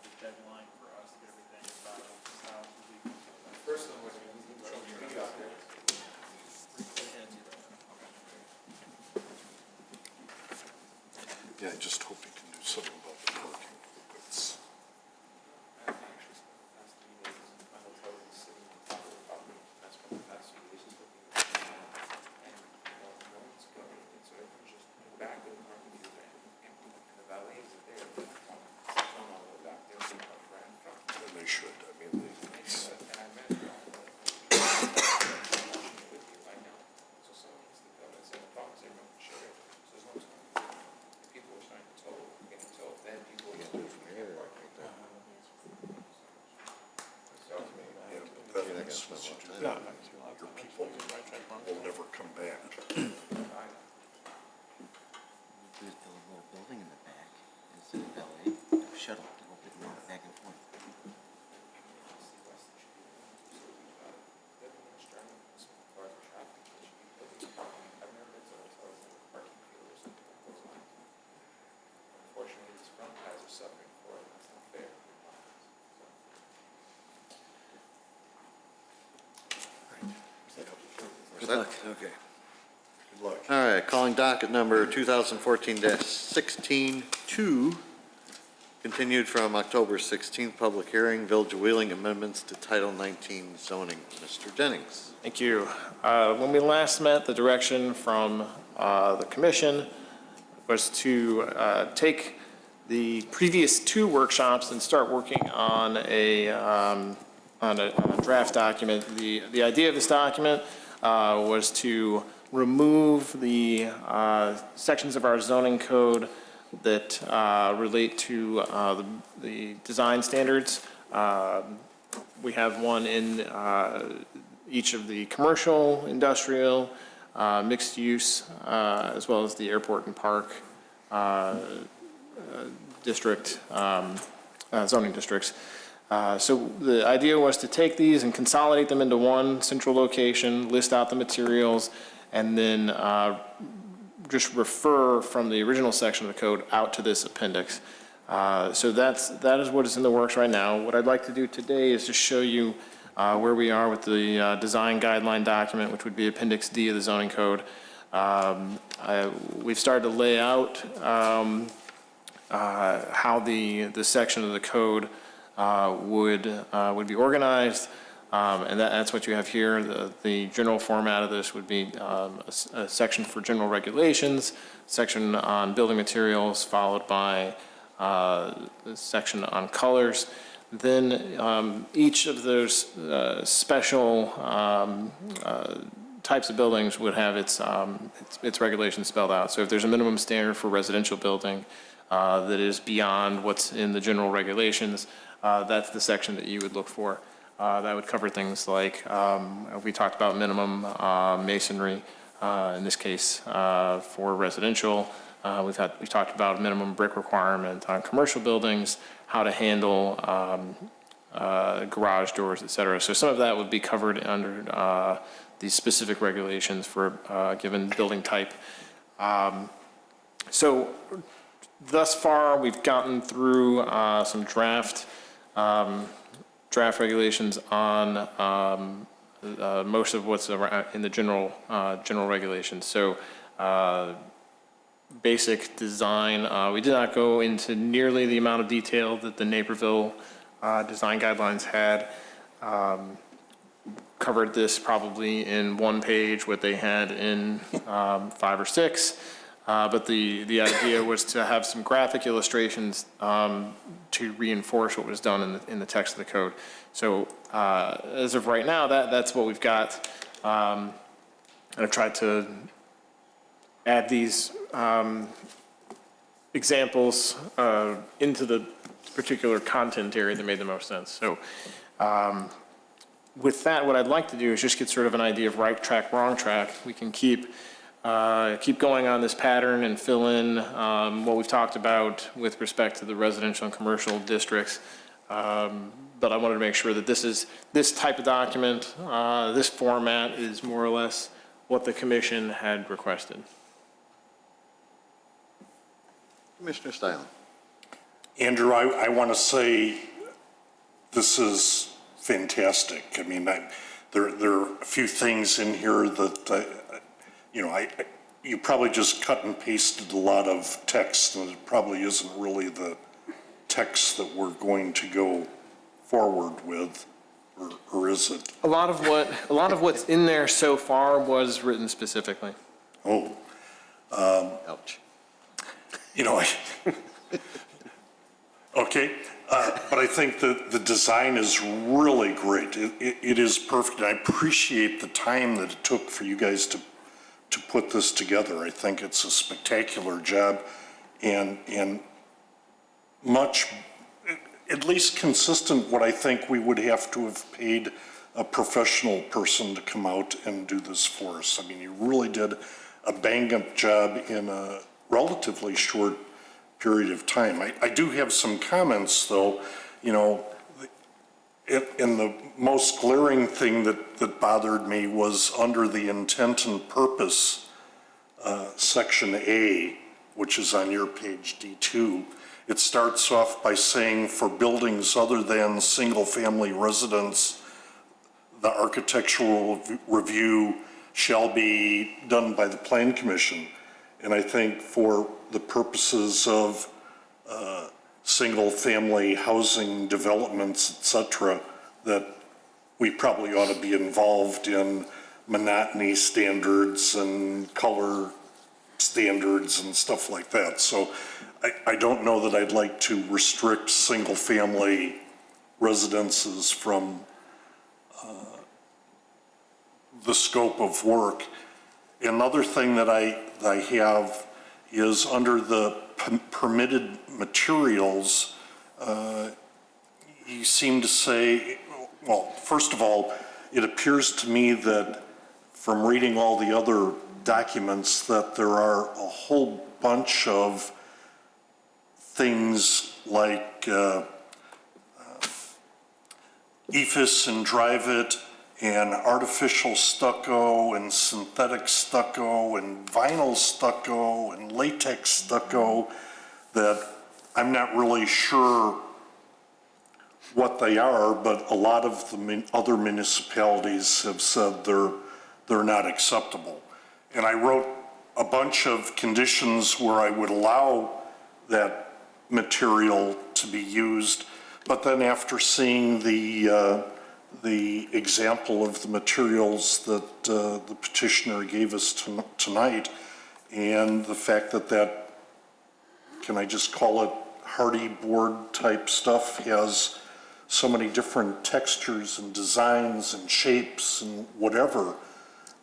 the deadline for us to get everything filed. First one was we got there. Yeah, I just hope you can do something about the parking. It's, and they should, I mean, it's, that means your people will never come back. There's the little building in the back, it's an LA shuttle to go back and forth. Unfortunately, these front guys are suffering for it, that's not fair. Good luck. Okay. Good luck. All right, calling docket number 2014-16-2, continued from October 16th, public hearing, Village of Wheeling amendments to Title 19 zoning. Mr. Jennings. Thank you. When we last met, the direction from the commission was to take the previous 2 workshops and start working on a draft document. The idea of this document was to remove the sections of our zoning code that relate to the design standards. We have one in each of the commercial, industrial, mixed use, as well as the airport and park district, zoning districts. So the idea was to take these and consolidate them into one central location, list out the materials, and then just refer from the original section of the code out to this appendix. So that is what is in the works right now. What I'd like to do today is just show you where we are with the design guideline document, which would be Appendix D of the zoning code. We've started to lay out how the section of the code would be organized, and that's what you have here. The general format of this would be a section for general regulations, section on building materials, followed by the section on colors. Then each of those special types of buildings would have its regulations spelled out. So if there's a minimum standard for residential building that is beyond what's in the general regulations, that's the section that you would look for. That would cover things like, we talked about minimum masonry, in this case for residential. We've talked about minimum brick requirement on commercial buildings, how to handle garage doors, et cetera. So some of that would be covered under these specific regulations for a given building type. So thus far, we've gotten through some draft regulations on most of what's in the general regulations. So basic design, we did not go into nearly the amount of detail that the Naperville design guidelines had. Covered this probably in one page, what they had in 5 or 6. But the idea was to have some graphic illustrations to reinforce what was done in the text of the code. So as of right now, that's what we've got. And I've tried to add these examples into the particular content area that made the most sense. So with that, what I'd like to do is just get sort of an idea of right track, wrong track. We can keep going on this pattern and fill in what we've talked about with respect to the residential and commercial districts. But I wanted to make sure that this type of document, this format is more or less what the commission had requested. Commissioner Stylen. Andrew, I want to say this is fantastic. I mean, there are a few things in here that, you probably just cut and pasted a lot of text, and it probably isn't really the text that we're going to go forward with, or is it? A lot of what's in there so far was written specifically. Oh. Ouch. Okay, but I think that the design is really great. It is perfect, and I appreciate the time that it took for you guys to put this together. I think it's a spectacular job, and much, at least consistent what I think we would have to have paid a professional person to come out and do this for us. I mean, you really did a bang-up job in a relatively short period of time. I do have some comments, though. And the most glaring thing that bothered me was under the intent and purpose, section A, which is on your page D2. It starts off by saying, for buildings other than single-family residence, the architectural review shall be done by the Plan Commission. And I think for the purposes of single-family housing developments, et cetera, that we probably ought to be involved in monotony standards and color standards and stuff like that. So I don't know that I'd like to restrict single-family residences from the scope of work. Another thing that I have is under the permitted materials, you seem to say, well, first of all, it appears to me that from reading all the other documents that there are a whole bunch of things like ephes and Dryvit and artificial stucco and synthetic stucco and vinyl stucco and latex stucco that I'm not really sure what they are, but a lot of the other municipalities have said they're not acceptable. And I wrote a bunch of conditions where I would allow that material to be used, but then after seeing the example of the materials that the petitioner gave us tonight, and the fact that can I just call it hardy board type stuff, has so many different textures and designs and shapes and whatever,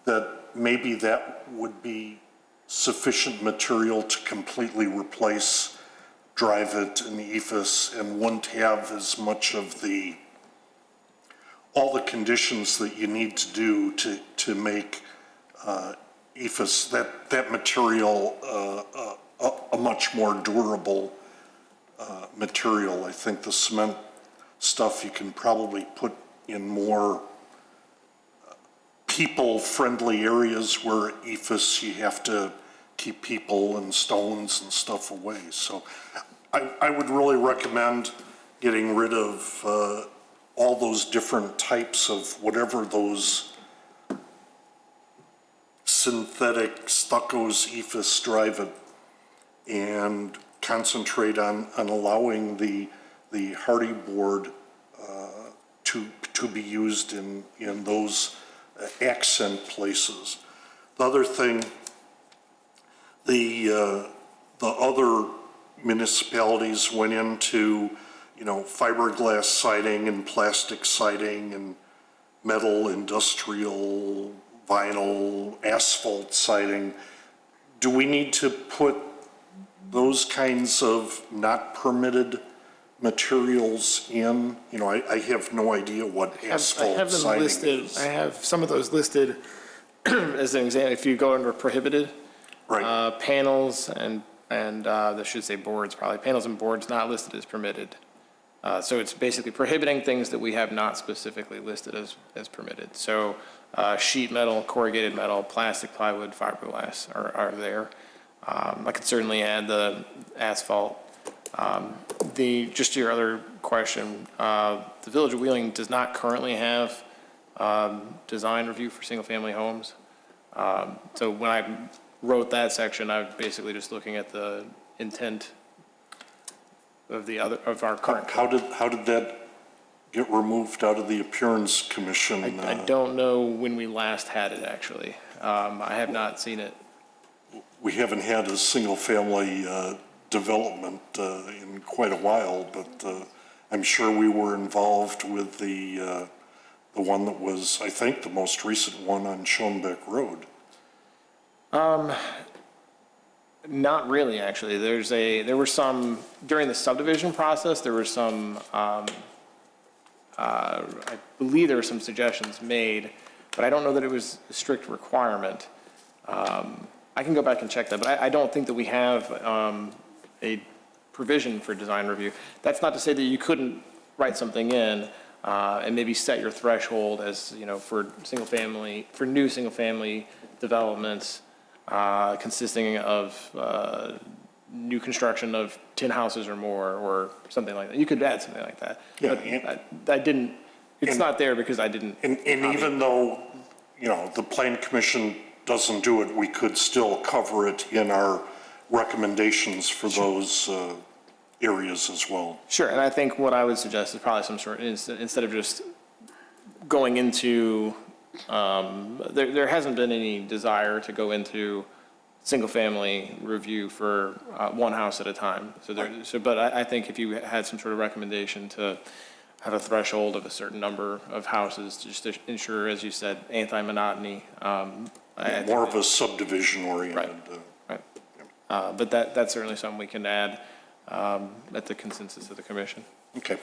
that maybe that would be sufficient material to completely replace Dryvit and ephes and wouldn't have as much of all the conditions that you need to do to make ephes, that material a much more durable material. I think the cement stuff you can probably put in more people-friendly areas, where ephes you have to keep people and stones and stuff away. So I would really recommend getting rid of all those different types of whatever those synthetic stuccos, ephes, Dryvit, and concentrate on allowing the hardy board to be used in those accent places. The other thing, the other municipalities went into, fiberglass siding and plastic siding and metal, industrial, vinyl, asphalt siding. Do we need to put those kinds of not permitted materials in? I have no idea what asphalt siding is. I have some of those listed as an example. If you go under prohibited, right, panels and they should say boards, probably panels and boards not listed as permitted. So it's basically prohibiting things that we have not specifically listed as permitted. So sheet metal, corrugated metal, plastic, plywood, fiberglass are there. I could certainly add the asphalt. Just to your other question, the Village of Wheeling does not currently have design review for single-family homes. So when I wrote that section, I was basically just looking at the intent of our current. How did that get removed out of the Appearance Commission? I don't know when we last had it, actually. I have not seen it. We haven't had a single-family development in quite a while, but I'm sure we were involved with the one that was, I think, the most recent one on Schoenbeck Road. Not really, actually. There were some, during the subdivision process, there were some, I believe there were some suggestions made, but I don't know that it was a strict requirement. I can go back and check that, but I don't think that we have a provision for design review. That's not to say that you couldn't write something in and maybe set your threshold as, for new single-family developments consisting of new construction of 10 houses or more, or something like that. You could add something like that. Yeah, but I didn't, it's not there because I didn't. And even though, the Plan Commission doesn't do it, we could still cover it in our recommendations for those areas as well. Sure, and I think what I would suggest is probably some sort, instead of just going into, there hasn't been any desire to go into single-family review for one house at a time. But I think if you had some sort of recommendation to have a threshold of a certain number of houses, just to ensure, as you said, anti-monotony. More of a subdivision oriented. Right. But that's certainly something we can add at the consensus of the commission. Okay.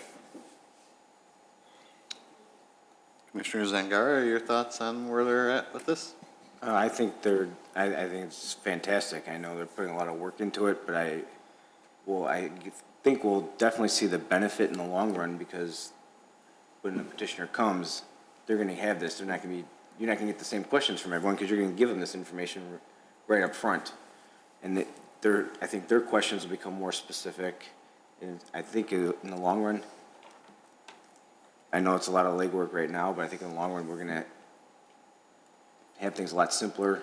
Commissioner Zangara, your thoughts on where they're at with this? I think I think it's fantastic. I know they're putting a lot of work into it, but I think we'll definitely see the benefit in the long run, because when the petitioner comes, they're gonna have this, you're not gonna get the same questions from everyone, because you're gonna give them this information right up front. And I think their questions will become more specific, and I think in the long run, I know it's a lot of legwork right now, but I think in the long run, we're gonna have things a lot simpler,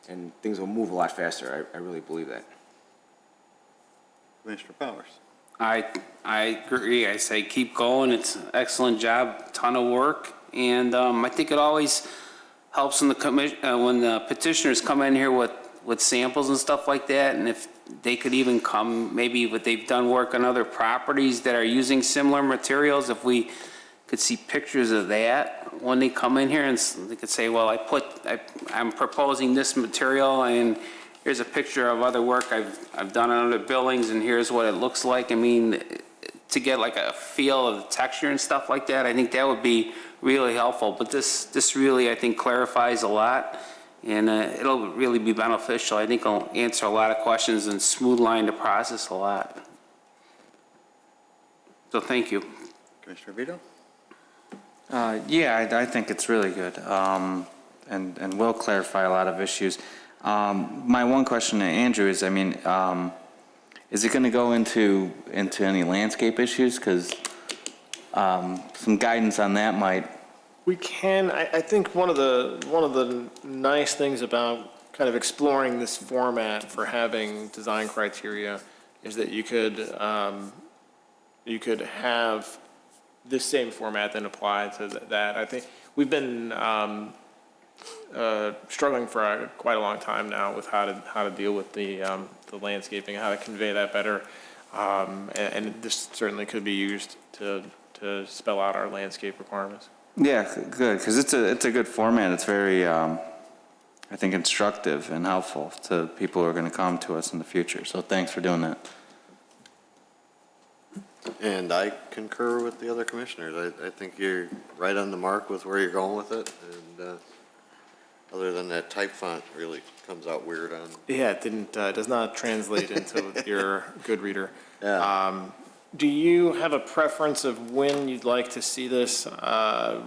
and things will move a lot faster. I really believe that. Commissioner Powers. I agree. I say keep going. It's an excellent job, ton of work. And I think it always helps when the petitioners come in here with samples and stuff like that. And if they could even come, maybe if they've done work on other properties that are using similar materials, if we could see pictures of that when they come in here, and they could say, well, I'm proposing this material, and here's a picture of other work I've done on other buildings, and here's what it looks like. I mean, to get like a feel of the texture and stuff like that, I think that would be really helpful. But this really, I think, clarifies a lot, and it'll really be beneficial. I think it'll answer a lot of questions and smooth line the process a lot. So thank you. Commissioner Vito? Yeah, I think it's really good, and will clarify a lot of issues. My one question to Andrew is, I mean, is it going to go into any landscape issues? Because some guidance on that might. We can. I think one of the nice things about kind of exploring this format for having design criteria is that you could have this same format then apply to that. I think we've been struggling for quite a long time now with how to deal with the landscaping, how to convey that better, and this certainly could be used to spell out our landscape requirements. Yeah, good, because it's a good format. It's very, I think, instructive and helpful to people who are going to come to us in the future. So thanks for doing that. And I concur with the other commissioners. I think you're right on the mark with where you're going with it, and other than that type font really comes out weird on. Yeah, it does not translate into your good reader. Yeah. Do you have a preference of when you'd like to see this?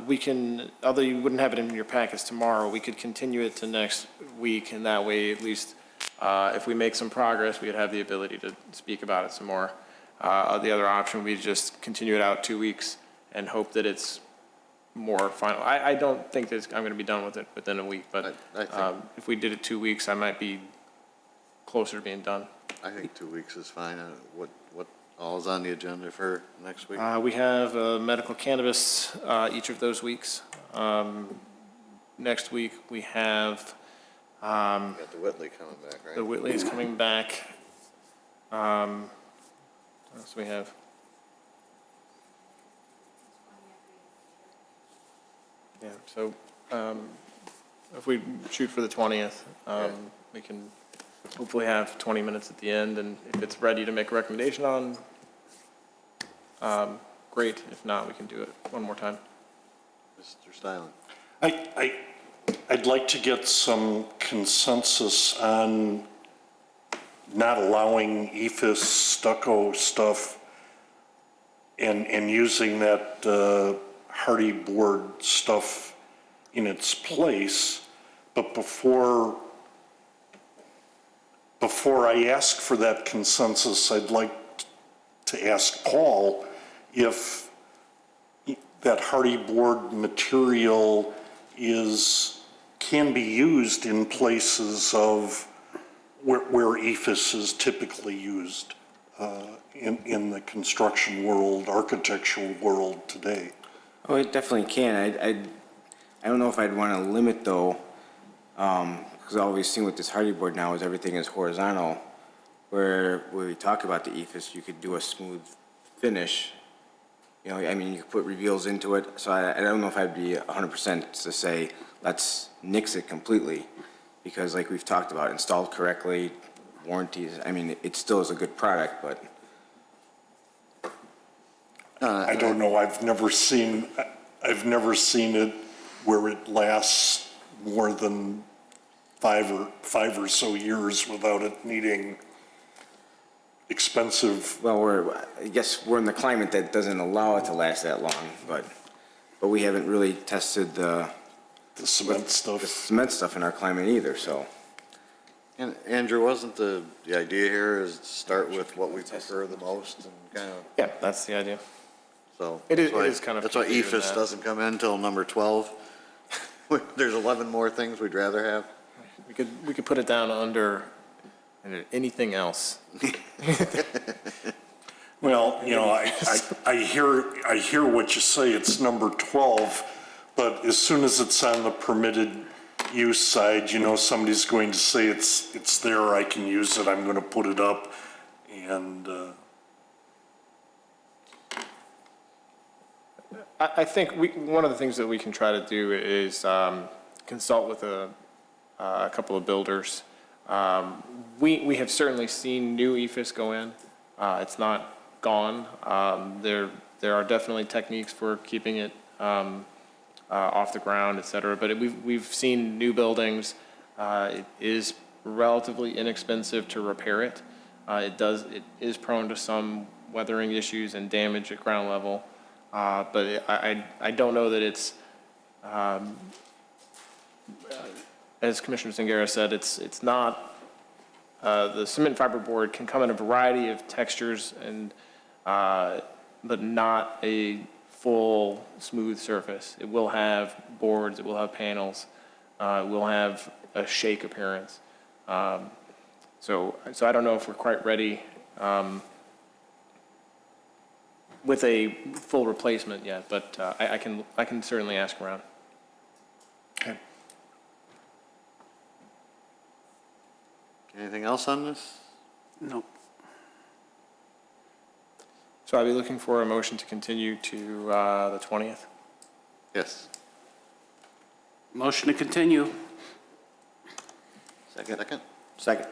We can, although you wouldn't have it in your packets tomorrow, we could continue it to next week, and that way, at least, if we make some progress, we'd have the ability to speak about it some more. The other option, we just continue it out 2 weeks and hope that it's more final. I don't think that I'm going to be done with it within a week, but I think, if we did it 2 weeks, I might be closer to being done. I think 2 weeks is fine. What all is on the agenda for next week? We have medical cannabis each of those weeks. Next week, we have You got the Whitley coming back, right? the Whitley is coming back. What else do we have? Yeah, so if we shoot for the 20th, we can hopefully have 20 minutes at the end, and if it's ready to make a recommendation on, great. If not, we can do it one more time. Mr. Stylen. I'd like to get some consensus on not allowing EFS stucco stuff and using that hardy board stuff in its place. But before I ask for that consensus, I'd like to ask Paul if that hardy board material can be used in places of where EFS is typically used in the construction world, architectural world today. Oh, it definitely can. I don't know if I'd want to limit though, because all we've seen with this hardy board now is everything is horizontal. Where we talk about the EFS, you could do a smooth finish. You know, I mean, you could put reveals into it. So I don't know if I'd be 100% to say, let's nix it completely. Because like we've talked about, installed correctly, warranties, I mean, it still is a good product, but. I don't know, I've never seen it where it lasts more than five or so years without it needing expensive. Well, I guess we're in the climate that doesn't allow it to last that long, but. but we haven't really tested the cement stuff. the cement stuff in our climate either, so. And Andrew, wasn't the idea here is to start with what we prefer the most and kind of, Yeah, that's the idea. so. It is- that's why- it is kind of That's why confusing EFS that. doesn't come in till number 12. There's 11 more things we'd rather have. We could put it down under anything else. Well, I hear what you say, it's number 12, but as soon as it's on the permitted use side, somebody's going to say it's there, I can use it, I'm going to put it up, and, I think one of the things that we can try to do is consult with a couple of builders. We have certainly seen new EFS go in. It's not gone. There are definitely techniques for keeping it off the ground, et cetera. But we've seen new buildings. It is relatively inexpensive to repair it. It is prone to some weathering issues and damage at ground level. But I don't know that it's, as Commissioner Zingara said, it's not, the cement fiberboard can come in a variety of textures and, but not a full smooth surface. It will have boards, it will have panels, it will have a shake appearance. So I don't know if we're quite ready with a full replacement yet, but I can certainly ask around. okay. Anything else on this? No. So I'll be looking for a motion to continue to the 20th. Yes. Motion to continue. Second? Second.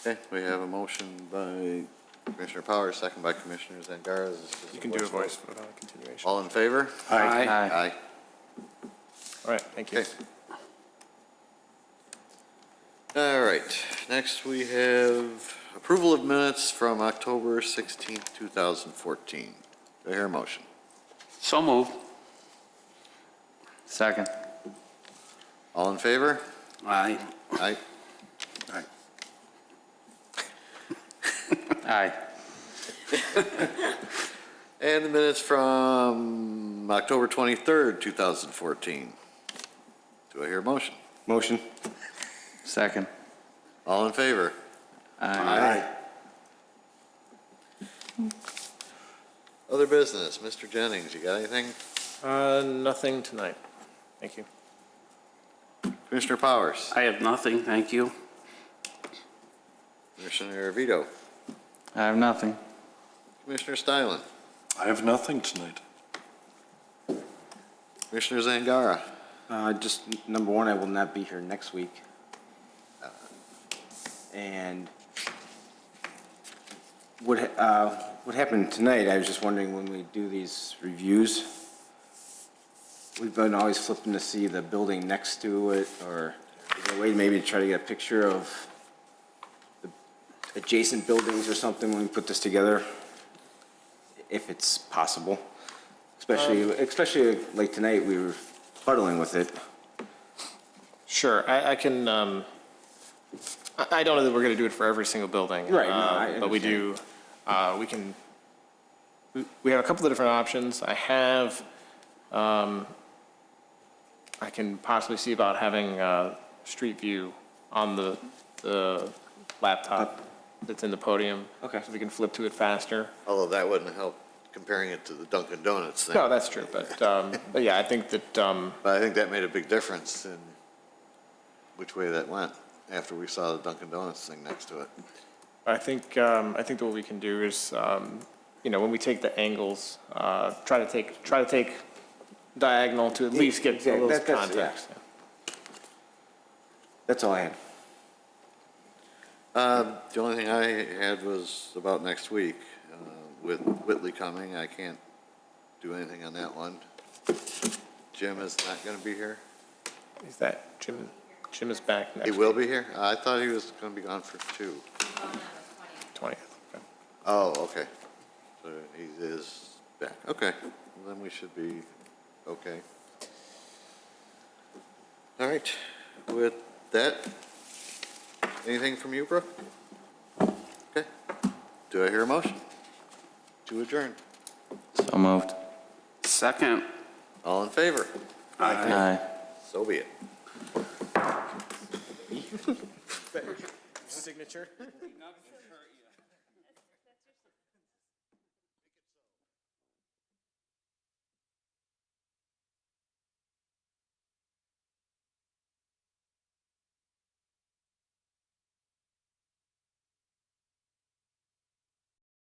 Okay, we have a motion by Commissioner Powers, second by Commissioner Zangara. Is this You can do a voice vote on continuation. All in favor? Aye. Aye. All right, thank you. Okay. All right, next we have approval of minutes from October 16th, 2014. Do I hear a motion? So moved. Second. All in favor? Aye. Aye. Aye. And the minutes from October 23rd, 2014. Do I hear a motion? Motion. Second. All in favor? Aye. Other business, Mr. Jennings, you got anything? Nothing tonight. Thank you. Commissioner Powers? I have nothing, thank you. Commissioner Vito? I have nothing. Commissioner Stylen? I have nothing tonight. Commissioner Zangara? Just number one, I will not be here next week. And what happened tonight, I was just wondering when we do these reviews, we've been always flipping to see the building next to it, or is there a way maybe to try to get a picture of the adjacent buildings or something when we put this together? If it's possible, especially like tonight, we were puddling with it. Sure, I can, I don't know that we're going to do it for every single building. Right, no, I but we do, we have a couple of different options. I can possibly see about having street view on the laptop that's in the podium. Okay. So we can flip to it faster. Although that wouldn't help comparing it to the Dunkin' Donuts thing. No, that's true, but yeah, I think that, But I think that made a big difference in which way that went after we saw the Dunkin' Donuts thing next to it. I think that what we can do is, when we take the angles, try to take diagonal to at least get a Exactly. little That's- context. That's all I had. The only thing I had was about next week. With Whitley coming, I can't do anything on that one. Jim is not going to be here. Is that, Jim is back next He week, will be here? I thought he was going to be gone for 2. 20th. Okay. Oh, okay. So he is back. Okay, then we should be Okay. All right, with that, anything from you, Brooke? Okay, do I hear a motion to adjourn? So moved. Second. All in favor? Aye. So be it. Signature?